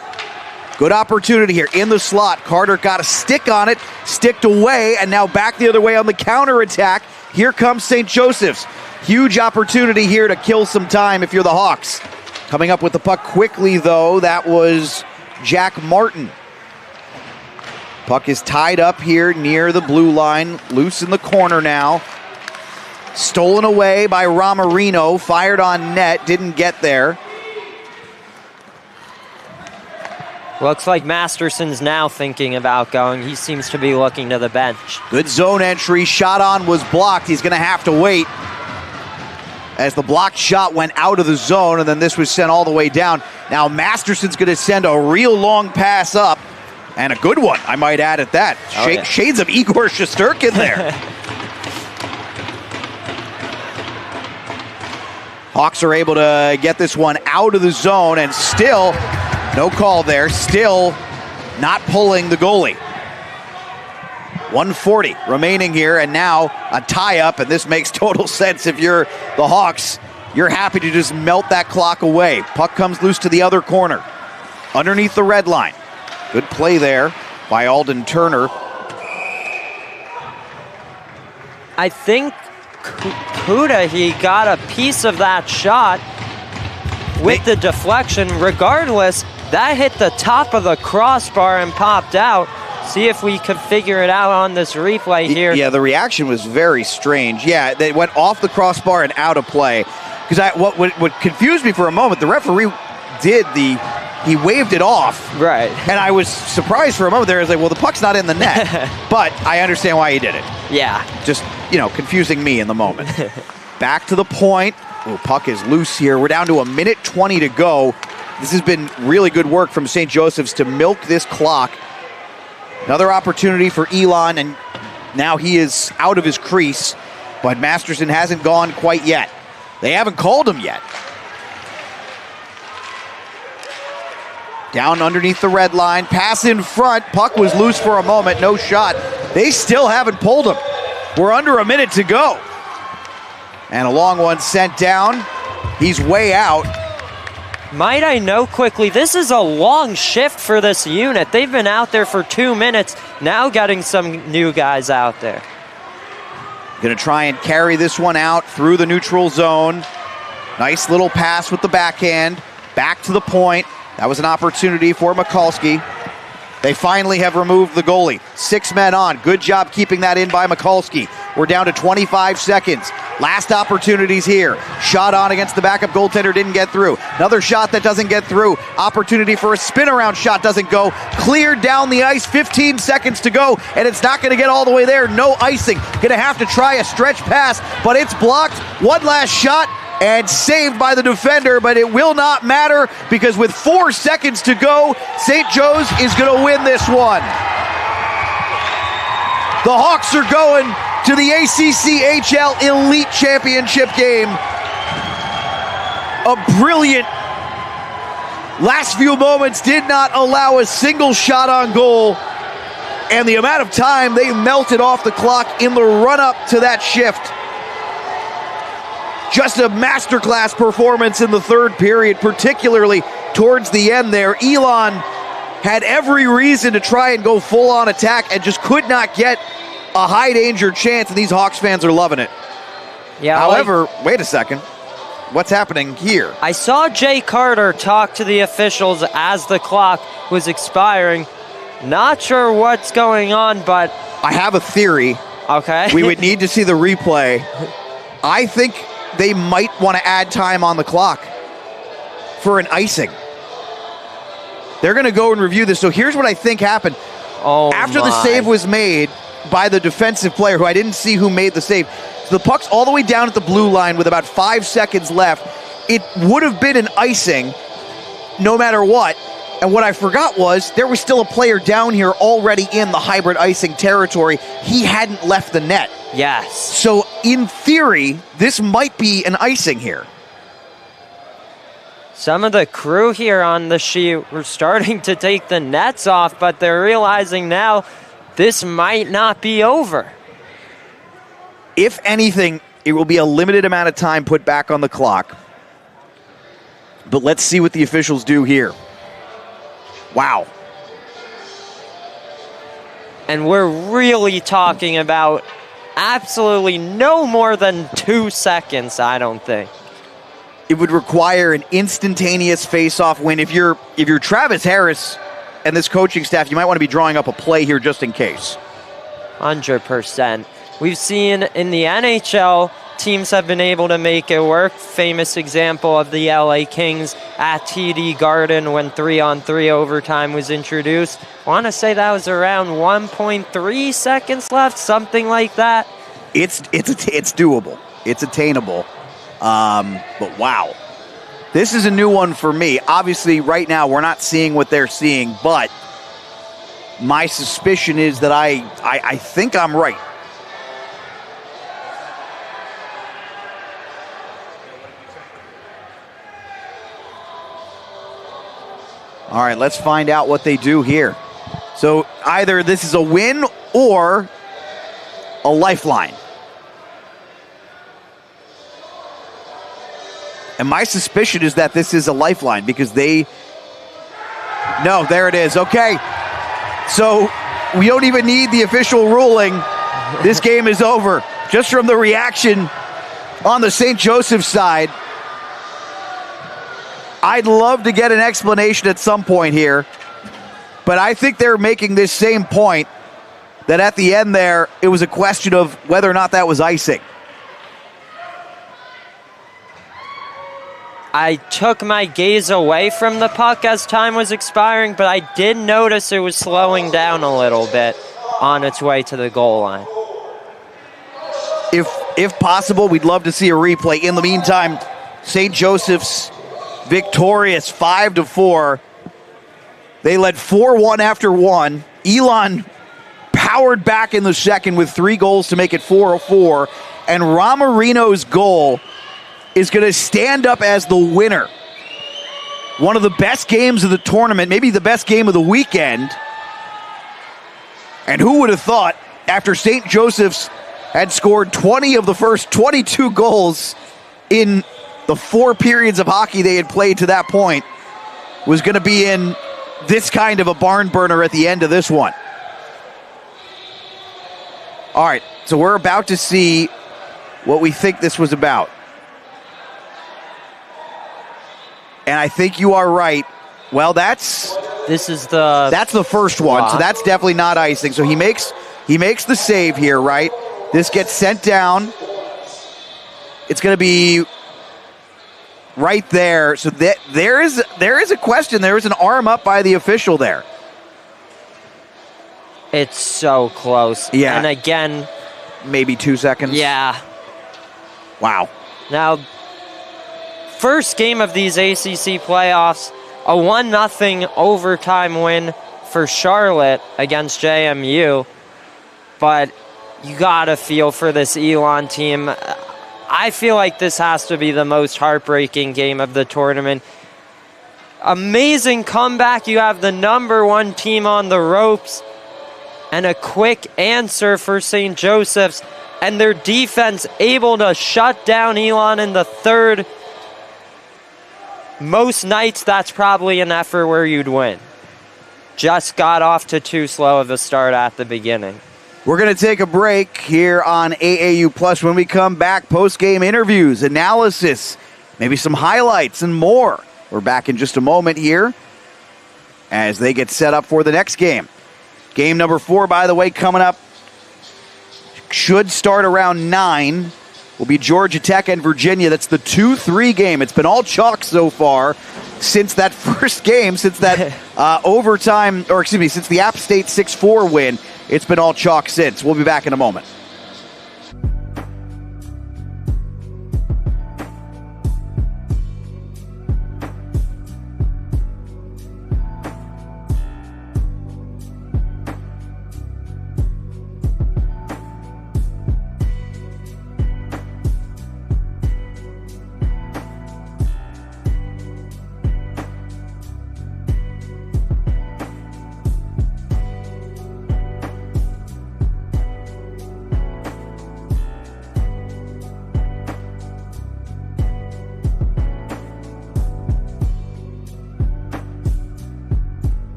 Good opportunity here in the slot. Carter got a stick on it, sticked away, and now back the other way on the counterattack. Here comes St. Joseph's. Huge opportunity here to kill some time if you're the Hawks. Coming up with the puck quickly, though, that was Jack Martin. Puck is tied up here near the blue line, loose in the corner now. Stolen away by Ramarino, fired on net, didn't get there. Looks like Masterson's now thinking about going. He seems to be looking to the bench. Good zone entry, shot on was blocked. He's going to have to wait as the blocked shot went out of the zone, and then this was sent all the way down. Now Masterson's going to send a real long pass up, and a good one, I might add at that. Shades of Igor Shesterkin there. Hawks are able to get this one out of the zone, and still no call there, still not pulling the goalie. 1:40 remaining here, and now a tie-up, and this makes total sense if you're the Hawks. You're happy to just melt that clock away. Puck comes loose to the other corner, underneath the red line. Good play there by Alden Turner. I think Kuda, he got a piece of that shot with the deflection. Regardless, that hit the top of the crossbar and popped out. See if we could figure it out on this replay here. Yeah, the reaction was very strange. Yeah, they went off the crossbar and out of play. Because what confused me for a moment, the referee he waved it off. Right. And I was surprised for a moment there. I was like, well, the puck's not in the net. But I understand why he did it. Yeah. Just, confusing me in the moment. Back to the point. Oh, puck is loose here. We're down to 1:20 to go. This has been really good work from St. Joseph's to milk this clock. Another opportunity for Elon, and now he is out of his crease, but Masterson hasn't gone quite yet. They haven't called him yet. Down underneath the red line, pass in front, puck was loose for a moment, no shot. They still haven't pulled him. We're under a minute to go. And a long one sent down. He's way out. Might I know quickly, this is a long shift for this unit. They've been out there for 2 minutes, now getting some new guys out there. Going to try and carry this one out through the neutral zone. Nice little pass with the backhand. Back to the point. That was an opportunity for Mikulski. They finally have removed the goalie. 6 men on. Good job keeping that in by Mikulski. We're down to 25 seconds. Last opportunities here. Shot on against the backup goaltender, didn't get through. Another shot that doesn't get through. Opportunity for a spin-around shot doesn't go. Cleared down the ice, 15 seconds to go, and it's not going to get all the way there. No icing. Going to have to try a stretch pass, but it's blocked. One last shot, and saved by the defender, but it will not matter because with 4 seconds to go, St. Joe's is going to win this one. The Hawks are going to the ACCHL Elite Championship game. A brilliant last few moments did not allow a single shot on goal, and the amount of time they melted off the clock in the run-up to that shift. Just a masterclass performance in the third period, particularly towards the end there. Elon had every reason to try and go full-on attack and just could not get a high-danger chance, and these Hawks fans are loving it. Yeah. However, wait a second. what's happening here? I saw Jay Carter talk to the officials as the clock was expiring. Not sure what's going on, but... I have a theory. Okay. We would need to see the replay. I think they might want to add time on the clock for an icing. They're going to go and review this. So here's what I think happened. After the save was made by the defensive player, who I didn't see who made the save, so the puck's all the way down at the blue line with about 5 seconds left. It would have been an icing no matter what. And what I forgot was there was still a player down here already in the hybrid icing territory. He hadn't left the net. Yes. So in theory, this might be an icing here. Some of the crew here on the sheet were starting to take the nets off, but they're realizing now this might not be over. If anything, it will be a limited amount of time put back on the clock. But let's see what the officials do here. Wow. And we're really talking about absolutely no more than 2 seconds, I don't think. It would require an instantaneous face-off win. If you're Travis Harris and this coaching staff, you might want to be drawing up a play here just in case. 100%. We've seen in the NHL, teams have been able to make it work. Famous example of the LA Kings at TD Garden when 3-on-3 overtime was introduced. I want to say that was around 1.3 seconds left, something like that. It's doable. It's attainable. But wow. This is a new one for me. Obviously, right now, we're not seeing what they're seeing, but my suspicion is that I think I'm right. All right, let's find out what they do here. So either this is a win or a lifeline. And my suspicion is that this is a lifeline because no, there it is. Okay. So we don't even need the official ruling. This game is over. Just from the reaction on the St. Joseph side. I'd love to get an explanation at some point here, but I think they're making this same point that at the end there, it was a question of whether or not that was icing. I took my gaze away from the puck as time was expiring, but I did notice it was slowing down a little bit on its way to the goal line. If possible, we'd love to see a replay. In the meantime, St. Joseph's victorious 5-4. They led 4-1 after one. Elon powered back in the second with 3 goals to make it 4-4. And Ramarino's goal is going to stand up as the winner. One of the best games of the tournament, maybe the best game of the weekend. And who would have thought, after St. Joseph's had scored 20 of the first 22 goals in the 4 periods of hockey they had played to that point, was going to be in this kind of a barn burner at the end of this one. All right, so we're about to see what we think this was about. And I think you are right. Well, that's the first one, so that's definitely not icing. So he makes the save here, right? This gets sent down. It's going to be right there. So there is a question. There is an arm up by the official there. It's so close. Yeah. And again, maybe 2 seconds. Yeah. Wow. Now, first game of these ACC playoffs, a 1-0 overtime win for Charlotte against JMU. But you gotta feel for this Elon team. I feel like this has to be the most heartbreaking game of the tournament. Amazing comeback. You have the #1 team on the ropes. And a quick answer for St. Joseph's. And their defense able to shut down Elon in the third. Most nights, that's probably an effort where you'd win. Just got off to too slow of a start at the beginning. We're going to take a break here on AAU Plus. When we come back, post-game interviews, analysis, maybe some highlights and more. We're back in just a moment here as they get set up for the next game. Game number 4, by the way, coming up. Should start around 9. Will be Georgia Tech and Virginia. That's the 2-3 game. It's been all chalk so far since that first game, since that since the App State 6-4 win. It's been all chalk since. We'll be back in a moment.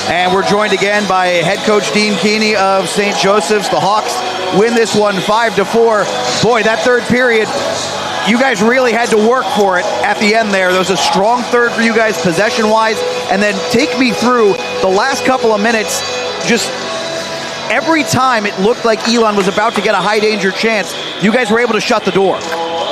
And we're joined again by head coach Dean Keeney of St. Joseph's. The Hawks win this one 5-4. Boy, that third period, you guys really had to work for it at the end there. There was a strong third for you guys possession-wise. And then take me through the last couple of minutes. Just every time it looked like Elon was about to get a high-danger chance, you guys were able to shut the door.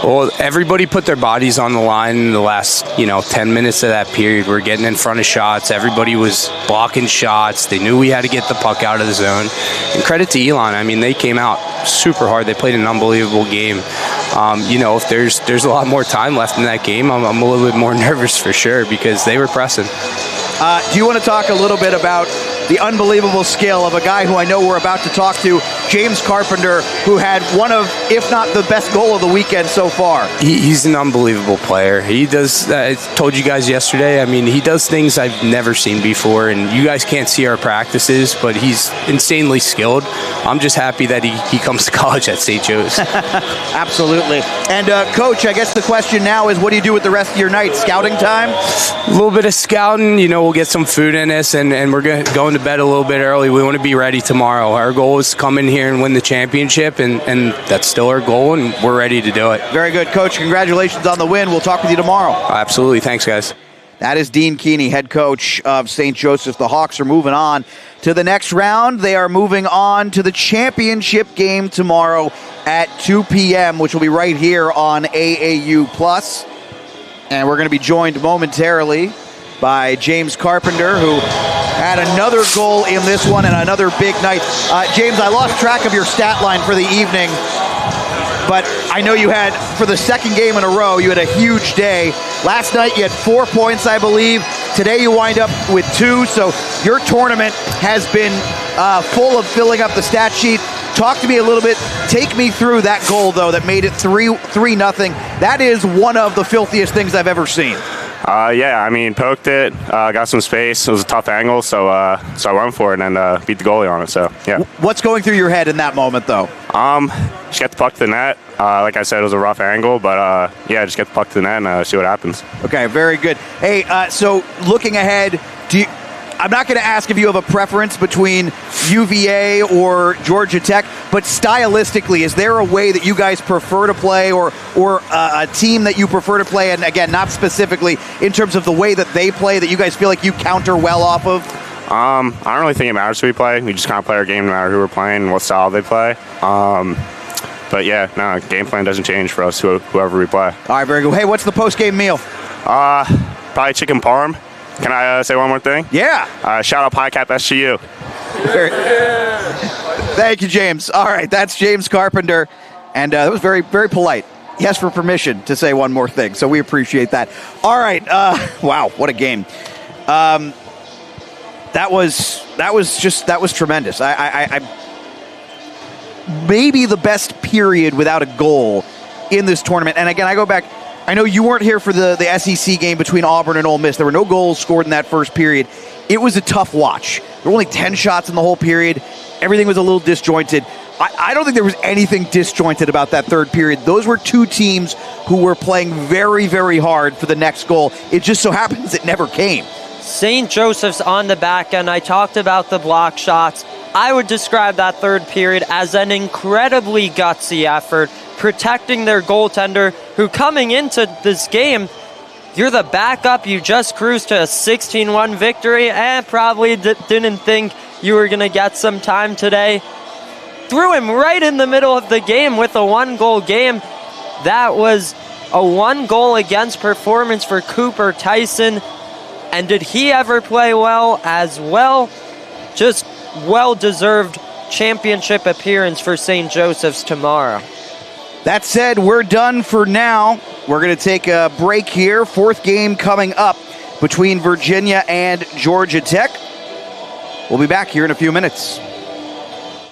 Well, everybody put their bodies on the line in the last, 10 minutes of that period. We're getting in front of shots. Everybody was blocking shots. They knew we had to get the puck out of the zone. And credit to Elon. I mean, they came out super hard. They played an unbelievable game. If there's a lot more time left in that game, I'm a little bit more nervous for sure because they were pressing. Do you want to talk a little bit about the unbelievable skill of a guy who I know we're about to talk to, James Carpenter, who had one of, if not the best goal of the weekend so far? He's an unbelievable player. He does, I told you guys yesterday, I mean, he does things I've never seen before, and you guys can't see our practices, but he's insanely skilled. I'm just happy that he comes to college at St. Joe's. Absolutely. And, Coach, I guess the question now is, what do you do with the rest of your night? Scouting time? A little bit of scouting. We'll get some food in us, and we're going to bed a little bit early. We want to be ready tomorrow. Our goal is to come in here and win the championship, and that's still our goal, and we're ready to do it. Very good, Coach. Congratulations on the win. We'll talk with you tomorrow. Absolutely. Thanks, guys. That is Dean Keeney, head coach of St. Joseph's. The Hawks are moving on to the next round. They are moving on to the championship game tomorrow at 2 p.m., which will be right here on AAU+. And we're going to be joined momentarily by James Carpenter, who had another goal in this one and another big night. James, I lost track of your stat line for the evening, but I know you had, for the second game in a row, you had a huge day. Last night you had 4 points, I believe. Today you wind up with 2, so your tournament has been full of filling up the stat sheet. Talk to me a little bit. Take me through that goal, though, that made it 3-0. That is one of the filthiest things I've ever seen. Poked it, got some space. It was a tough angle, so I went for it and beat the goalie on it. So, yeah. What's going through your head in that moment, though? Just get the puck to the net. Like I said, it was a rough angle, but just get the puck to the net and see what happens. Okay, very good. Hey, so looking ahead, I'm not going to ask if you have a preference between UVA or Georgia Tech, but stylistically, is there a way that you guys prefer to play or a team that you prefer to play? And again, not specifically in terms of the way that they play that you guys feel like you counter well off of? I don't really think it matters who we play. We just kind of play our game no matter who we're playing and what style they play. Game plan doesn't change for us, whoever we play. All right, very good. Hey, what's the post-game meal? Probably chicken parm. Can I say one more thing? Yeah. Shout out PyCap SGU. Thank you, James. All right, that's James Carpenter. And that was very, very polite. He asked for permission to say one more thing, so we appreciate that. All right. Wow, what a game. That was tremendous. I maybe the best period without a goal in this tournament. And again, I go back. I know you weren't here for the SEC game between Auburn and Ole Miss. There were no goals scored in that first period. It was a tough watch. There were only 10 shots in the whole period. Everything was a little disjointed. I don't think there was anything disjointed about that third period. Those were two teams who were playing very, very hard for the next goal. It just so happens it never came. St. Joseph's on the back end. I talked about the block shots. I would describe that third period as an incredibly gutsy effort, protecting their goaltender, who coming into this game, you're the backup, you just cruised to a 16-1 victory, and probably didn't think you were going to get some time today. Threw him right in the middle of the game with a one-goal game. That was a one-goal against performance for Cooper Tyson. And did he ever play well as well? Just well-deserved championship appearance for St. Joseph's tomorrow. That said, we're done for now. We're going to take a break here. Fourth game coming up between Virginia and Georgia Tech. We'll be back here in a few minutes.